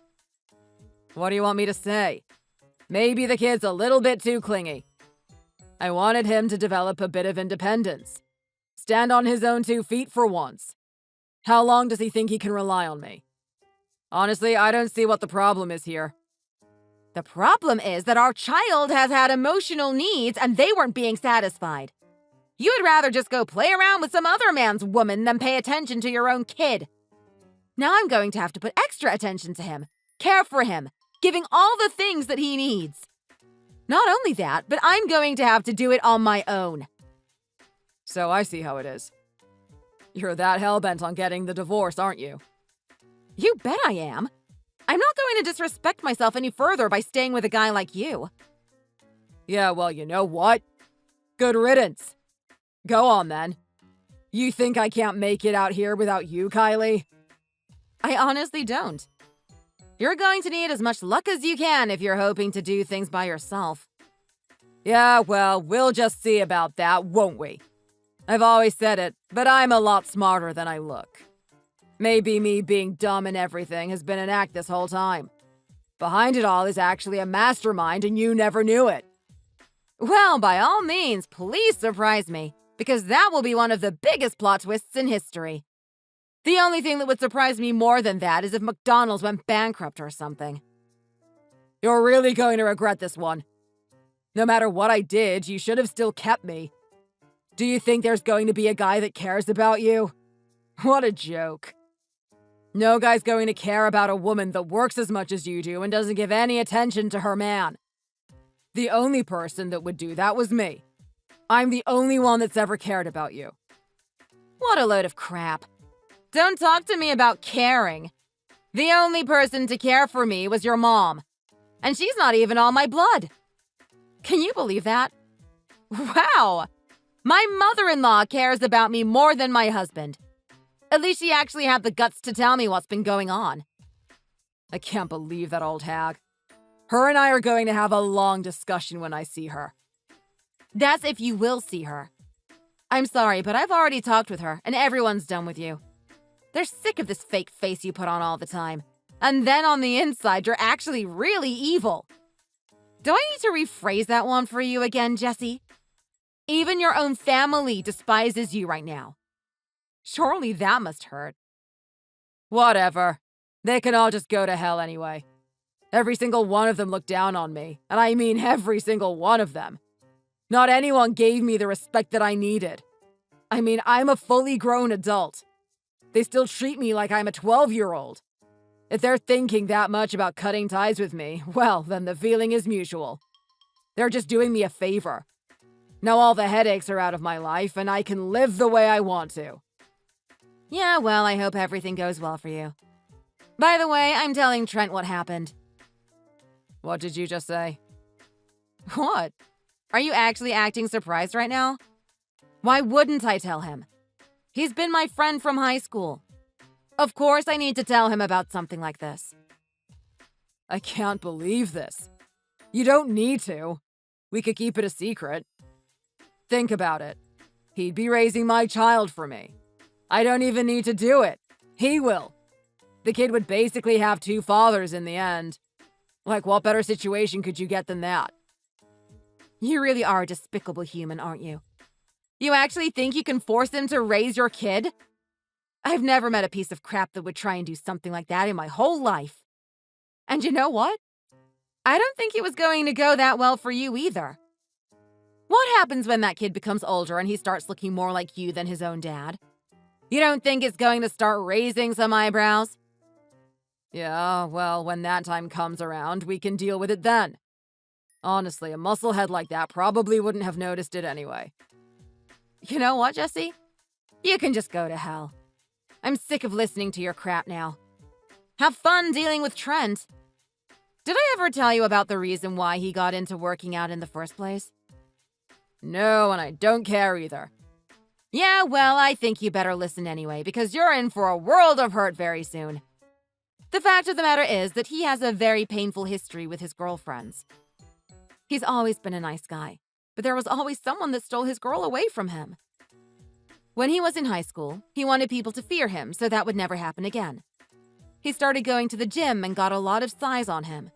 What do you want me to say? Maybe the kid's a little bit too clingy. I wanted him to develop a bit of independence. Stand on his own 2 feet for once. How long does he think he can rely on me? Honestly, I don't see what the problem is here. The problem is that our child has had emotional needs and they weren't being satisfied. You would rather just go play around with some other man's woman than pay attention to your own kid. Now I'm going to have to put extra attention to him, care for him, giving all the things that he needs. Not only that, but I'm going to have to do it on my own. So I see how it is. You're that hell-bent on getting the divorce, aren't you? You bet I am. I'm not going to disrespect myself any further by staying with a guy like you. Yeah, well, you know what? Good riddance. Go on, then. You think I can't make it out here without you, Kylie? I honestly don't. You're going to need as much luck as you can if you're hoping to do things by yourself. Yeah, well, we'll just see about that, won't we? I've always said it, but I'm a lot smarter than I look. Maybe me being dumb and everything has been an act this whole time. Behind it all is actually a mastermind and you never knew it. Well, by all means, please surprise me, because that will be one of the biggest plot twists in history. The only thing that would surprise me more than that is if McDonald's went bankrupt or something. You're really going to regret this one. No matter what I did, you should have still kept me. Do you think there's going to be a guy that cares about you? What a joke. No guy's going to care about a woman that works as much as you do and doesn't give any attention to her man. The only person that would do that was me. I'm the only one that's ever cared about you. What a load of crap. Don't talk to me about caring. The only person to care for me was your mom. And she's not even all my blood. Can you believe that? Wow! My mother-in-law cares about me more than my husband. At least she actually had the guts to tell me what's been going on. I can't believe that old hag. Her and I are going to have a long discussion when I see her. That's if you will see her. I'm sorry, but I've already talked with her, and everyone's done with you. They're sick of this fake face you put on all the time. And then on the inside, you're actually really evil. Do I need to rephrase that one for you again, Jesse? Even your own family despises you right now. Surely that must hurt. Whatever. They can all just go to hell anyway. Every single one of them looked down on me, and I mean every single one of them. Not anyone gave me the respect that I needed. I mean, I'm a fully grown adult. They still treat me like I'm a 12-year-old. If they're thinking that much about cutting ties with me, well, then the feeling is mutual. They're just doing me a favor. Now all the headaches are out of my life, and I can live the way I want to. Yeah, well, I hope everything goes well for you. By the way, I'm telling Trent what happened. What did you just say? What? Are you actually acting surprised right now? Why wouldn't I tell him? He's been my friend from high school. Of course I need to tell him about something like this. I can't believe this. You don't need to. We could keep it a secret. Think about it. He'd be raising my child for me. I don't even need to do it. He will. The kid would basically have 2 fathers in the end. Like, what better situation could you get than that? You really are a despicable human, aren't you? You actually think you can force him to raise your kid? I've never met a piece of crap that would try and do something like that in my whole life. And you know what? I don't think it was going to go that well for you either. What happens when that kid becomes older and he starts looking more like you than his own dad? You don't think it's going to start raising some eyebrows? Yeah, well, when that time comes around, we can deal with it then. Honestly, a musclehead like that probably wouldn't have noticed it anyway. You know what, Jesse? You can just go to hell. I'm sick of listening to your crap now. Have fun dealing with Trent. Did I ever tell you about the reason why he got into working out in the first place? No, and I don't care either. Yeah, well, I think you better listen anyway, because you're in for a world of hurt very soon. The fact of the matter is that he has a very painful history with his girlfriends. He's always been a nice guy, but there was always someone that stole his girl away from him. When he was in high school, he wanted people to fear him so that would never happen again. He started going to the gym and got a lot of size on him.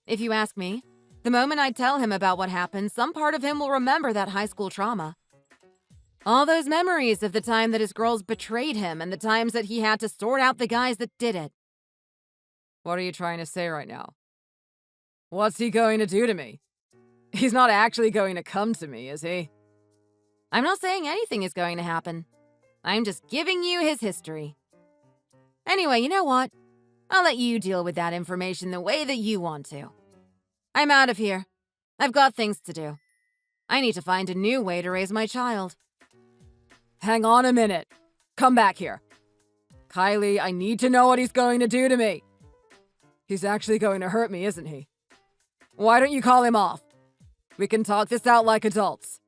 If you ask me, the moment I tell him about what happened, some part of him will remember that high school trauma. All those memories of the time that his girls betrayed him and the times that he had to sort out the guys that did it. What are you trying to say right now? What's he going to do to me? He's not actually going to come to me, is he? I'm not saying anything is going to happen. I'm just giving you his history. Anyway, you know what? I'll let you deal with that information the way that you want to. I'm out of here. I've got things to do. I need to find a new way to raise my child. Hang on a minute. Come back here. Kylie, I need to know what he's going to do to me. He's actually going to hurt me, isn't he? Why don't you call him off? We can talk this out like adults.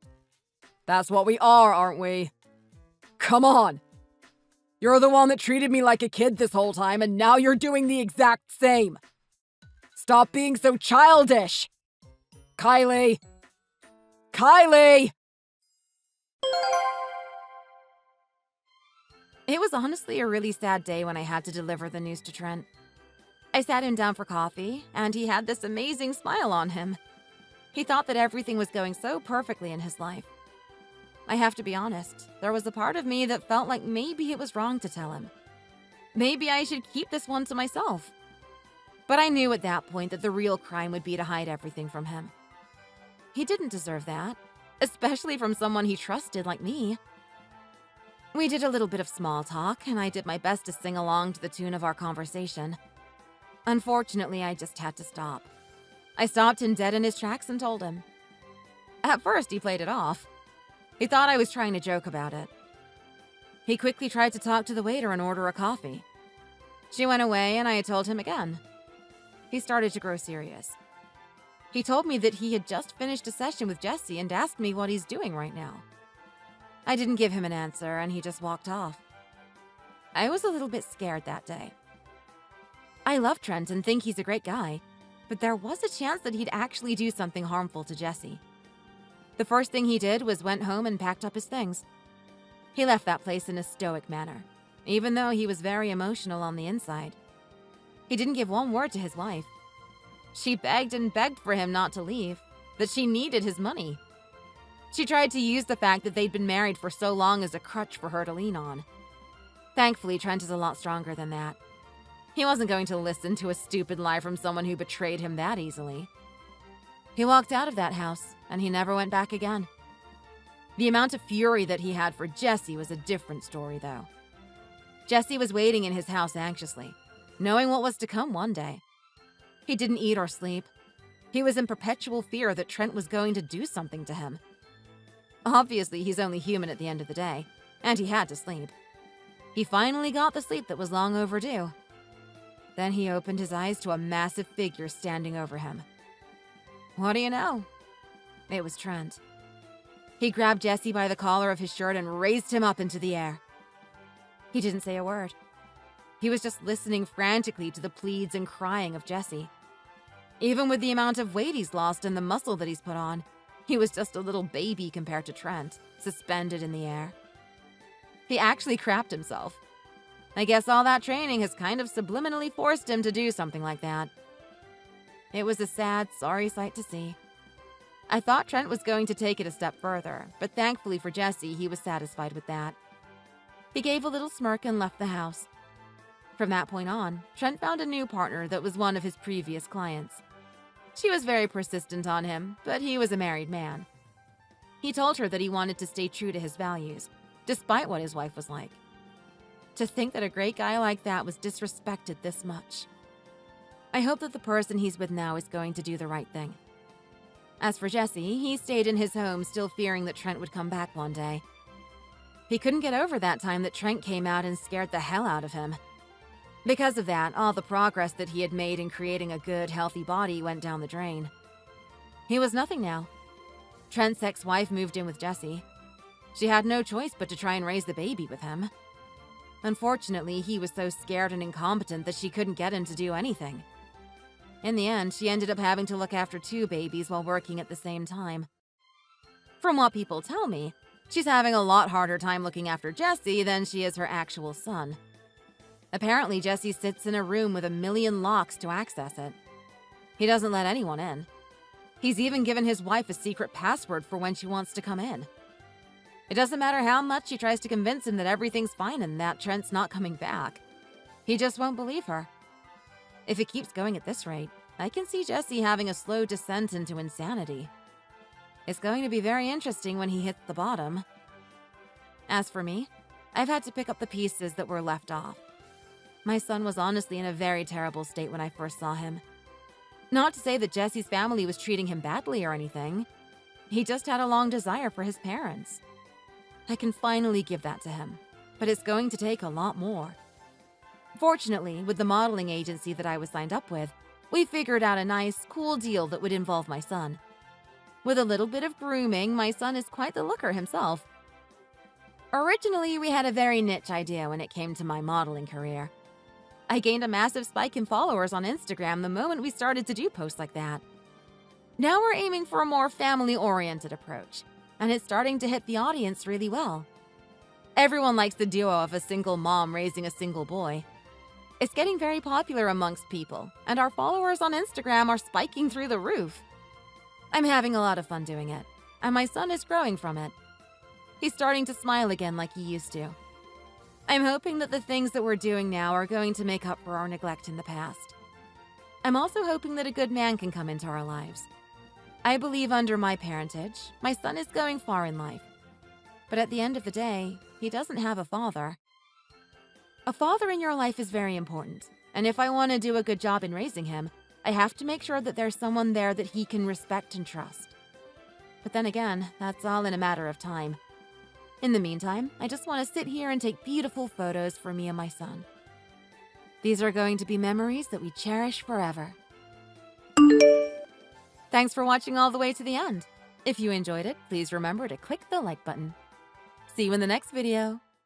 That's what we are, aren't we? Come on. You're the one that treated me like a kid this whole time, and now you're doing the exact same. Stop being so childish. Kylie. Kylie! It was honestly a really sad day when I had to deliver the news to Trent. I sat him down for coffee, and he had this amazing smile on him. He thought that everything was going so perfectly in his life. I have to be honest, there was a part of me that felt like maybe it was wrong to tell him. Maybe I should keep this one to myself. But I knew at that point that the real crime would be to hide everything from him. He didn't deserve that, especially from someone he trusted like me. We did a little bit of small talk, and I did my best to sing along to the tune of our conversation. Unfortunately, I just had to stop. I stopped him dead in his tracks and told him. At first, he played it off. He thought I was trying to joke about it. He quickly tried to talk to the waiter and order a coffee. She went away, and I had told him again. He started to grow serious. He told me that he had just finished a session with Jesse and asked me what he's doing right now. I didn't give him an answer, and he just walked off. I was a little bit scared that day. I love Trent and think he's a great guy, but there was a chance that he'd actually do something harmful to Jesse. The first thing he did was went home and packed up his things. He left that place in a stoic manner, even though he was very emotional on the inside. He didn't give one word to his wife. She begged and begged for him not to leave, that she needed his money. She tried to use the fact that they'd been married for so long as a crutch for her to lean on. Thankfully, Trent is a lot stronger than that. He wasn't going to listen to a stupid lie from someone who betrayed him that easily. He walked out of that house, and he never went back again. The amount of fury that he had for Jesse was a different story, though. Jesse was waiting in his house anxiously, knowing what was to come one day. He didn't eat or sleep. He was in perpetual fear that Trent was going to do something to him. Obviously, he's only human at the end of the day, and he had to sleep. He finally got the sleep that was long overdue. Then he opened his eyes to a massive figure standing over him. What do you know? It was Trent. He grabbed Jesse by the collar of his shirt and raised him up into the air. He didn't say a word. He was just listening frantically to the pleads and crying of Jesse. Even with the amount of weight he's lost and the muscle that he's put on, he was just a little baby compared to Trent, suspended in the air. He actually crapped himself. I guess all that training has kind of subliminally forced him to do something like that. It was a sad, sorry sight to see. I thought Trent was going to take it a step further, but thankfully for Jesse, he was satisfied with that. He gave a little smirk and left the house. From that point on, Trent found a new partner that was one of his previous clients. She was very persistent on him, but he was a married man. He told her that he wanted to stay true to his values, despite what his wife was like. To think that a great guy like that was disrespected this much. I hope that the person he's with now is going to do the right thing. As for Jesse, he stayed in his home still fearing that Trent would come back one day. He couldn't get over that time that Trent came out and scared the hell out of him. Because of that, all the progress that he had made in creating a good, healthy body went down the drain. He was nothing now. Trent's ex-wife moved in with Jesse. She had no choice but to try and raise the baby with him. Unfortunately, he was so scared and incompetent that she couldn't get him to do anything. In the end, she ended up having to look after 2 babies while working at the same time. From what people tell me, she's having a lot harder time looking after Jesse than she is her actual son. Apparently, Jesse sits in a room with a million locks to access it. He doesn't let anyone in. He's even given his wife a secret password for when she wants to come in. It doesn't matter how much she tries to convince him that everything's fine and that Trent's not coming back. He just won't believe her. If it keeps going at this rate, I can see Jesse having a slow descent into insanity. It's going to be very interesting when he hits the bottom. As for me, I've had to pick up the pieces that were left off. My son was honestly in a very terrible state when I first saw him. Not to say that Jesse's family was treating him badly or anything. He just had a long desire for his parents. I can finally give that to him, but it's going to take a lot more. Fortunately, with the modeling agency that I was signed up with, we figured out a nice, cool deal that would involve my son. With a little bit of grooming, my son is quite the looker himself. Originally, we had a very niche idea when it came to my modeling career. I gained a massive spike in followers on Instagram the moment we started to do posts like that. Now we're aiming for a more family-oriented approach, and it's starting to hit the audience really well. Everyone likes the duo of a single mom raising a single boy. It's getting very popular amongst people, and our followers on Instagram are spiking through the roof. I'm having a lot of fun doing it, and my son is growing from it. He's starting to smile again like he used to. I'm hoping that the things that we're doing now are going to make up for our neglect in the past. I'm also hoping that a good man can come into our lives. I believe under my parentage, my son is going far in life. But at the end of the day, he doesn't have a father. A father in your life is very important, and if I want to do a good job in raising him, I have to make sure that there's someone there that he can respect and trust. But then again, that's all in a matter of time. In the meantime, I just want to sit here and take beautiful photos for me and my son. These are going to be memories that we cherish forever. Thanks for watching all the way to the end. If you enjoyed it, please remember to click the like button. See you in the next video.